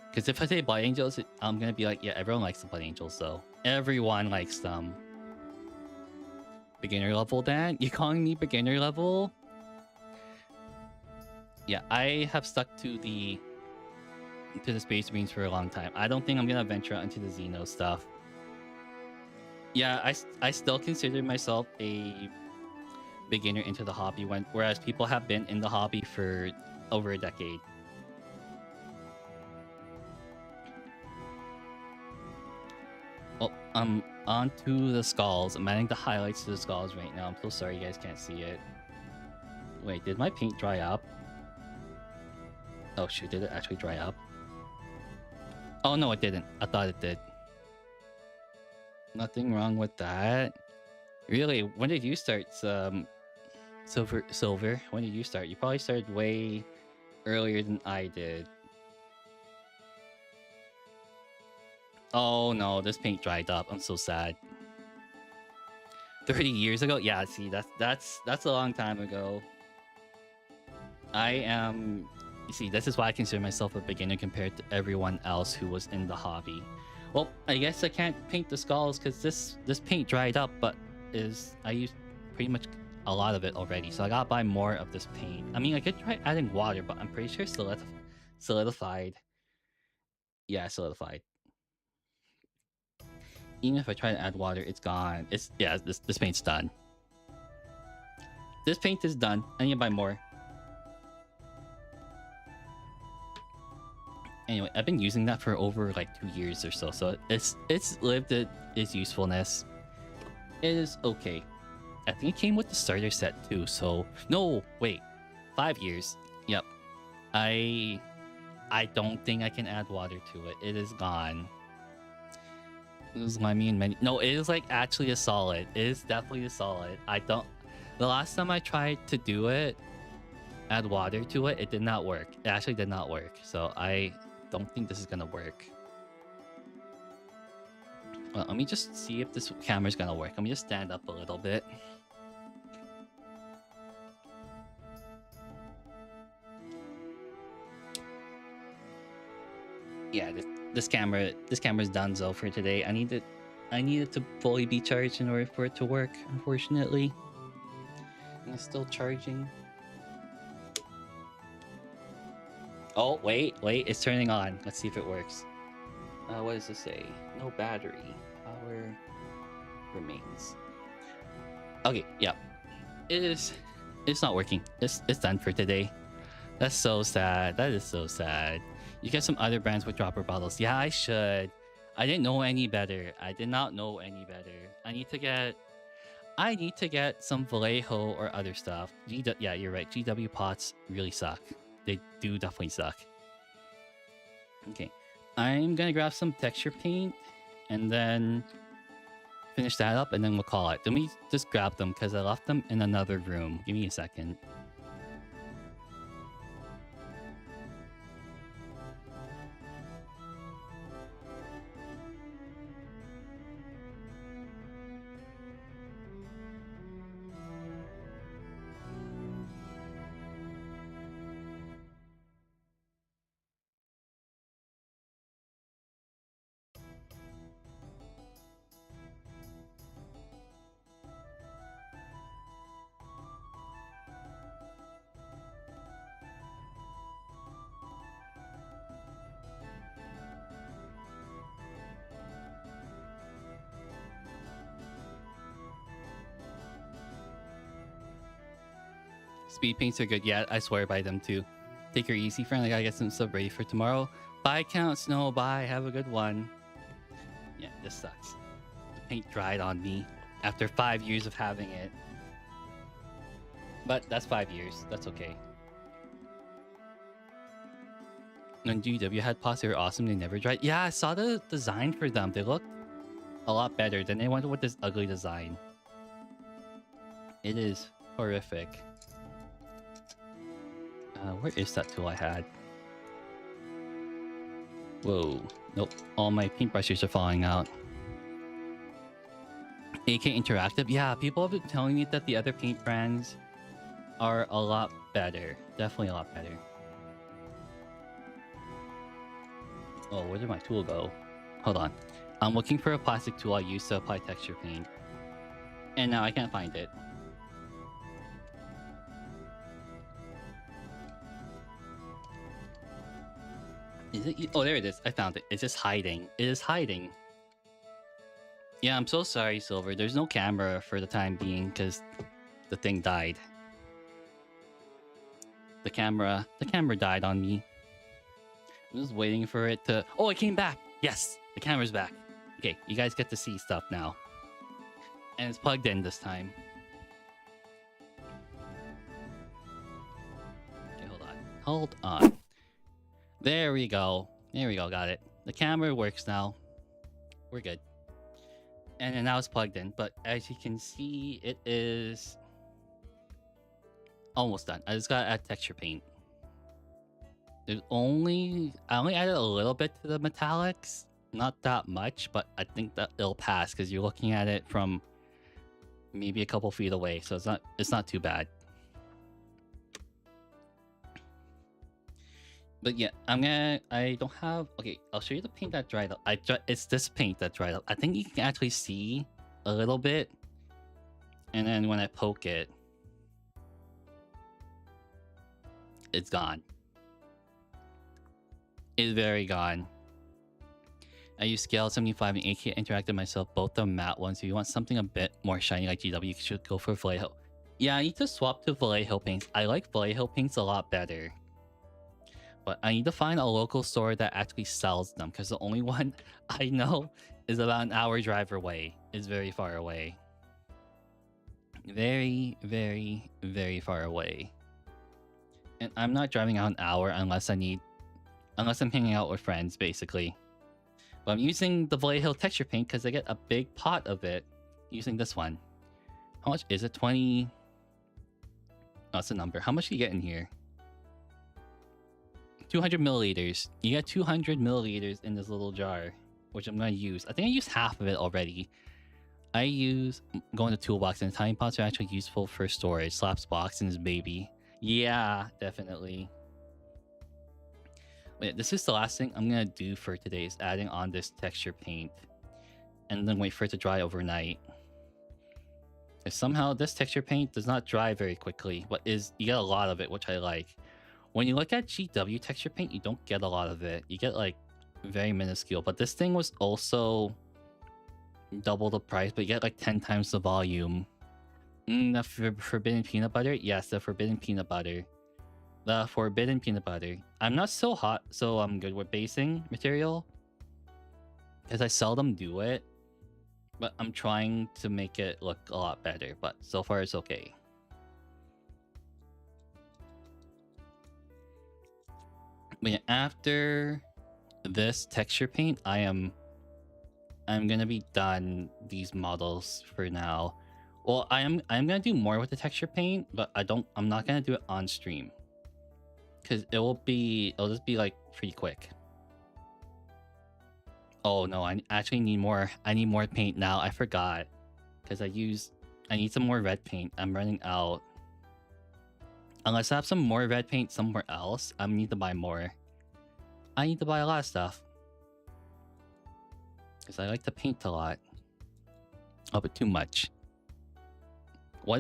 Because if I say Blood Angels, I'm gonna be like, yeah, everyone likes the Blood Angels though. Everyone likes them. Beginner level, Dan? You calling me beginner level? Yeah, I have stuck to the Space Marines for a long time. I don't think I'm gonna venture out into the Xeno stuff. Yeah, I still consider myself a beginner into the hobby, whereas people have been in the hobby for over a decade. Oh, I'm onto the skulls. I'm adding the highlights to the skulls right now. I'm so sorry you guys can't see it. Wait, did my paint dry up? Oh shoot, did it actually dry up? Oh no, it didn't. I thought it did. Nothing wrong with that. Really, when did you start silver? When did you start? You probably started way earlier than I did. Oh no, this paint dried up. I'm so sad. 30 years ago? Yeah, see, that's a long time ago. I am, you see, this is why I consider myself a beginner compared to everyone else who was in the hobby. Well, I guess I can't paint the skulls because this paint dried up, but I used pretty much a lot of it already, so I gotta buy more of this paint. I mean, I could try adding water, but I'm pretty sure solidified. Yeah, solidified. Even if I try to add water, it's gone. It's, yeah, this paint's done. This paint is done. I need to buy more. Anyway, I've been using that for over like 2 years or so, so it's lived its usefulness. It is okay. I think it came with the starter set too, so no, wait, 5 years. Yep. I don't think I can add water to it. It is gone. It was limey and many. No, it is like actually a solid. It is definitely a solid. The last time I tried to do it, add water to it, it did not work. It actually did not work. So I don't think this is gonna work. Well, let me just see if this camera's gonna work. Let me just stand up a little bit. Yeah, this camera's donezo for today. I need it to fully be charged in order for it to work, unfortunately. And it's still charging. Oh, wait, it's turning on. Let's see if it works. What does this say? No battery. Power remains. Okay, yeah. It's not working. It's done for today. That's so sad. That is so sad. You get some other brands with dropper bottles. Yeah, I should. I didn't know any better. I did not know any better. I need to get some Vallejo or other stuff. Yeah, you're right. GW pots really suck. They do definitely suck. Okay. I'm gonna grab some texture paint and then finish that up and then we'll call it. Let me just grab them because I left them in another room. Give me a second. Speed paints are good. Yeah, I swear by them too. Take her easy, friend. I gotta get some stuff ready for tomorrow. Bye, Count Snow. Bye. Have a good one. Yeah, this sucks. The paint dried on me after 5 years of having it. But that's 5 years. That's okay. When GW had pots, they were awesome. They never dried. Yeah, I saw the design for them. They looked a lot better. Then they went with this ugly design. It is horrific. Where is that tool I had? Whoa. Nope. All my paintbrushes are falling out. AK Interactive. Yeah, people have been telling me that the other paint brands are a lot better. Definitely a lot better. Oh, where did my tool go? Hold on. I'm looking for a plastic tool I used to apply texture paint. And now I can't find it. Is it? Oh, there it is. I found it. It's just hiding. It is hiding. Yeah, I'm so sorry, Silver. There's no camera for the time being because the thing died. The camera died on me. I'm just waiting for it to... Oh, it came back. Yes, the camera's back. Okay, you guys get to see stuff now. And it's plugged in this time. Okay, hold on. There we go. Got it. The camera works now. We're good. And then now it's plugged in. But as you can see, it is almost done. I just gotta add texture paint. I only added a little bit to the metallics. Not that much, but I think that it'll pass because you're looking at it from maybe a couple feet away, so it's not too bad. But yeah, okay, I'll show you the paint that dried up. It's this paint that dried up. I think you can actually see a little bit. And then when I poke it, it's gone. It's very gone. I use Scale 75 and AK Interactive myself, both the matte ones. If you want something a bit more shiny like GW, you should go for Vallejo. Yeah, I need to swap to Vallejo paints. I like Vallejo paints a lot better. But I need to find a local store that actually sells them, because the only one I know is about an hour drive away. It's very far away. Very, very, very far away. And I'm not driving out an hour unless I'm hanging out with friends, basically. But I'm using the Vallejo texture paint because I get a big pot of it using this one. How much is it? 20... Oh, that's a number. How much do you get in here? 200 milliliters. You get 200 milliliters in this little jar, which I'm going to use. I think I used half of it already. Going to Toolbox, and tiny pots are actually useful for storage. Slaps box in his baby. Yeah, definitely. Wait, this is the last thing I'm gonna do for today, is adding on this texture paint and then wait for it to dry overnight. If somehow this texture paint does not dry very quickly, but you get a lot of it, which I like. When you look at GW texture paint, you don't get a lot of it. You get like very minuscule, but this thing was also double the price, but you get like 10 times the volume. The forbidden peanut butter? Yes, the forbidden peanut butter. The forbidden peanut butter. I'm not so hot, so I'm good with basing material, because I seldom do it, but I'm trying to make it look a lot better, but so far it's okay. But yeah, after this texture paint, I'm gonna be done these models for now. Well, I'm gonna do more with the texture paint, but I'm not gonna do it on stream, because it'll just be like pretty quick. Oh no, I actually need more. I need more paint now. I forgot, because I need some more red paint. I'm running out. Unless I have some more red paint somewhere else, I need to buy more. I need to buy a lot of stuff, because I like to paint a lot. Oh, but too much. I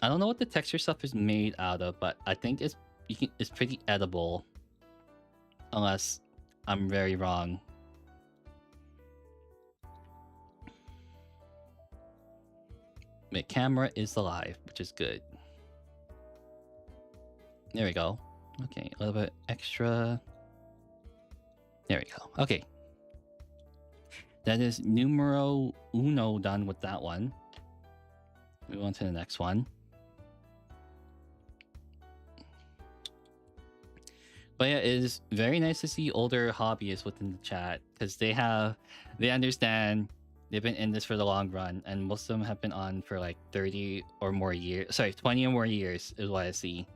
don't know what the texture stuff is made out of, but I think it's pretty edible, unless I'm very wrong. My camera is alive, which is good. There we go. Okay, a little bit extra. There we go. Okay. That is numero uno done with that one. Move on to the next one. But yeah, it is very nice to see older hobbyists within the chat, because they understand, they've been in this for the long run, and most of them have been on for like 30 or more years. Sorry, 20 or more years is what I see.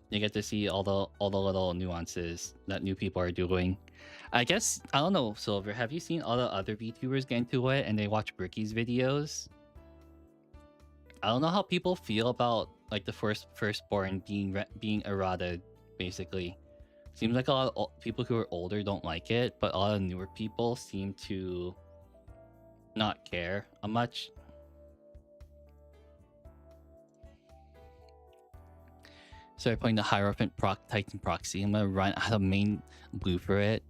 You get to see all the little nuances that new people are doing. I guess, I don't know, Silver, have you seen all the other VTubers get into it and they watch Bricky's videos? I don't know how people feel about like the firstborn being eroded, basically. Seems like a lot of people who are older don't like it, but a lot of newer people seem to not care much. So I'm putting the Hierophant Titan proxy. I'm gonna run out of main blue for it.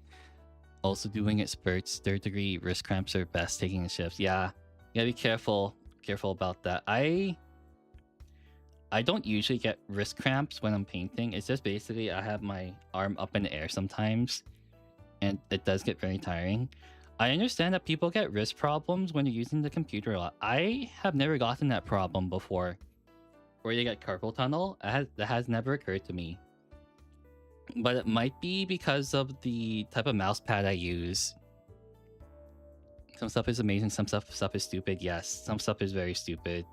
Also doing it spurts. 3rd degree wrist cramps are best taking the shifts. Yeah, you gotta be careful about that. I don't usually get wrist cramps when I'm painting. It's just basically I have my arm up in the air sometimes, and it does get very tiring. I understand that people get wrist problems when you're using the computer a lot. I have never gotten that problem before, where you get carpal tunnel. That has never occurred to me. But it might be because of the type of mouse pad I use. Some stuff is amazing, some stuff is stupid. Yes, some stuff is very stupid.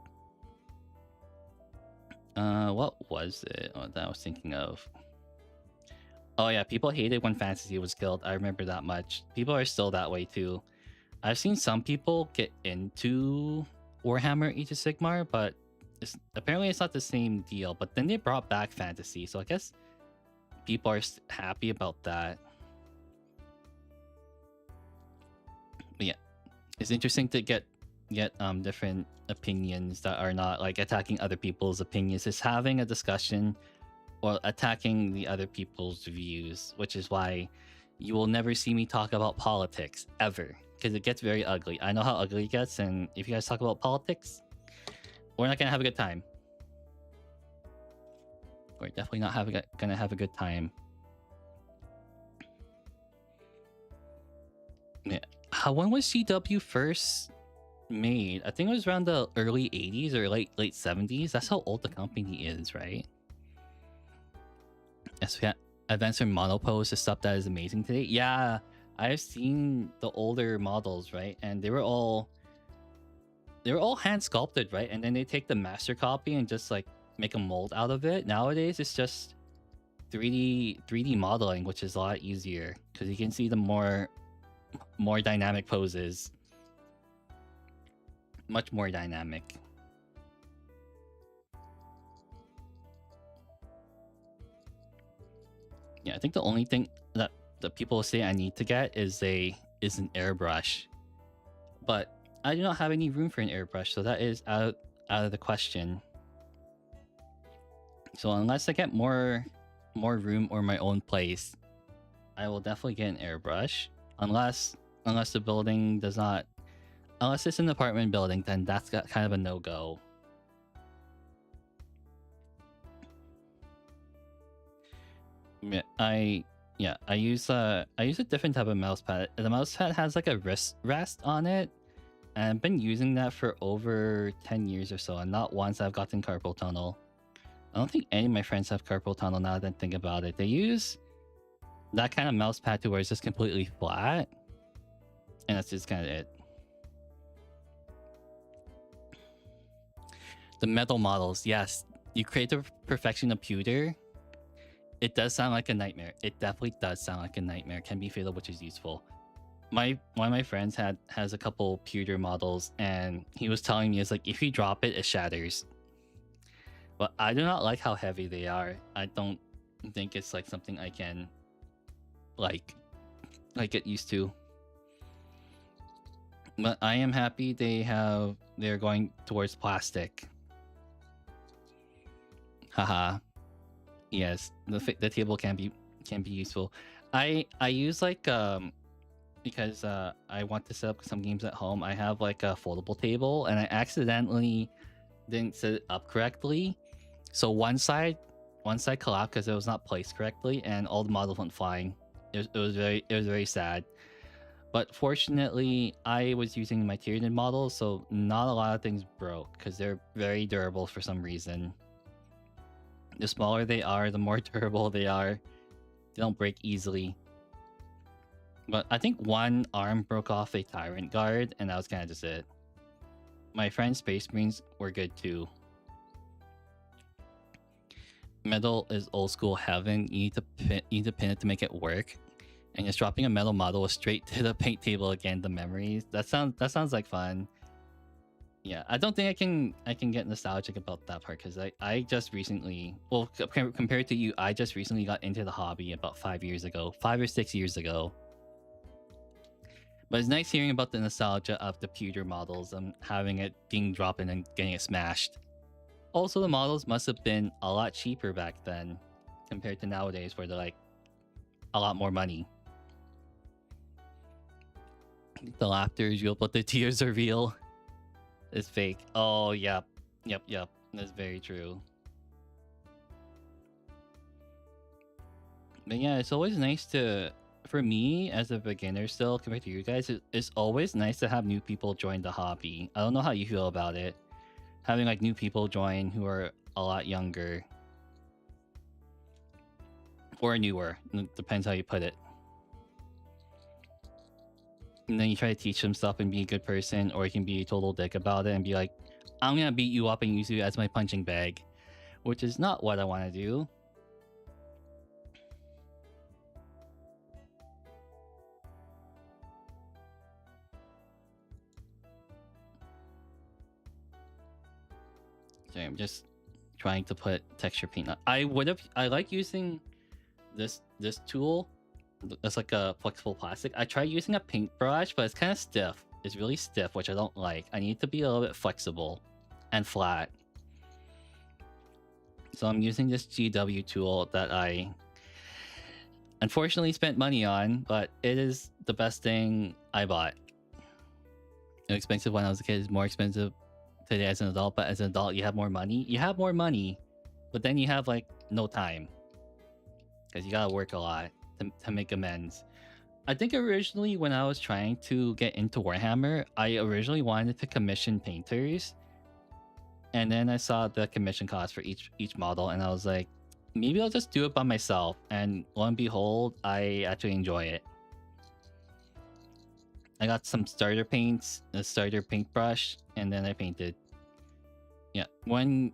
What was it that I was thinking of? Oh yeah, people hated when fantasy was killed. I remember that much. People are still that way too. I've seen some people get into Warhammer Age of Sigmar, but apparently it's not the same deal. But then they brought back fantasy, so I guess people are happy about that. But yeah, it's interesting to get different opinions that are not like attacking other people's opinions. It's having a discussion or attacking the other people's views, which is why you will never see me talk about politics ever, because it gets very ugly. I know how ugly it gets, and if you guys talk about politics, we're not gonna have a good time. We're definitely not gonna have a good time. Yeah. When was CW first made? I think it was around the early 80s or late 70s. That's how old the company is, right? Yes, we got events from monopose, the stuff that is amazing today. Yeah, I've seen the older models, right? And they were all hand sculpted, right? And then they take the master copy and just like make a mold out of it. Nowadays, it's just 3D modeling, which is a lot easier because you can see the more dynamic poses. Much more dynamic. Yeah, I think the only thing that the people say I need to get is an airbrush, but I do not have any room for an airbrush, so that is out of the question. So unless I get more room or my own place, I will definitely get an airbrush. Unless the building does not, unless it's an apartment building, then that's kind of a no-go. I use a different type of mouse pad. The mouse pad has like a wrist rest on it, and I've been using that for over 10 years or so, and not once I've gotten carpal tunnel. I don't think any of my friends have carpal tunnel now that I think about it. They use that kind of mouse pad to where it's just completely flat, and that's just kind of it. The metal models, yes. You create the perfection of pewter. It does sound like a nightmare. It definitely does sound like a nightmare. Can be fatal, which is useful. One of my friends has a couple pewter models, and he was telling me, it's like, if you drop it, it shatters. But I do not like how heavy they are. I don't think it's like something I can like get used to. But I am happy they're going towards plastic. Haha. Yes, the table can be useful. I use like because I want to set up some games at home. I have like a foldable table, and I accidentally didn't set it up correctly. So one side collapsed because it was not placed correctly, and all the models went flying. It was very sad. But fortunately, I was using my Tyranid models, so not a lot of things broke because they're very durable for some reason. The smaller they are, the more durable they are. They don't break easily. But I think one arm broke off a Tyrant guard, and that was kind of just it. My friend's Space Marines were good too. Metal is old school heaven. You need to pin it to make it work. And just dropping a metal model straight to the paint table again. The memories. That sounds like fun. Yeah, I don't think I can get nostalgic about that part because I just recently, well, compared to you, I just recently got into the hobby about 5 or 6 years ago. But it's nice hearing about the nostalgia of the pewter models and having it being dropped in and getting it smashed. Also, the models must have been a lot cheaper back then compared to nowadays, where they're like a lot more money. The laughter is real, but the tears are real. It's fake. Oh, yep. That's very true. But yeah, it's always nice to for me as a beginner still compared to you guys, it's always nice to have new people join the hobby. I don't know how you feel about it. Having like new people join who are a lot younger or newer, depends how you put it. And then you try to teach them stuff and be a good person, or you can be a total dick about it and be like, I'm gonna beat you up and use you as my punching bag, which is not what I want to do. So I'm just trying to put texture paint on. I like using this tool. It's like a flexible plastic. I tried using a paintbrush, but it's kind of stiff. It's really stiff, which I don't like. I need to be a little bit flexible and flat. So I'm using this GW tool that I unfortunately spent money on, but it is the best thing I bought. It was expensive when I was a kid. It's more expensive today as an adult, but as an adult, you have more money. You have more money, but then you have like no time because you gotta work a lot to make amends. I think originally when I was trying to get into Warhammer, I originally wanted to commission painters, and then I saw the commission cost for each model, and I was like, maybe I'll just do it by myself. And lo and behold, I actually enjoy it. I got some starter paints, a starter paintbrush, and then I painted. Yeah, when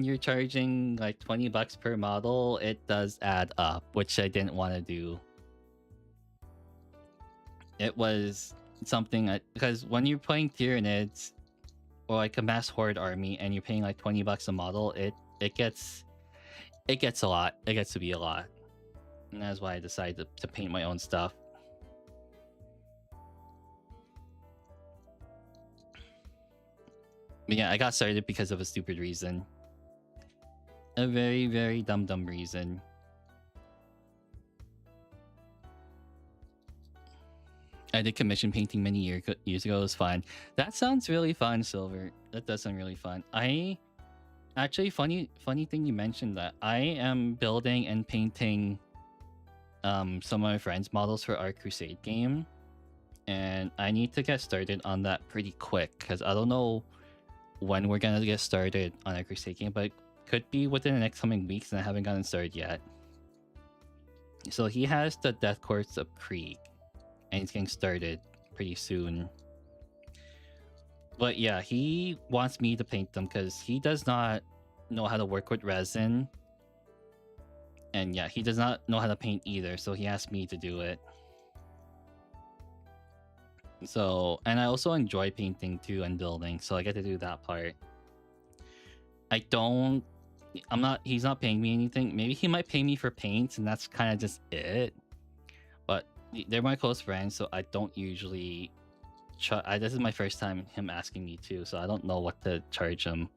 you're charging like $20 per model, it does add up, which I didn't want to do. It was something because when you're playing Tyranids or like a mass horde army and you're paying like $20 a model, it gets a lot. It gets to be a lot, and that's why I decided to paint my own stuff. But yeah, I got started because of a stupid reason. A very, very dumb reason. I did commission painting many years ago. It was fun. That sounds really fun, Silver. That does sound really fun. I actually, funny thing you mentioned that. I am building and painting some of my friends' models for our Crusade game, and I need to get started on that pretty quick because I don't know when we're gonna get started on a Crusade game, but it could be within the next coming weeks, and I haven't gotten started yet. So he has the Death Courts of Krieg, and he's getting started pretty soon. But yeah, he wants me to paint them because he does not know how to work with resin. And yeah, he does not know how to paint either, so he asked me to do it. So, and I also enjoy painting too and building, so I get to do that part. He's not paying me anything. Maybe he might pay me for paints, and that's kind of just it. But they're my close friends, so I don't usually this is my first time him asking me to, so I don't know what to charge him.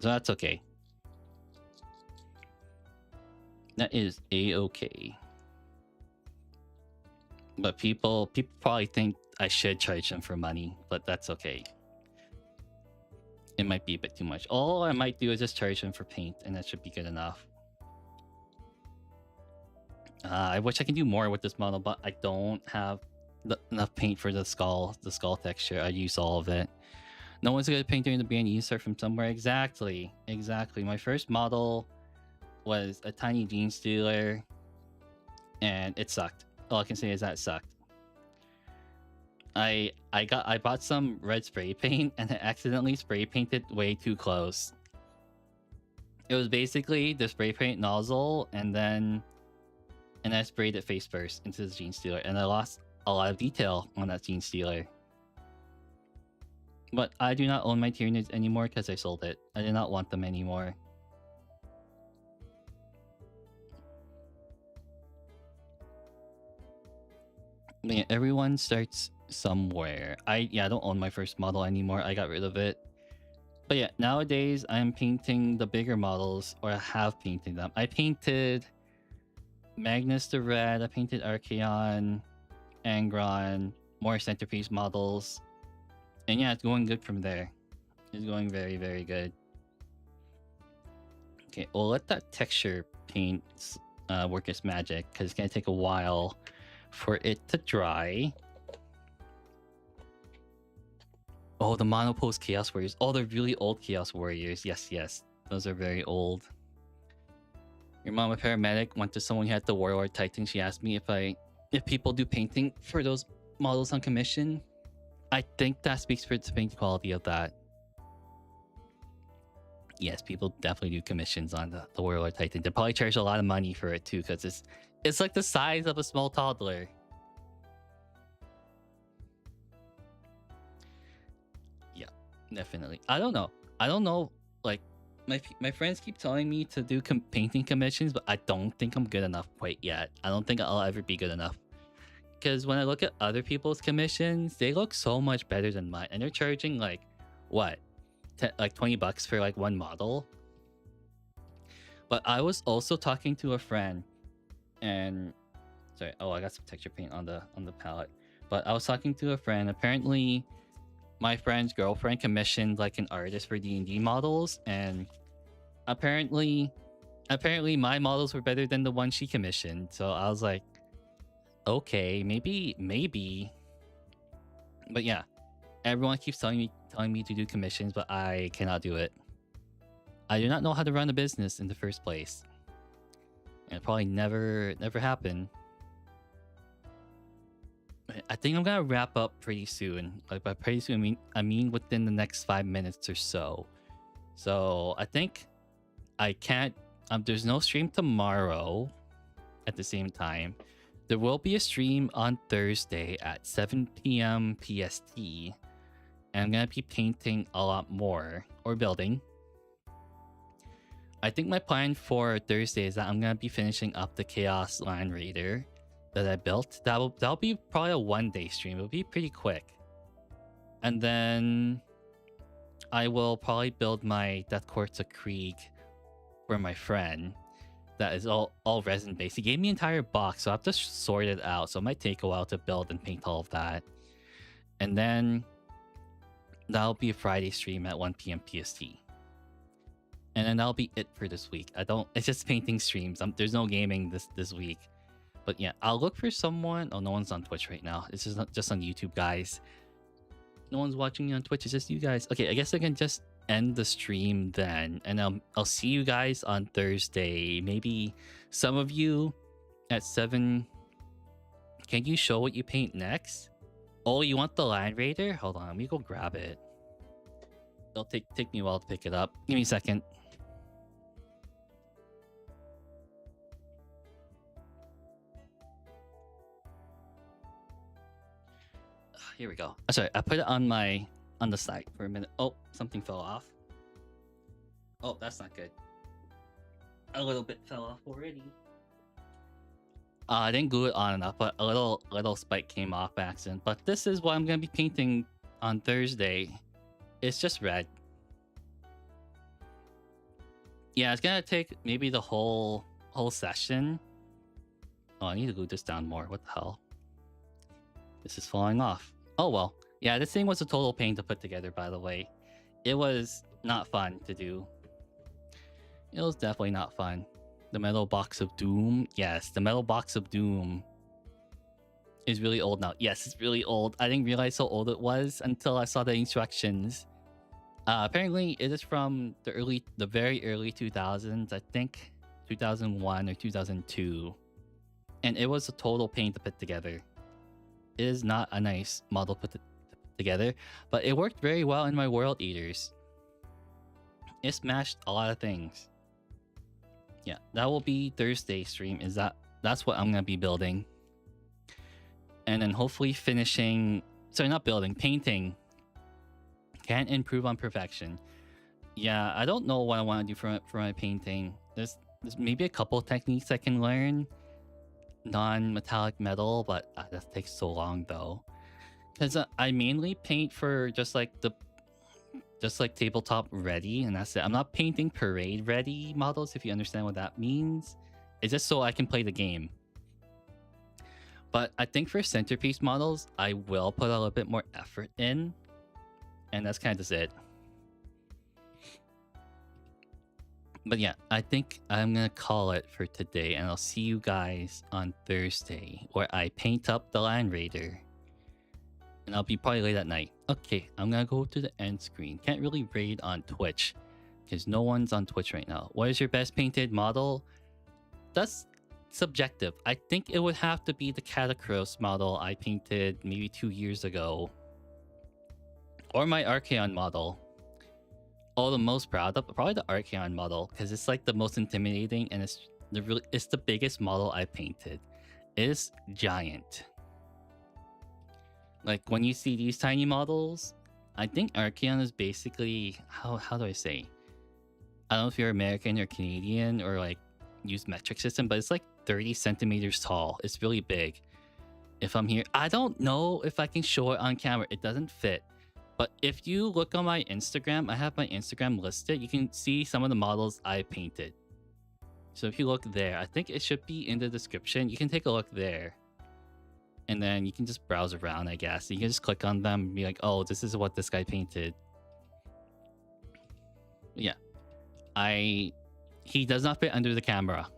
So that's okay. That is a-okay. But people probably think I should charge him for money, but that's okay. It might be a bit too much. All I might do is just charge him for paint, and that should be good enough. I wish I could do more with this model, but I don't have enough paint for the skull texture. I use all of it. No one's a good painter in the band. You start from somewhere. Exactly. My first model was a tiny Gene Stealer, and it sucked. All I can say is that it sucked. I bought some red spray paint, and I accidentally spray painted way too close. It was basically the spray paint nozzle, and I sprayed it face first into the Gene Stealer, and I lost a lot of detail on that Gene Stealer. But I do not own my Tyranids anymore because I sold it. I did not want them anymore. But yeah, everyone starts somewhere. I don't own my first model anymore. I got rid of it. But yeah, nowadays I'm painting the bigger models, or I have painted them. I painted Magnus the Red, I painted Archaon, Angron, more centerpiece models. And yeah, it's going good from there. It's going very, very good. Okay, we'll let that texture paint work as magic because it's gonna take a while for it to dry. Oh, the monopose Chaos Warriors. Oh, they're really old Chaos Warriors. Yes, yes. Those are very old. Your mom, a paramedic, went to someone who had the Warlord Titan. She asked me if people do painting for those models on commission. I think that speaks for the paint quality of that. Yes, people definitely do commissions on the Warlord Titan. They probably charge a lot of money for it too, because it's like the size of a small toddler. Yeah, definitely. I don't know. Like my friends keep telling me to do painting commissions, but I don't think I'm good enough quite yet. I don't think I'll ever be good enough. Because when I look at other people's commissions, they look so much better than mine, and they're charging like what, like $20 for like one model. But I was also talking to a friend, and sorry, oh, I got some texture paint on the palette. But I was talking to a friend. Apparently, my friend's girlfriend commissioned like an artist for D&D models, and apparently my models were better than the one she commissioned. So I was like, okay, maybe. But yeah, everyone keeps telling me to do commissions, but I cannot do it. I do not know how to run a business in the first place, and it probably never happen. I think I'm gonna wrap up pretty soon. Like by pretty soon, I mean within the next 5 minutes or so. So I think I can't. There's no stream tomorrow at the same time. There will be a stream on Thursday at 7 p.m. PST, and I'm gonna be painting a lot more or building. I think my plan for Thursday is that I'm gonna be finishing up the Chaos Land Raider that I built. That'll be probably a 1-day stream. It'll be pretty quick, and then I will probably build my Death Courts of Krieg for my friend. That is all resin based. He gave me an entire box, so I have to sort it out. So it might take a while to build and paint all of that. And then that'll be a Friday stream at 1 p.m. PST. And then that'll be it for this week. It's just painting streams. There's no gaming this week. But yeah, I'll look for someone. Oh, no one's on Twitch right now. It's just on YouTube, guys. No one's watching me on Twitch. It's just you guys. Okay, I guess I can just end the stream then, and I'll see you guys on Thursday. Maybe some of you at 7. Can you show what you paint next? Oh, you want the Land Raider? Hold on, let me go grab it. It'll take me a while to pick it up. Give me a second. Here we go. Sorry, I put it on the side for a minute. Oh, something fell off. Oh, that's not good. A little bit fell off already. I didn't glue it on enough, but a little spike came off by accident. But this is what I'm gonna be painting on Thursday. It's just red. Yeah, it's gonna take maybe the whole session. Oh, I need to glue this down more. What the hell? This is falling off. Oh well. Yeah, this thing was a total pain to put together, by the way. It was not fun to do. It was definitely not fun. The Metal Box of Doom. Yes, the Metal Box of Doom is really old now. Yes, it's really old. I didn't realize how old it was until I saw the instructions. Apparently, it is from the very early 2000s. I think 2001 or 2002. And it was a total pain to put together. It is not a nice model put together, but it worked very well in my World Eaters. It smashed a lot of things. Yeah, that will be Thursday stream. That's what I'm gonna be building, and then hopefully finishing. Sorry, not building, painting. Can't improve on perfection. Yeah, I don't know what I want to do for my painting. There's maybe a couple of techniques I can learn. Non-metallic metal, but that takes so long though. Because I mainly paint for just like tabletop ready, and that's it. I'm not painting parade ready models, if you understand what that means. It's just so I can play the game. But I think for centerpiece models, I will put a little bit more effort in, and that's kind of just it. But yeah, I think I'm gonna call it for today, and I'll see you guys on Thursday, where I paint up the Land Raider. And I'll be probably late at night. Okay, I'm gonna go to the end screen. Can't really raid on Twitch, because no one's on Twitch right now. What is your best painted model? That's subjective. I think it would have to be the Catacross model I painted maybe 2 years ago. Or my Archaon model. Oh, the most proud of? Probably the Archaon model, because it's like the most intimidating, and it's the biggest model I painted. It is giant. Like, when you see these tiny models, I think Archaon is basically, how do I say? I don't know if you're American or Canadian or like use metric system, but it's like 30 centimeters tall. It's really big. If I'm here, I don't know if I can show it on camera. It doesn't fit. But if you look on my Instagram, I have my Instagram listed. You can see some of the models I painted. So if you look there, I think it should be in the description. You can take a look there. And then you can just browse around, I guess. You can just click on them and be like, oh, this is what this guy painted. Yeah. He does not fit under the camera.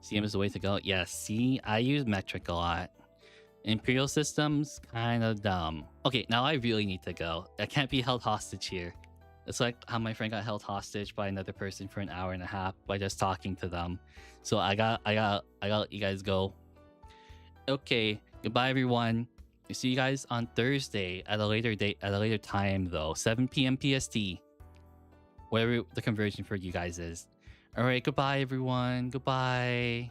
CM is the way to go. Yeah, see, I use metric a lot. Imperial systems, kind of dumb. Okay, now I really need to go. I can't be held hostage here. It's like how my friend got held hostage by another person for an hour and a half by just talking to them. So I got let you guys go. Okay, goodbye everyone. I'll see you guys on Thursday at a later date, at a later time though. 7 p.m. PST. Whatever the conversion for you guys is. Alright, goodbye everyone. Goodbye.